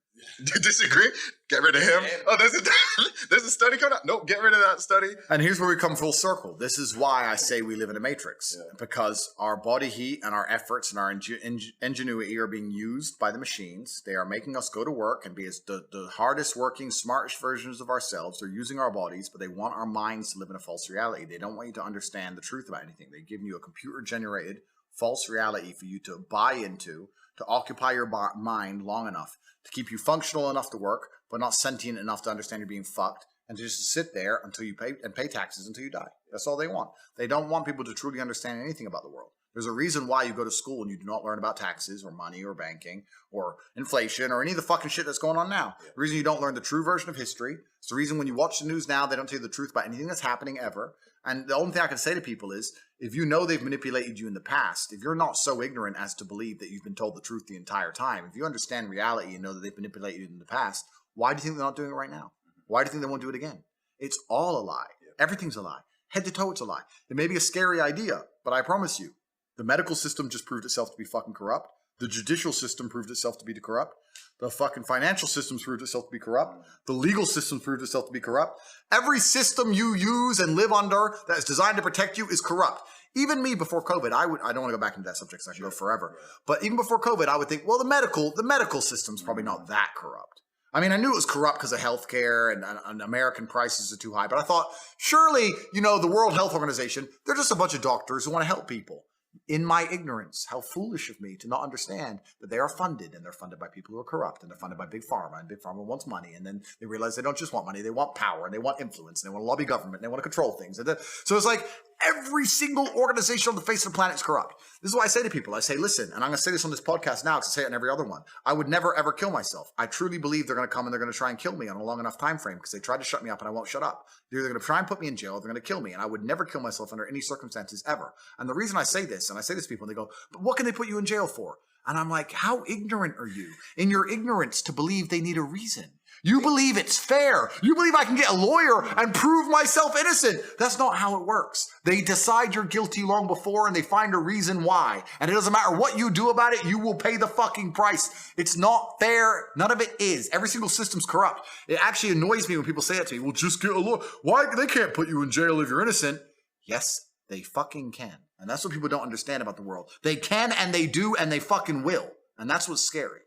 Disagree? Get rid of him. Oh, there's a study coming out. Nope, get rid of that study. And here's where we come full circle. This is why I say we live in a matrix. Because our body heat and our efforts and our ingenuity are being used by the machines. They are making us go to work and be as the hardest working, smartest versions of ourselves. They're using our bodies, but they want our minds to live in a false reality. They don't want you to understand the truth about anything. They're giving you a computer-generated false reality for you to buy into, to occupy your mind long enough to keep you functional enough to work, but not sentient enough to understand you're being fucked, and to just sit there until you pay taxes until you die. That's all they want. They don't want people to truly understand anything about the world. There's a reason why you go to school and you do not learn about taxes or money or banking or inflation or any of the fucking shit that's going on now. The reason you don't learn the true version of history. It's the reason when you watch the news now, they don't tell you the truth about anything that's happening ever. And the only thing I can say to people is, if you know they've manipulated you in the past, if you're not so ignorant as to believe that you've been told the truth the entire time, if you understand reality and know that they've manipulated you in the past, why do you think they're not doing it right now? Why do you think they won't do it again? It's all a lie. Everything's a lie. Head to toe, it's a lie. It may be a scary idea, but I promise you, the medical system just proved itself to be fucking corrupt. The judicial system proved itself to be corrupt. The fucking financial system proved itself to be corrupt. The legal system proved itself to be corrupt. Every system you use and live under that is designed to protect you is corrupt. Even me before COVID, I don't want to go back into that subject because I could go forever. But even before COVID, I would think, well, the medical system's probably not that corrupt. I mean, I knew it was corrupt because of healthcare and American prices are too high. But I thought, surely, the World Health Organization, they're just a bunch of doctors who want to help people. In my ignorance, how foolish of me to not understand that they are funded, and they're funded by people who are corrupt, and they're funded by Big Pharma, and Big Pharma wants money, and then they realize they don't just want money, they want power, and they want influence, and they want to lobby government, and they want to control things. So it's like every single organization on the face of the planet is corrupt. This is what I say to people. I say, listen, and I'm going to say this on this podcast now because I say it on every other one. I would never, ever kill myself. I truly believe they're going to come and they're going to try and kill me on a long enough time frame because they tried to shut me up and I won't shut up. They're either going to try and put me in jail or they're going to kill me. And I would never kill myself under any circumstances ever. And the reason I say this, and I say this to people, and they go, but what can they put you in jail for? And I'm like, how ignorant are you in your ignorance to believe they need a reason? You believe it's fair. You believe I can get a lawyer and prove myself innocent. That's not how it works. They decide you're guilty long before and they find a reason why. And it doesn't matter what you do about it, you will pay the fucking price. It's not fair. None of it is. Every single system's corrupt. It actually annoys me when people say that to me. Well, just get a lawyer. Why? They can't put you in jail if you're innocent. Yes, they fucking can. And that's what people don't understand about the world. They can and they do and they fucking will. And that's what's scary.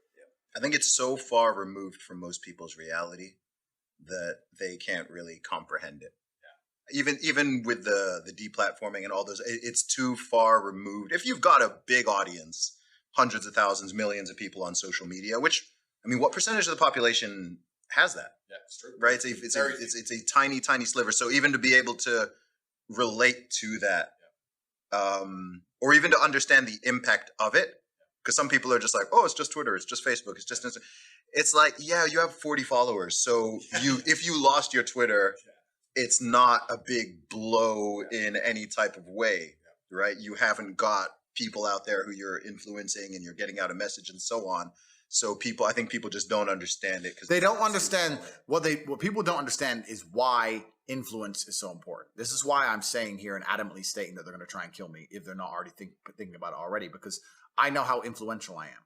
I think it's so far removed from most people's reality that they can't really comprehend it. Even with the deplatforming and all those, it's too far removed. If you've got a big audience, hundreds of thousands, millions of people on social media, which, I mean, what percentage of the population has that? Yeah, it's true. Right? It's a tiny, tiny sliver. So even to be able to relate to that, or even to understand the impact of it, because some people are just like, oh, it's just Twitter, it's just Facebook, it's just Instagram. It's like, yeah, you have 40 followers. So if you lost your Twitter, it's not a big blow in any type of way, right? You haven't got people out there who you're influencing and you're getting out a message and so on. So I think people just don't understand it because they don't understand what people don't understand is why influence is so important. This is why I'm saying here and adamantly stating that they're going to try and kill me if they're not already thinking about it already, because I know how influential I am,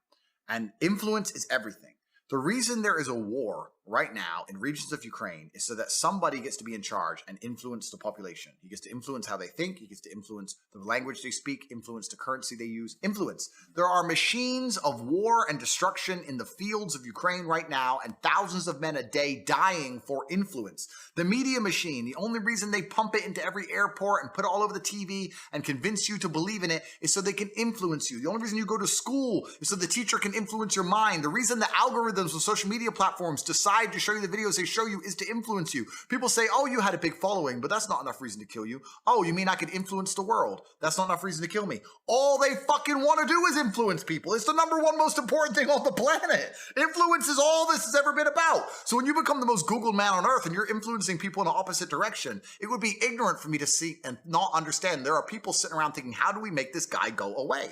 and influence is everything. The reason there is a war right now in regions of Ukraine is so that somebody gets to be in charge and influence the population. He gets to influence how they think. He gets to influence the language they speak, influence the currency they use, influence. There are machines of war and destruction in the fields of Ukraine right now, and thousands of men a day dying for influence. The media machine, the only reason they pump it into every airport and put it all over the TV and convince you to believe in it is so they can influence you. The only reason you go to school is so the teacher can influence your mind. The reason the algorithms of social media platforms decide to show you the videos they show you is to influence you. People say, oh, you had a big following, but that's not enough reason to kill you. Oh, you mean I could influence the world? That's not enough reason to kill me. All they fucking want to do is influence people. It's the number one most important thing on the planet. Influence is all this has ever been about. So when you become the most Googled man on earth and you're influencing people in the opposite direction, it would be ignorant for me to see and not understand there are people sitting around thinking, how do we make this guy go away?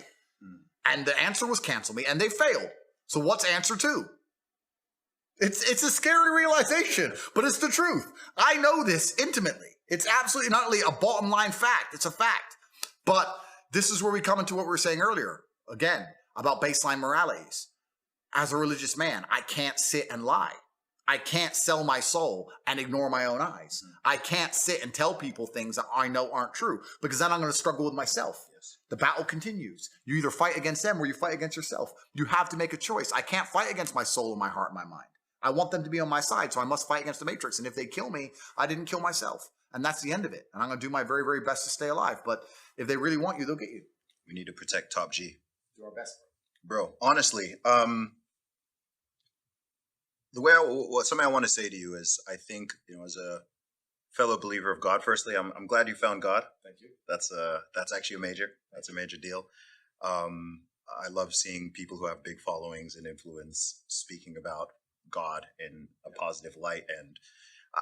And the answer was cancel me, and they failed. So what's answer two? It's a scary realization, but it's the truth. I know this intimately. It's absolutely not only a bottom line fact, it's a fact. But this is where we come into what we were saying earlier, again, about baseline moralities. As a religious man, I can't sit and lie. I can't sell my soul and ignore my own eyes. I can't sit and tell people things that I know aren't true, because then I'm going to struggle with myself. The battle continues. You either fight against them or you fight against yourself. You have to make a choice. I can't fight against my soul and my heart and my mind. I want them to be on my side, so I must fight against the Matrix. And if they kill me, I didn't kill myself. And that's the end of it. And I'm going to do my very, very best to stay alive. But if they really want you, they'll get you. we need to protect Top G. Do our best. Bro, honestly, something I want to say to you is, I think, as a fellow believer of God, firstly, I'm glad you found God. Thank you. That's actually a major deal. I love seeing people who have big followings and influence speaking about God in a positive light. And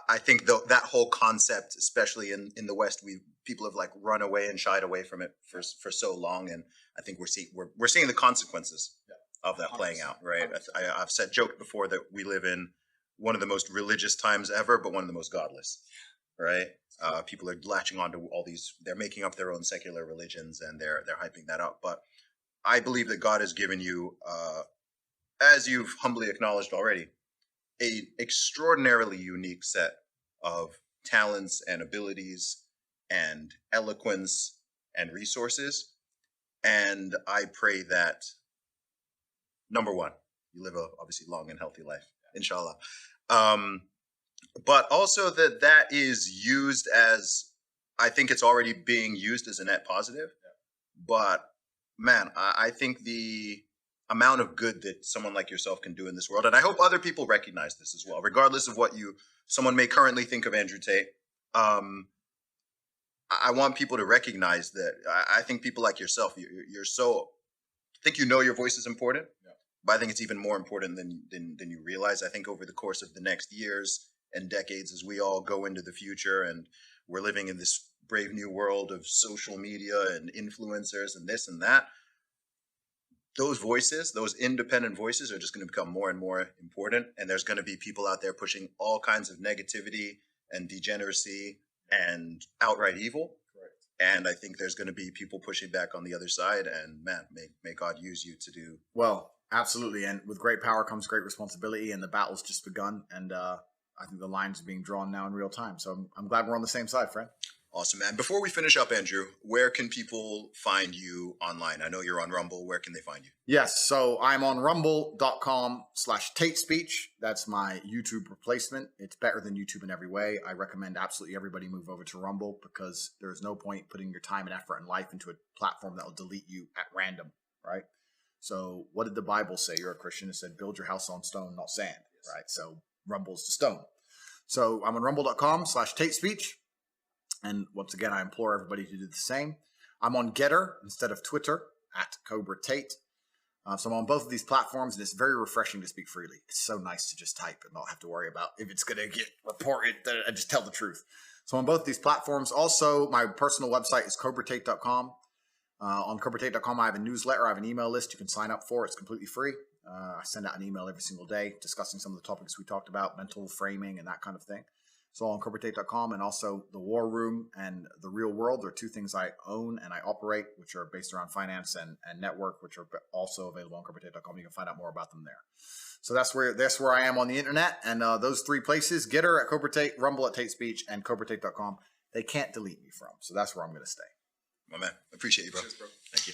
I think that whole concept, especially in the West, people have like run away and shied away from it for so long. And I think we're seeing the consequences of that playing out, right? I've joked before that we live in one of the most religious times ever, but one of the most godless, right? People are latching onto all these, they're making up their own secular religions and they're hyping that up. But I believe that God has given you, as you've humbly acknowledged already, an extraordinarily unique set of talents and abilities and eloquence and resources. And I pray that, number one, you live a obviously long and healthy life, inshallah. But also that is used as, I think it's already being used as a net positive. But man, I think the amount of good that someone like yourself can do in this world, and I hope other people recognize this as well, regardless of what someone may currently think of Andrew Tate. I want people to recognize that. I think people like yourself, you're so, I think your voice is important, but I think it's even more important than you realize. I think over the course of the next years and decades, as we all go into the future and we're living in this brave new world of social media and influencers and this and that, those voices, those independent voices, are just going to become more and more important. And there's going to be people out there pushing all kinds of negativity and degeneracy and outright evil. Correct. And I think there's going to be people pushing back on the other side. And man, may God use you to do. Well, absolutely. And with great power comes great responsibility. And the battle's just begun. And I think the lines are being drawn now in real time. So I'm glad we're on the same side, friend. Awesome, man. Before we finish up, Andrew, where can people find you online? I know you're on Rumble. Where can they find you? Yes, so I'm on rumble.com/Tate Speech. That's my YouTube replacement. It's better than YouTube in every way. I recommend absolutely everybody move over to Rumble because there's no point putting your time and effort and life into a platform that will delete you at random, right? So what did the Bible say? You're a Christian. It said, build your house on stone, not sand, right? So Rumble's the stone. So I'm on rumble.com/Tate Speech. And once again, I implore everybody to do the same. I'm on Getter instead of Twitter at Cobra Tate. So I'm on both of these platforms, and it's very refreshing to speak freely. It's so nice to just type and not have to worry about if it's going to get reported. I just tell the truth. So on both of these platforms. Also, my personal website is cobratate.com. On cobratate.com, I have a newsletter. I have an email list you can sign up for. It's completely free. I send out an email every single day discussing some of the topics we talked about, mental framing and that kind of thing. So on cobratate.com, and also the War Room and the Real World are two things I own and I operate, which are based around finance and network, which are also available on cobratate.com. You can find out more about them there. So that's where I am on the internet. And those three places, Getter at Cobra Tate, Rumble at Tate Speech, and cobratate.com, they can't delete me from. So that's where I'm going to stay. My man, appreciate you, bro. Cheers, bro. Thank you.